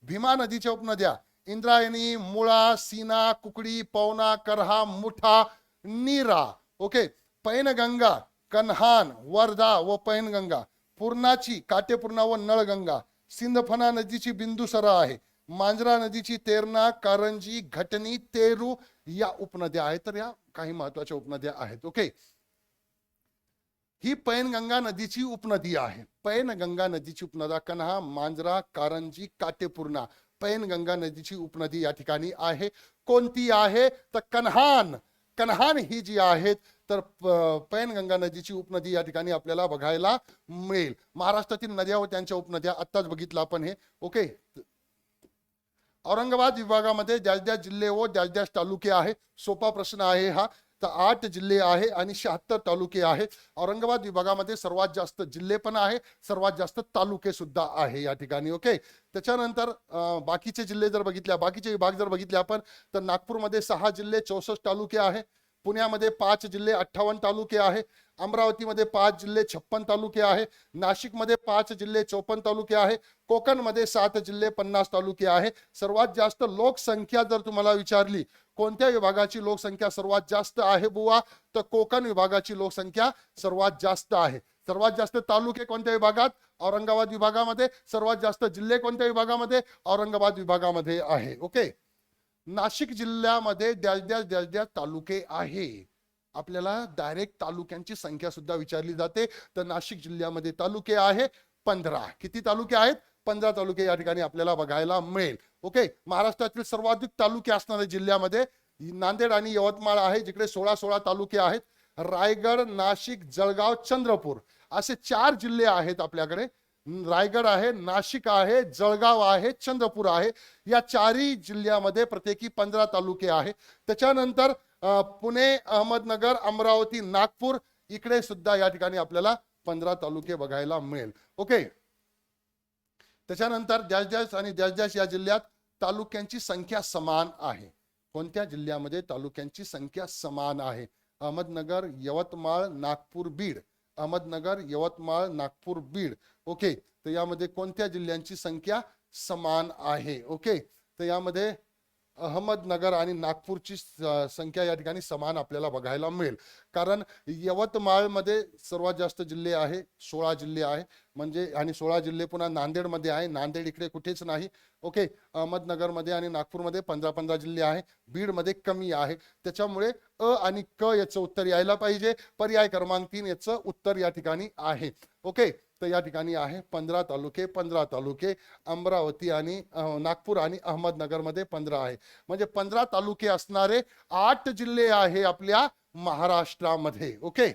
भीमा नदीच्या उपनद्या इंद्रायणी, मुळा, सीना, कुकडी, पवना, करहा, मुठा, नीरा. ओके. पैनगंगा कन्हान, वर्धा व पैनगंगा. पूर्णाची काटेपूर्णा व नळगंगा. सिंदफना नदीची बिंदुसरा आहे. मांजरा नदीची तेरणा, कारंजी, घटनी, तेरू या उपनद्या आहेत. तर या काही महत्वाच्या उपनद्या आहेत. ओके. ही पैनगंगा नदीची उपनदी आहे. पैनगंगा नदीची उपनद्या कन्हा, मांजरा, कारंजी, काटेपूर्णा. पैनगंगा नदीची उपनदी या ठिकाणी आहे. कोणती आहे तर कन्हान ही जी आहेत तर पैनगंगा नदीची उपनदी या ठिकाणी आपल्याला बघायला मिळेल. महाराष्ट्रातील नद्या व त्यांच्या उपनद्या आत्ताच बघितलं आपण हे. ओके. औरंगाबाद विभागामध्ये ज्याच जिल्हे व ज्याच तालुके आहे. सोपा प्रश्न आहे हा. तर 8 जिल्हे आहे आणि 76 तालुके आहेत. औरंगाबाद विभागामध्ये सर्वात जास्त जिल्हे पण आहे, सर्वात जास्त तालुके सुद्धा आहे या ठिकाणी. ओके. त्याच्यानंतर बाकीचे जिल्हे जर बघितले, बाकीचे विभाग जर बघितले आपण तर नागपूरमध्ये 6 जिल्हे 64 तालुके आहे. पुण्यामध्ये 5 जिल्हे 58 तालुके आहे. अमरावतीमध्ये 5 जिल्हे 56 तालुके आहे. नाशिकमध्ये 5 जिल्हे 54 तालुके आहे. कोकणमध्ये 7 जिल्हे 50 तालुके आहे. सर्वात जास्त लोकसंख्या जर तुम्हाला विचारली कोणत्या विभागाची लोकसंख्या सर्वात जास्त आहे बुवा तर कोकण विभागाची लोकसंख्या सर्वात जास्त आहे. सर्वात जास्त तालुके कोणत्या विभागात? औरंगाबाद विभागामध्ये. सर्वात जास्त जिल्हे कोणत्या विभागामध्ये? औरंगाबाद विभागामध्ये आहे. ओके. नाशिक जिल्ह्यामध्ये डॅश तालुके आहे. आपल्याला डायरेक्ट तालुक्यांची संख्या सुद्धा विचारली जाते. तर नाशिक जिल्ह्यामध्ये तालुके आहे 15. किती तालुके आहेत? 15 तालुके या ठिकाणी आपल्याला बघायला मिळेल. ओके. महाराष्ट्रातील सर्वाधिक तालुके असणाऱ्या जिल्ह्यामध्ये नांदेड आणि यवतमाळ आहे, जिकडे 16 तालुके आहेत. रायगड, नाशिक, जळगाव, चंद्रपूर असे 4 जिल्हे आहेत आपल्याकडे. रायगड आहे, नाशिक आहे, जळगाव आहे, चंद्रपूर आहे. या चारही जिल्ह्यामध्ये प्रत्येकी 15 तालुके आहे. त्याच्यानंतर पुणे, अहमदनगर, अमरावती, नागपूर इकडे सुद्धा या ठिकाणी आपल्याला 15 तालुके बघायला मिळेल. ओके. त्याच्यानंतर डॅश आणि डॅश या जिल्ह्यात तालुक्यांची संख्या समान आहे. कोणत्या जिल्ह्यामध्ये तालुक्यांची संख्या समान आहे? अहमदनगर, यवतमाळ, नागपूर, बीड. अहमदनगर, यवतमाळ, नागपूर, बीड. ओके. तर यामध्ये कोणत्या जिल्ह्यांची संख्या समान आहे? ओके. तर यामध्ये अहमदनगर आणि नागपूरची संख्या या ठिकाणी समान आपल्याला बघायला मिळेल. कारण यवतमाळमध्ये सर्वात जास्त जिल्हे आहे, 16 जिल्हे आहे. म्हणजे आणि 16 जिल्हे पुन्हा नांदेडमध्ये आहे. नांदेड इकडे कुठेच नाही. ओके. अहमदनगरमध्ये आणि नागपूरमध्ये 15-15 जिल्हे आहे. बीडमध्ये कमी आहे. त्याच्यामुळे अ आणि क याचं उत्तर यायला पाहिजे. पर्याय क्रमांक 3 याचं उत्तर या ठिकाणी आहे. ओके. तर या ठिकाणी आहे 15 तालुके. 15 तालुके अमरावती आणि नागपूर आणि अहमदनगरमध्ये 15 आहे. म्हणजे 15 तालुके असणारे 8 जिल्हे आहे आपल्या महाराष्ट्रामध्ये. ओके.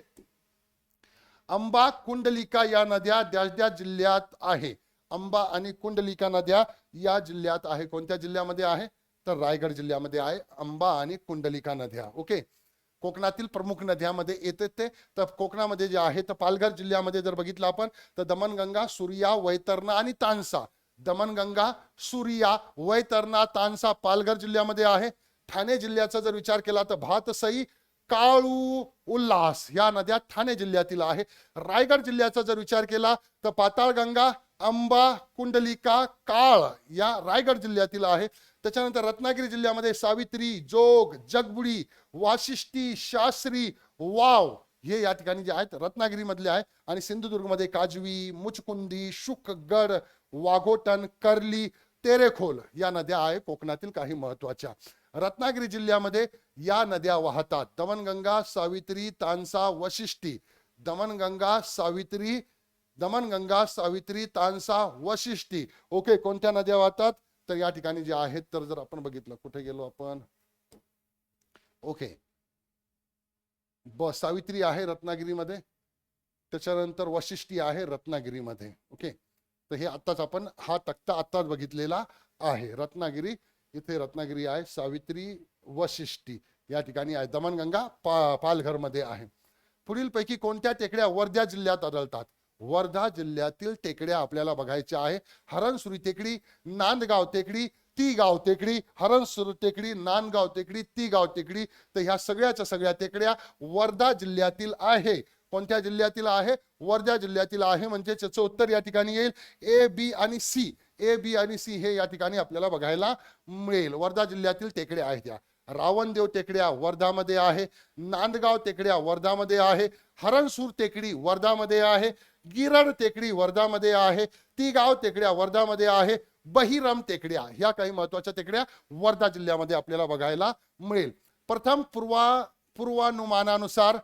अंबा, कुंडलिका या नद्या डॅश जिल्ह्यात आहे. अंबा आणि कुंडलिका नद्या या जिल्ह्यात आहे. कोणत्या जिल्ह्यामध्ये आहे? तर रायगड जिल्ह्यामध्ये आहे अंबा आणि कुंडलिका नद्या. ओके. कोकणातील प्रमुख नद्यामध्ये येते ते. तर कोकणामध्ये जे आहे तर पालघर जिल्ह्यामध्ये जर बघितलं आपण तर दमणगंगा, सूर्या, वैतरणा आणि तानसा. दमणगंगा, सूर्या, वैतरणा, तानसा पालघर जिल्ह्यामध्ये आहे. ठाणे जिल्ह्याचा जर विचार केला तर भातसई, काळू, उल्हास या नद्या ठाणे जिल्ह्यातील आहे. रायगड जिल्ह्याचा जर विचार केला तर पाताळगंगा, अंबा, कुंडलिका, काळ या रायगड जिल्ह्यातील आहे. त्याच्यानंतर रत्नागिरी जिल्ह्यामध्ये सावित्री, जोग, जगबुडी, वाशिष्ठी, शास्त्री, वाव हे या ठिकाणी जे आहेत रत्नागिरी मधले आहे. आणि सिंधुदुर्गमध्ये काजवी, मुचकुंदी, शुकगड, वाघोटन, कर्ली, तेरेखोल या नद्या आहे कोकणातील काही महत्वाच्या. रत्नागिरी जिल्ह्यामध्ये या नद्या वाहतात. दमणगंगा, सावित्री, तानसा, वशिष्ठी. दमणगंगा, सावित्री, तानसा, वशिष्ठी. ओके. कोणत्या नद्या वाहतात? तर या ठिकाणी जे आहेत तर जर आपण बघितलं कुठे गेलो आपण. ओके. सावित्री आहे रत्नागिरीमध्ये. त्याच्यानंतर वशिष्ठी आहे रत्नागिरीमध्ये. ओके. तर हे आताच आपण हा तक्ता आताच बघितलेला आहे. रत्नागिरी इथे रत्नागिरी आहे, सावित्री, वशिष्ठी या ठिकाणी आहे. दमणगंगा पालघरमध्ये आहे. पुढील पैकी कोणत्या टेकड्या वर्धा जिल्ह्यात आढळतात? वर्धा जिल्ह्यातील टेकड्या आपल्याला बघायच्या आहे. हरणसुरी टेकडी, नांदगाव टेकडी, तीगाव टेकडी. हरणसुरी टेकडी, नांदगाव टेकडी, तीगाव टेकडी. तर ह्या सगळ्याच्या सगळ्या टेकड्या वर्धा जिल्ह्यातील आहे. कोणत्या जिल्ह्यातील आहे? वर्धा जिल्ह्यातील आहे. म्हणजे त्याचं उत्तर या ठिकाणी येईल ए, बी आणि सी. ए, बी आणि सी हे या ठिकाणी आपल्याला बघायला मिळेल. वर्धा जिल्ह्यातील टेकड्या आहेत त्या. रावणदेव टेकड्या वर्धामध्ये आहे. नांदगाव टेकड्या वर्धामध्ये आहे. हरणसूर टेकडी वर्धामध्ये आहे. गिरड टेकडी वर्धामध्ये आहे. तीगाव टेकड्या वर्धामध्ये आहे. बहिरम टेकड्या ह्या काही महत्वाच्या टेकड्या वर्धा जिल्ह्यामध्ये आपल्याला बघायला मिळेल. प्रथम पूर्वानुमानानुसार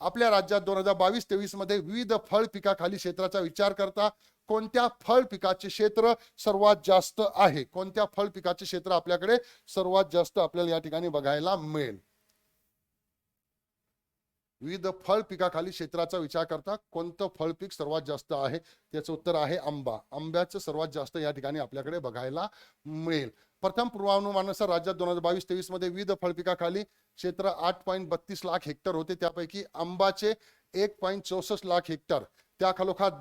आपल्या राज्यात 2022-23 मध्ये विविध फळ पिकाखाली क्षेत्राचा विचार करता कोणत्या फळ पिकाचे क्षेत्र सर्वात जास्त आहे? कोणत्या फळ पिकाचे क्षेत्र आपल्याकडे सर्वात जास्त आपल्याला या ठिकाणी बघायला मिळेल? विविध फळ पिकाखाली क्षेत्राचा विचार करता कोणतं फळ पीक सर्वात जास्त आहे? त्याचं उत्तर आहे आंबा. आंब्याचं सर्वात जास्त या ठिकाणी आपल्याकडे बघायला मिळेल. प्रथम पूर्वानुमानानुसार राज्यात 2022-23 मध्ये विविध फळ पिकाखाली क्षेत्र 8.32 लाख हेक्टर होते. त्यापैकी आंबाचे 1.64 लाख हेक्टर, त्या खालोखात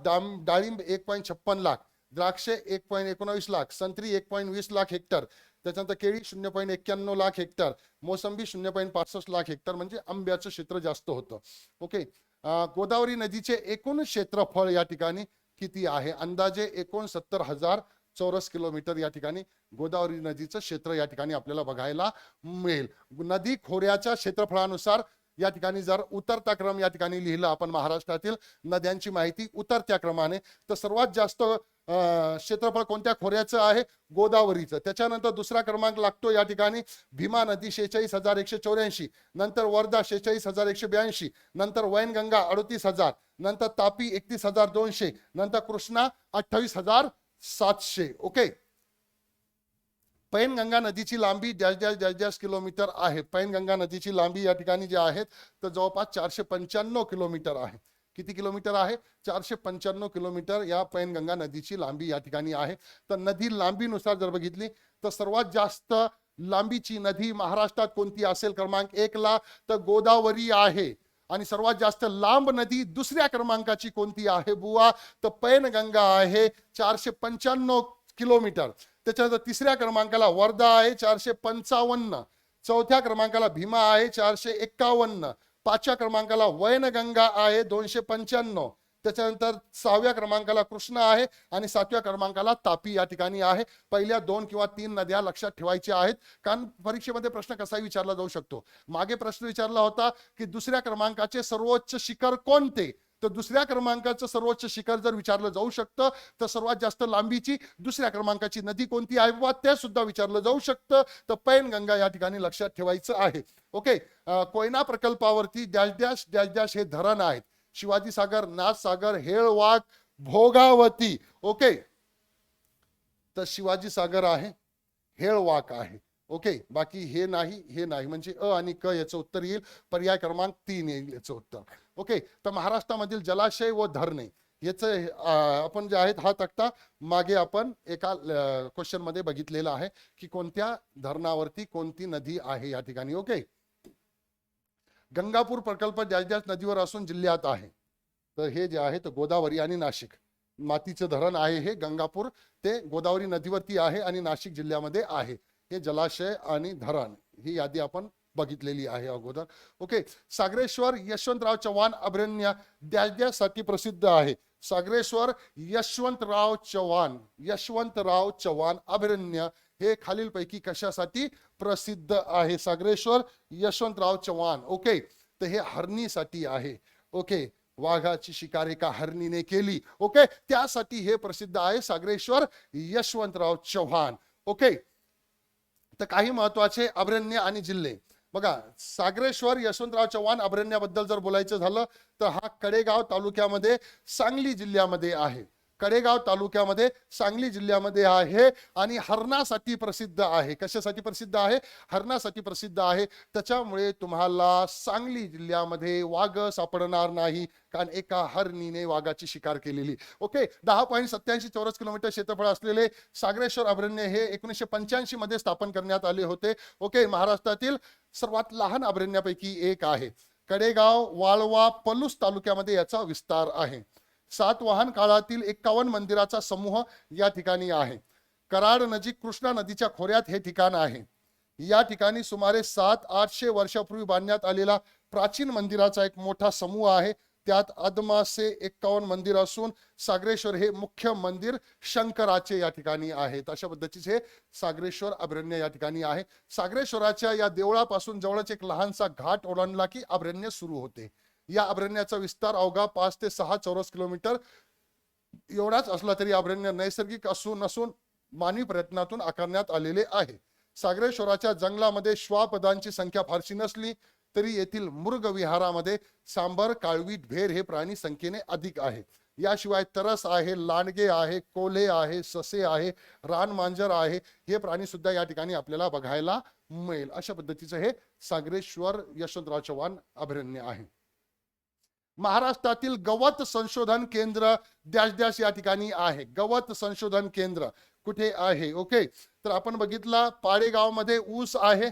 डाळिंब 1.56 लाख, द्राक्षे 1.19 लाख, संत्री 1.20 लाख हेक्टर, त्याच्यानंतर केळी 0.91 लाख हेक्टर, मोसंबी 0.65 लाख हेक्टर. म्हणजे आंब्याचं क्षेत्र जास्त होतं. ओके. गोदावरी नदीचे एकूण क्षेत्रफळ या ठिकाणी किती आहे? अंदाजे 69,000 चौरस किलोमीटर या ठिकाणी गोदावरी नदीचं क्षेत्र या ठिकाणी आपल्याला बघायला मिळेल. नदी खोऱ्याच्या क्षेत्रफळानुसार या ठिकाणी जर उतरता क्रम या ठिकाणी लिहिलं आपण महाराष्ट्रातील नद्यांची माहिती उतरत्या क्रमाने, तर सर्वात जास्त क्षेत्रफळ कोणत्या खोऱ्याचं आहे? गोदावरीचं. त्याच्यानंतर दुसरा क्रमांक लागतो या ठिकाणी भीमा नदी 46,184, नंतर वर्धा 46,182, नंतर वैनगंगा 38,000, नंतर तापी 31,200, नंतर कृष्णा 28,700. ओके. पैनगंगा नदीची लांबी डॅश किलोमीटर आहे. पैनगंगा नदीची लांबी या ठिकाणी जी आहे तर जवळपास 495 किलोमीटर आहे. किती किलोमीटर आहे? 495 किलोमीटर या पैनगंगा नदीची लांबी या ठिकाणी आहे. तर नदी लांबीनुसार जर बघितली तर सर्वात जास्त लांबीची नदी महाराष्ट्रात कोणती असेल क्रमांक 1 ला? तर गोदावरी आहे. आणि सर्वात जास्त लांब नदी दुसऱ्या क्रमांकाची कोणती आहे बुवा? तर पैनगंगा आहे 495 किलोमीटर. त्याच्यानंतर तिसऱ्या क्रमांकाला वर्धा आहे 455. चौथ्या क्रमांकाला भीमा आहे 451. पाचव्या क्रमांकाला वैनगंगा आहे 295. त्याच्यानंतर 6व्या क्रमांकाला कृष्णा आहे आणि 7व्या क्रमांकाला तापी या ठिकाणी आहे. पहिल्या 2 किंवा 3 नद्या लक्षात ठेवायच्या आहेत, कारण परीक्षेमध्ये प्रश्न कसाही विचारला जाऊ शकतो. मागे प्रश्न विचारला होता की दुसऱ्या क्रमांकाचे सर्वोच्च शिखर कोणते? तर दुसऱ्या क्रमांकाचं सर्वोच्च शिखर जर विचारलं जाऊ शकतं तर सर्वात जास्त लांबीची दुसऱ्या क्रमांकाची नदी कोणती आहे बाबा ते सुद्धा विचारलं जाऊ शकतं. तर पैनगंगा या ठिकाणी लक्षात ठेवायचं आहे. ओके. कोयना प्रकल्पावरती डॅश डॅश डॅश डॅश हे धरण आहेत. शिवाजी सागर, नाथसागर, हेळवाक, भोगावती. ओके. तर शिवाजी सागर आहे, हेळवाक आहे. ओके. बाकी हे नाही, हे नाही, म्हणजे अ आणि क याचं उत्तर येईल. पर्याय क्रमांक 3 येईल याचं उत्तर. ओके. तर महाराष्ट्रामधील जलाशय व धरणे याचं आपण जे आहेत हा तक्ता मागे आपण एका क्वेश्चन मध्ये बघितलेला आहे की कोणत्या धरणावरती कोणती नदी आहे या ठिकाणी. ओके. गंगापूर प्रकल्प डॅश डॅश नदीवर असून जिल्ह्यात आहे. तर हे जे आहे तर गोदावरी आणि नाशिक मातीचं धरण आहे. हे गंगापूर ते गोदावरी नदीवरती आहे आणि नाशिक जिल्ह्यामध्ये आहे. हे जलाशय आणि धरण ही यादी आपण बघितलेली आहे अगोदर. ओके. सागरेश्वर यशवंतराव चव्हाण अभयारण्य डॅश डॅश साठी प्रसिद्ध आहे. सागरेश्वर यशवंतराव चव्हाण अभयारण्य हे खालीलपैकी कशासाठी प्रसिद्ध आहे? सागरेश्वर यशवंतराव चव्हाण. ओके. तर हे हरणीसाठी आहे. ओके. वाघाची शिकार एका हरणीने केली. ओके. त्यासाठी हे प्रसिद्ध आहे सागरेश्वर यशवंतराव चव्हाण. ओके. तर काही महत्वाचे अभयारण्य आणि जिल्हे बघा. सागरेश्वर यशवंतराव चव्हाण अभयारण्याबद्दल जर बोलायचं झालं तर हा कडेगाव तालुक्यामध्ये सांगली जिल्ह्यामध्ये आहे. कडेगाव तालुक्यामध्ये सांगली जिल्ह्यामध्ये आहे आणि हरणासाठी प्रसिद्ध आहे. कशासाठी प्रसिद्ध आहे? हरणासाठी प्रसिद्ध आहे. त्याच्यामुळे तुम्हाला सांगली जिल्ह्यामध्ये वाघ सापडणार नाही, कारण एका हरणीने वाघाची शिकार केलेली. ओके. 10.87 चौरस किलोमीटर क्षेत्रफळ असलेले सागरेश्वर अभयारण्य हे 1985 मध्ये स्थापन करण्यात आले होते. ओके. महाराष्ट्रातील सर्वात लहान अभयारण्यापैकी एक आहे. कडेगाव, वाळवा, पलूस तालुक्यामध्ये याचा विस्तार आहे. सातवाहन काळातील 51 मंदिराचा समूह या ठिकाणी आहे. कराड नजीक कृष्णा नदीच्या खोऱ्यात हे ठिकाण आहे. या ठिकाणी सुमारे 700-800 वर्षापूर्वी बांधण्यात आलेला प्राचीन मंदिराचा एक मोठा समूह आहे. त्यात अदमासे 51 मंदिर असून सागरेश्वर हे मुख्य मंदिर शंकराचे या ठिकाणी आहे. अशा पद्धतीचे हे सागरेश्वर अभयारण्य या ठिकाणी आहे. सागरेश्वराच्या या देवळापासून जवळच एक लहानसा घाट ओलांडला की अभयारण्य सुरू होते. या अभयारण्याचा विस्तार अवघा 5 ते 6 चौरस किलोमीटर एवढाच असला तरी अभयारण्य नैसर्गिक नसून मानवी प्रयत्नातून आकारण्यात आलेले आहे. सागरेश्वराच्या जंगलामध्ये श्वापदांची संख्या फारशी नसली तरी येथील मृग विहारामध्ये सांबर, काळवीट, भेर हे प्राणी संख्येने अधिक आहे. याशिवाय तरस आहे, लांडगे आहे, कोल्हे आहे, ससे आहे, रानमांजर आहे, हे प्राणी सुद्धा या ठिकाणी आपल्याला बघायला मिळेल. अशा पद्धतीचं हे सागरेश्वर यशवंतराव चव्हाण अभयारण्य आहे. महाराष्ट्रातील गवत संशोधन केंद्र डॅश डॅश या ठिकाणी आहे. गवत संशोधन केंद्र कुठे आहे? ओके. तर आपण बघितला पाडेगाव मध्ये ऊस आहे.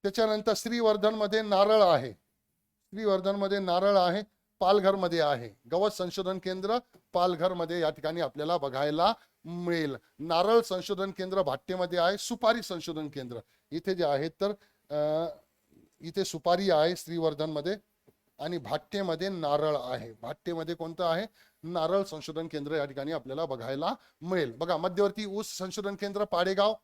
त्याच्यानंतर श्रीवर्धन मध्ये नारळ आहे. पालघर मध्ये आहे. गवत संशोधन केंद्र पालघर मध्ये या ठिकाणी आपल्याला बघायला मिळेल. नारळ संशोधन केंद्र भाट्टेमध्ये आहे. सुपारी संशोधन केंद्र इथे जे आहे तर इथे सुपारी आहे श्रीवर्धन मध्ये आणि भाट्टेमध्ये नारळ आहे. भाट्टेमध्ये कोणतं आहे? नारळ संशोधन केंद्र या ठिकाणी आपल्याला बघायला मिळेल. बघा, मध्यवर्ती ऊस संशोधन केंद्र पाडेगाव,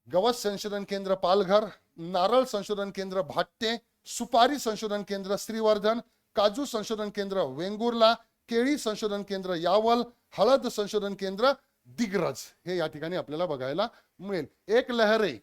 गवत संशोधन केंद्र पालघर, नारळ संशोधन केंद्र भाट्टे, सुपारी संशोधन केंद्र श्रीवर्धन, काजू संशोधन केंद्र वेंगुर्ला, केळी संशोधन केंद्र यावल, हळद संशोधन केंद्र दिग्रज हे या ठिकाणी आपल्याला बघायला मिळेल. एक लहरे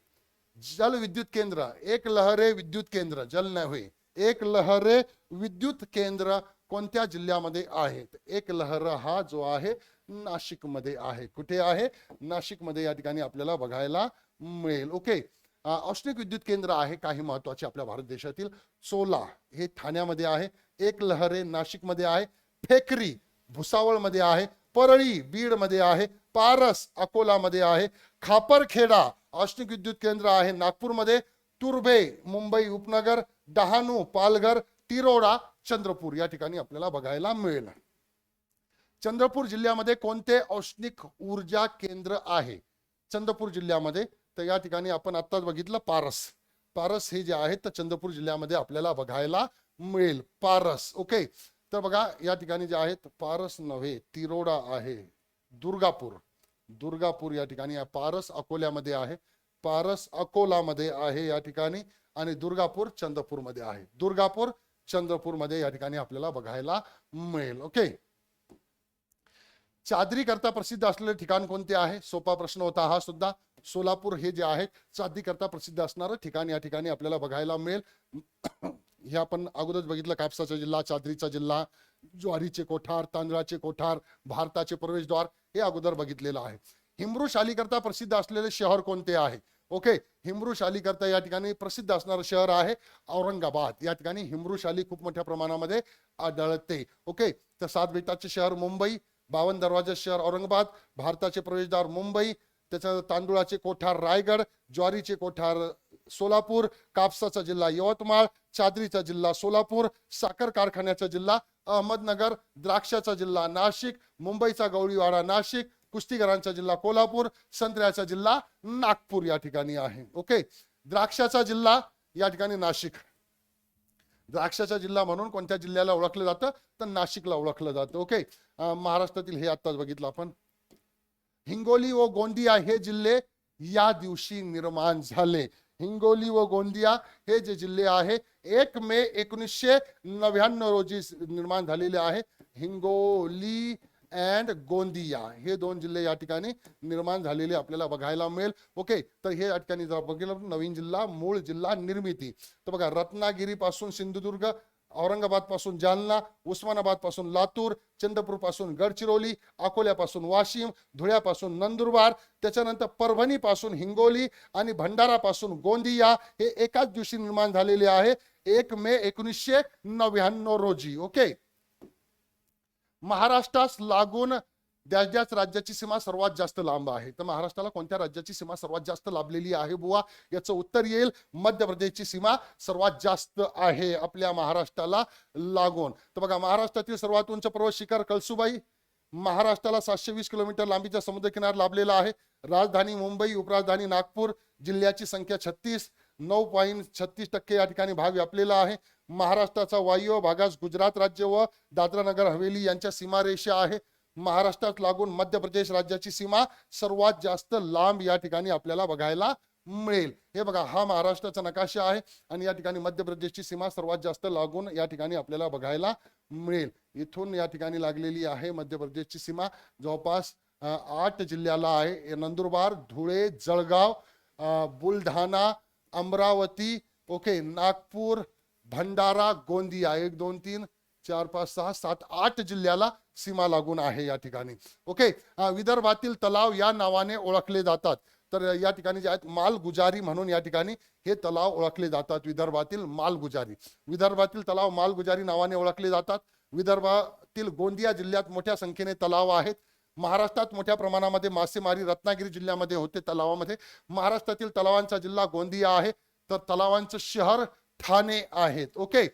जल विद्युत केंद्र, एक लहरे विद्युत केंद्र, जल नव्हे, एक लहरे विद्युत केंद्र कोणत्या जिल्ह्यामध्ये आहे? एक लहर हा जो आहे नाशिक मध्ये आहे. कुठे आहे? नाशिक मध्ये या ठिकाणी आपल्याला बघायला मिळेल. ओके. औष्णिक विद्युत केंद्र आहे काही महत्वाचे आपल्या भारत देशातील. चोला हे ठाण्यामध्ये आहे. एक लहरे नाशिकमध्ये आहे, फेकरी भुसावळमध्ये आहे, परळी बीडमध्ये आहे, पारस अकोलामध्ये आहे, खापरखेडा औष्णिक विद्युत केंद्र आहे नागपूरमध्ये, तुर्भे मुंबई उपनगर, डहाणू पालघर, तिरोडा चंद्रपूर या ठिकाणी आपल्याला बघायला मिळेल. चंद्रपूर जिल्ह्यामध्ये कोणते औष्णिक ऊर्जा केंद्र आहे? चंद्रपूर जिल्ह्यामध्ये तर या ठिकाणी आपण आत्ताच बघितलं पारस हे जे आहे तर चंद्रपूर जिल्ह्यामध्ये आपल्याला बघायला मिळेल पारस. ओके, तर बघा या ठिकाणी जे आहेत पारस नव्हे, तिरोडा आहे, दुर्गापूर या ठिकाणी पारस अकोल्यामध्ये आहे, पारस अकोलामध्ये आहे या ठिकाणी, आणि दुर्गापूर चंद्रपूरमध्ये आहे. दुर्गापूर चंद्रपूरमध्ये या ठिकाणी आपल्याला बघायला मिळेल. ओके, चादरी करता प्रसिद्ध असलेले ठिकाण कोणते आहे? सोपा प्रश्न होता हा सुद्धा. सोलापूर हे जे आहे चादरी करता प्रसिद्ध असणारं ठिकाण या ठिकाणी आपल्याला बघायला मिळेल. हे आपण अगोदरच बघितलं, कापसाचा जिल्हा, चादरीचा जिल्हा, ज्वारीचे कोठार, तांदळाचे कोठार, भारताचे प्रवेशद्वार हे अगोदर बघितलेलं आहे. हिमरू शाली करता प्रसिद्ध असलेले शहर कोणते आहे? ओके, हिमरू शाली करता या ठिकाणी प्रसिद्ध असणारं शहर आहे औरंगाबाद. या ठिकाणी हिमरू शाली खूप मोठ्या प्रमाणामध्ये आढळते. ओके, तर 7 बेटाचे शहर मुंबई, 52 दरवाजा शहर औरंगाबाद, भारताचे प्रवेशद्वार मुंबई, त्याच्या तांदुळाचे कोठार रायगड, ज्वारीचे कोठार सोलापूर, कापसाचा जिल्हा यवतमाळ, चादरीचा जिल्हा सोलापूर, साखर कारखान्याचा जिल्हा अहमदनगर, द्राक्षाचा जिल्हा नाशिक, मुंबईचा गवळीवाडा नाशिक, कुस्तीगरांचा जिल्हा कोल्हापूर, संत्र्याचा जिल्हा नागपूर या ठिकाणी आहे. ओके, द्राक्षाचा जिल्हा या ठिकाणी नाशिक. द्राक्षाचा जिल्हा म्हणून कोणत्या जिल्ह्याला ओळखलं जातं? तर नाशिकला ओळखलं जातं. ओके, महाराष्ट्रातील हे आताच बघितलं आपण. हिंगोली व गोंदिया हे जिल्हे या दिवशी निर्माण झाले. हिंगोली व गोंदिया हे जे जिल्हे आहे 1 मे 1999 रोजी निर्माण झालेले आहे. हिंगोली अँड गोंदिया हे 2 जिल्हे या ठिकाणी निर्माण झालेले आपल्याला बघायला मिळेल. ओके, तर हे या ठिकाणी जर बघितलं नवीन जिल्हा, मूळ जिल्हा निर्मिती, तर बघा रत्नागिरी पासून सिंधुदुर्ग, औरंगाबाद पासून जालना, उस्मानाबाद पासून लातूर, चंद्रपूर पासून गडचिरोली, अकोल्यापासून वाशिम, धुळ्यापासून नंदुरबार, त्याच्यानंतर परभणी पासून हिंगोली आणि भंडारा पासून गोंदिया हे एकाच दिवशी निर्माण झालेले आहे 1 मे 1999 रोजी. ओके, महाराष्ट्रास लागून ज्याच राज्याची सीमा सर्वात जास्त लांब आहे? तर महाराष्ट्राला कोणत्या राज्याची सीमा सर्वात जास्त लाभलेली आहे बुवा? याचं उत्तर येईल मध्य प्रदेशची सीमा सर्वात जास्त आहे आपल्या महाराष्ट्राला लागून. तर बघा महाराष्ट्रातील सर्वात उंच पर्वत शिखर कळसुबाई, महाराष्ट्राला 720 किलोमीटर लांबीचा समुद्रकिनार लाभलेला आहे. राजधानी मुंबई, उपराजधानी नागपूर, जिल्ह्याची संख्या 36, 9.36% या ठिकाणी भाग व्यापलेला आहे. महाराष्ट्राचा वायव्य भागास गुजरात राज्य व दादरा नगर हवेली यांच्या सीमारेषा आहे. महाराष्ट्रात लागून मध्य प्रदेश राज्याची सीमा सर्वात जास्त लांब या ठिकाणी आपल्याला बघायला मिळेल. हे बघा हा महाराष्ट्राचा नकाशा आहे आणि या ठिकाणी मध्य प्रदेशची सीमा सर्वात जास्त लागून या ठिकाणी आपल्याला बघायला मिळेल. इथून या ठिकाणी लागलेली आहे मध्य प्रदेशची सीमा जवळपास 8 जिल्ह्याला आहे. नंदुरबार, धुळे, जळगाव, बुलढाणा, अमरावती, ओके, नागपूर, भंडारा, गोंदिया 1 2 3 4 5 6 7 8 जिल्ह्याला सीमा लागून आहे या ठिकाणी. ओके, विदर्भातील तलाव या नावाने ओळखले जातात. तर या ठिकाणी जे आहेत मालगुजारी म्हणून या ठिकाणी हे तलाव ओळखले जातात. विदर्भातील तलाव मालगुजारी नावाने ओळखले जातात. विदर्भातील गोंदिया जिल्ह्यात मोठ्या संख्येने तलाव आहेत. महाराष्ट्रात मोठ्या प्रमाणामध्ये मासेमारी रत्नागिरी जिल्ह्यामध्ये होते तलावामध्ये. महाराष्ट्रातील तलावांचा जिल्हा गोंदिया आहे, तर तलावांचं शहर ठाणे आहेत. ओके,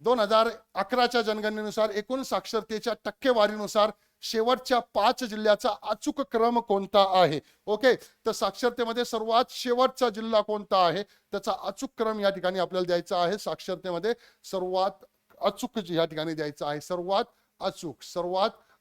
2011च्या जनगणनेनुसार एकूण साक्षरतेच्या टक्केवारीनुसार शेवटच्या 5 जिल्ह्याचा अचूक क्रम कोणता आहे? ओके, तर साक्षरतेमध्ये सर्वात शेवटचा जिल्हा कोणता आहे त्याचा अचूक क्रम या ठिकाणी आपल्याला द्यायचा आहे. साक्षरतेमध्ये सर्वात अचूक या ठिकाणी द्यायचा आहे. सर्वात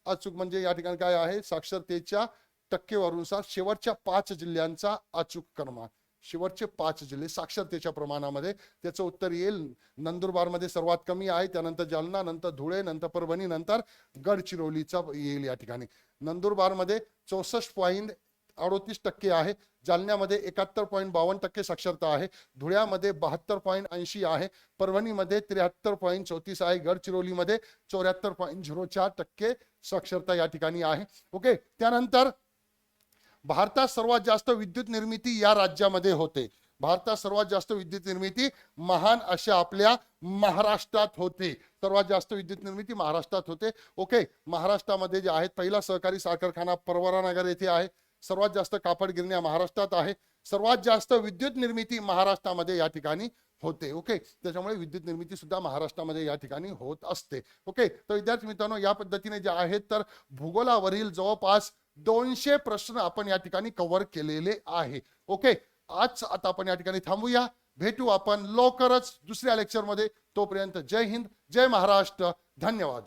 अचूक म्हणजे या ठिकाणी काय आहे? साक्षरतेच्या टक्केवारीनुसार शेवटच्या 5 जिल्ह्यांचा अचूक क्रम. शेवटचे 5 जिल्हे साक्षरतेच्या प्रमाणामध्ये त्याचं उत्तर येईल. नंदुरबारमध्ये सर्वात कमी आहे, त्यानंतर जालना, नंतर धुळे, नंतर परभणी, नंतर गडचिरोलीचा येईल या ठिकाणी. नंदुरबारमध्ये 64.38% आहे, जालन्यामध्ये 71.52% साक्षरता आहे, धुळ्यामध्ये 72.80 आहे, परभणीमध्ये 73.34 आहे, गडचिरोलीमध्ये 74.04% साक्षरता या ठिकाणी आहे. ओके, त्यानंतर भारतात सर्वात जास्त विद्युत निर्मिती या राज्यामध्ये होते. भारतात सर्वात जास्त विद्युत निर्मिती महान अशा आपल्या महाराष्ट्रात होते. सर्वात जास्त विद्युत निर्मिती महाराष्ट्रात होते. ओके, महाराष्ट्रामध्ये जे आहेत, पहिला सहकारी साखर कारखाना परवरानगर येथे आहे. सर्वात जास्त कापड गिरण्या महाराष्ट्रात आहे. सर्वात जास्त विद्युत निर्मिती महाराष्ट्रामध्ये या ठिकाणी होते. ओके, त्याच्यामुळे विद्युत निर्मिती सुद्धा महाराष्ट्रामध्ये या ठिकाणी होत असते. ओके, तर विद्यार्थी मित्रांनो, या पद्धतीने जे आहेत तर भूगोलावरील जवळपास 200 प्रश्न आपण या ठिकाणी कव्हर केलेले आहे. ओके, आज आता आपण या ठिकाणी थांबूया. भेटू आपण लवकरच दुसऱ्या लेक्चरमध्ये. तोपर्यंत जय हिंद, जय महाराष्ट्र, धन्यवाद.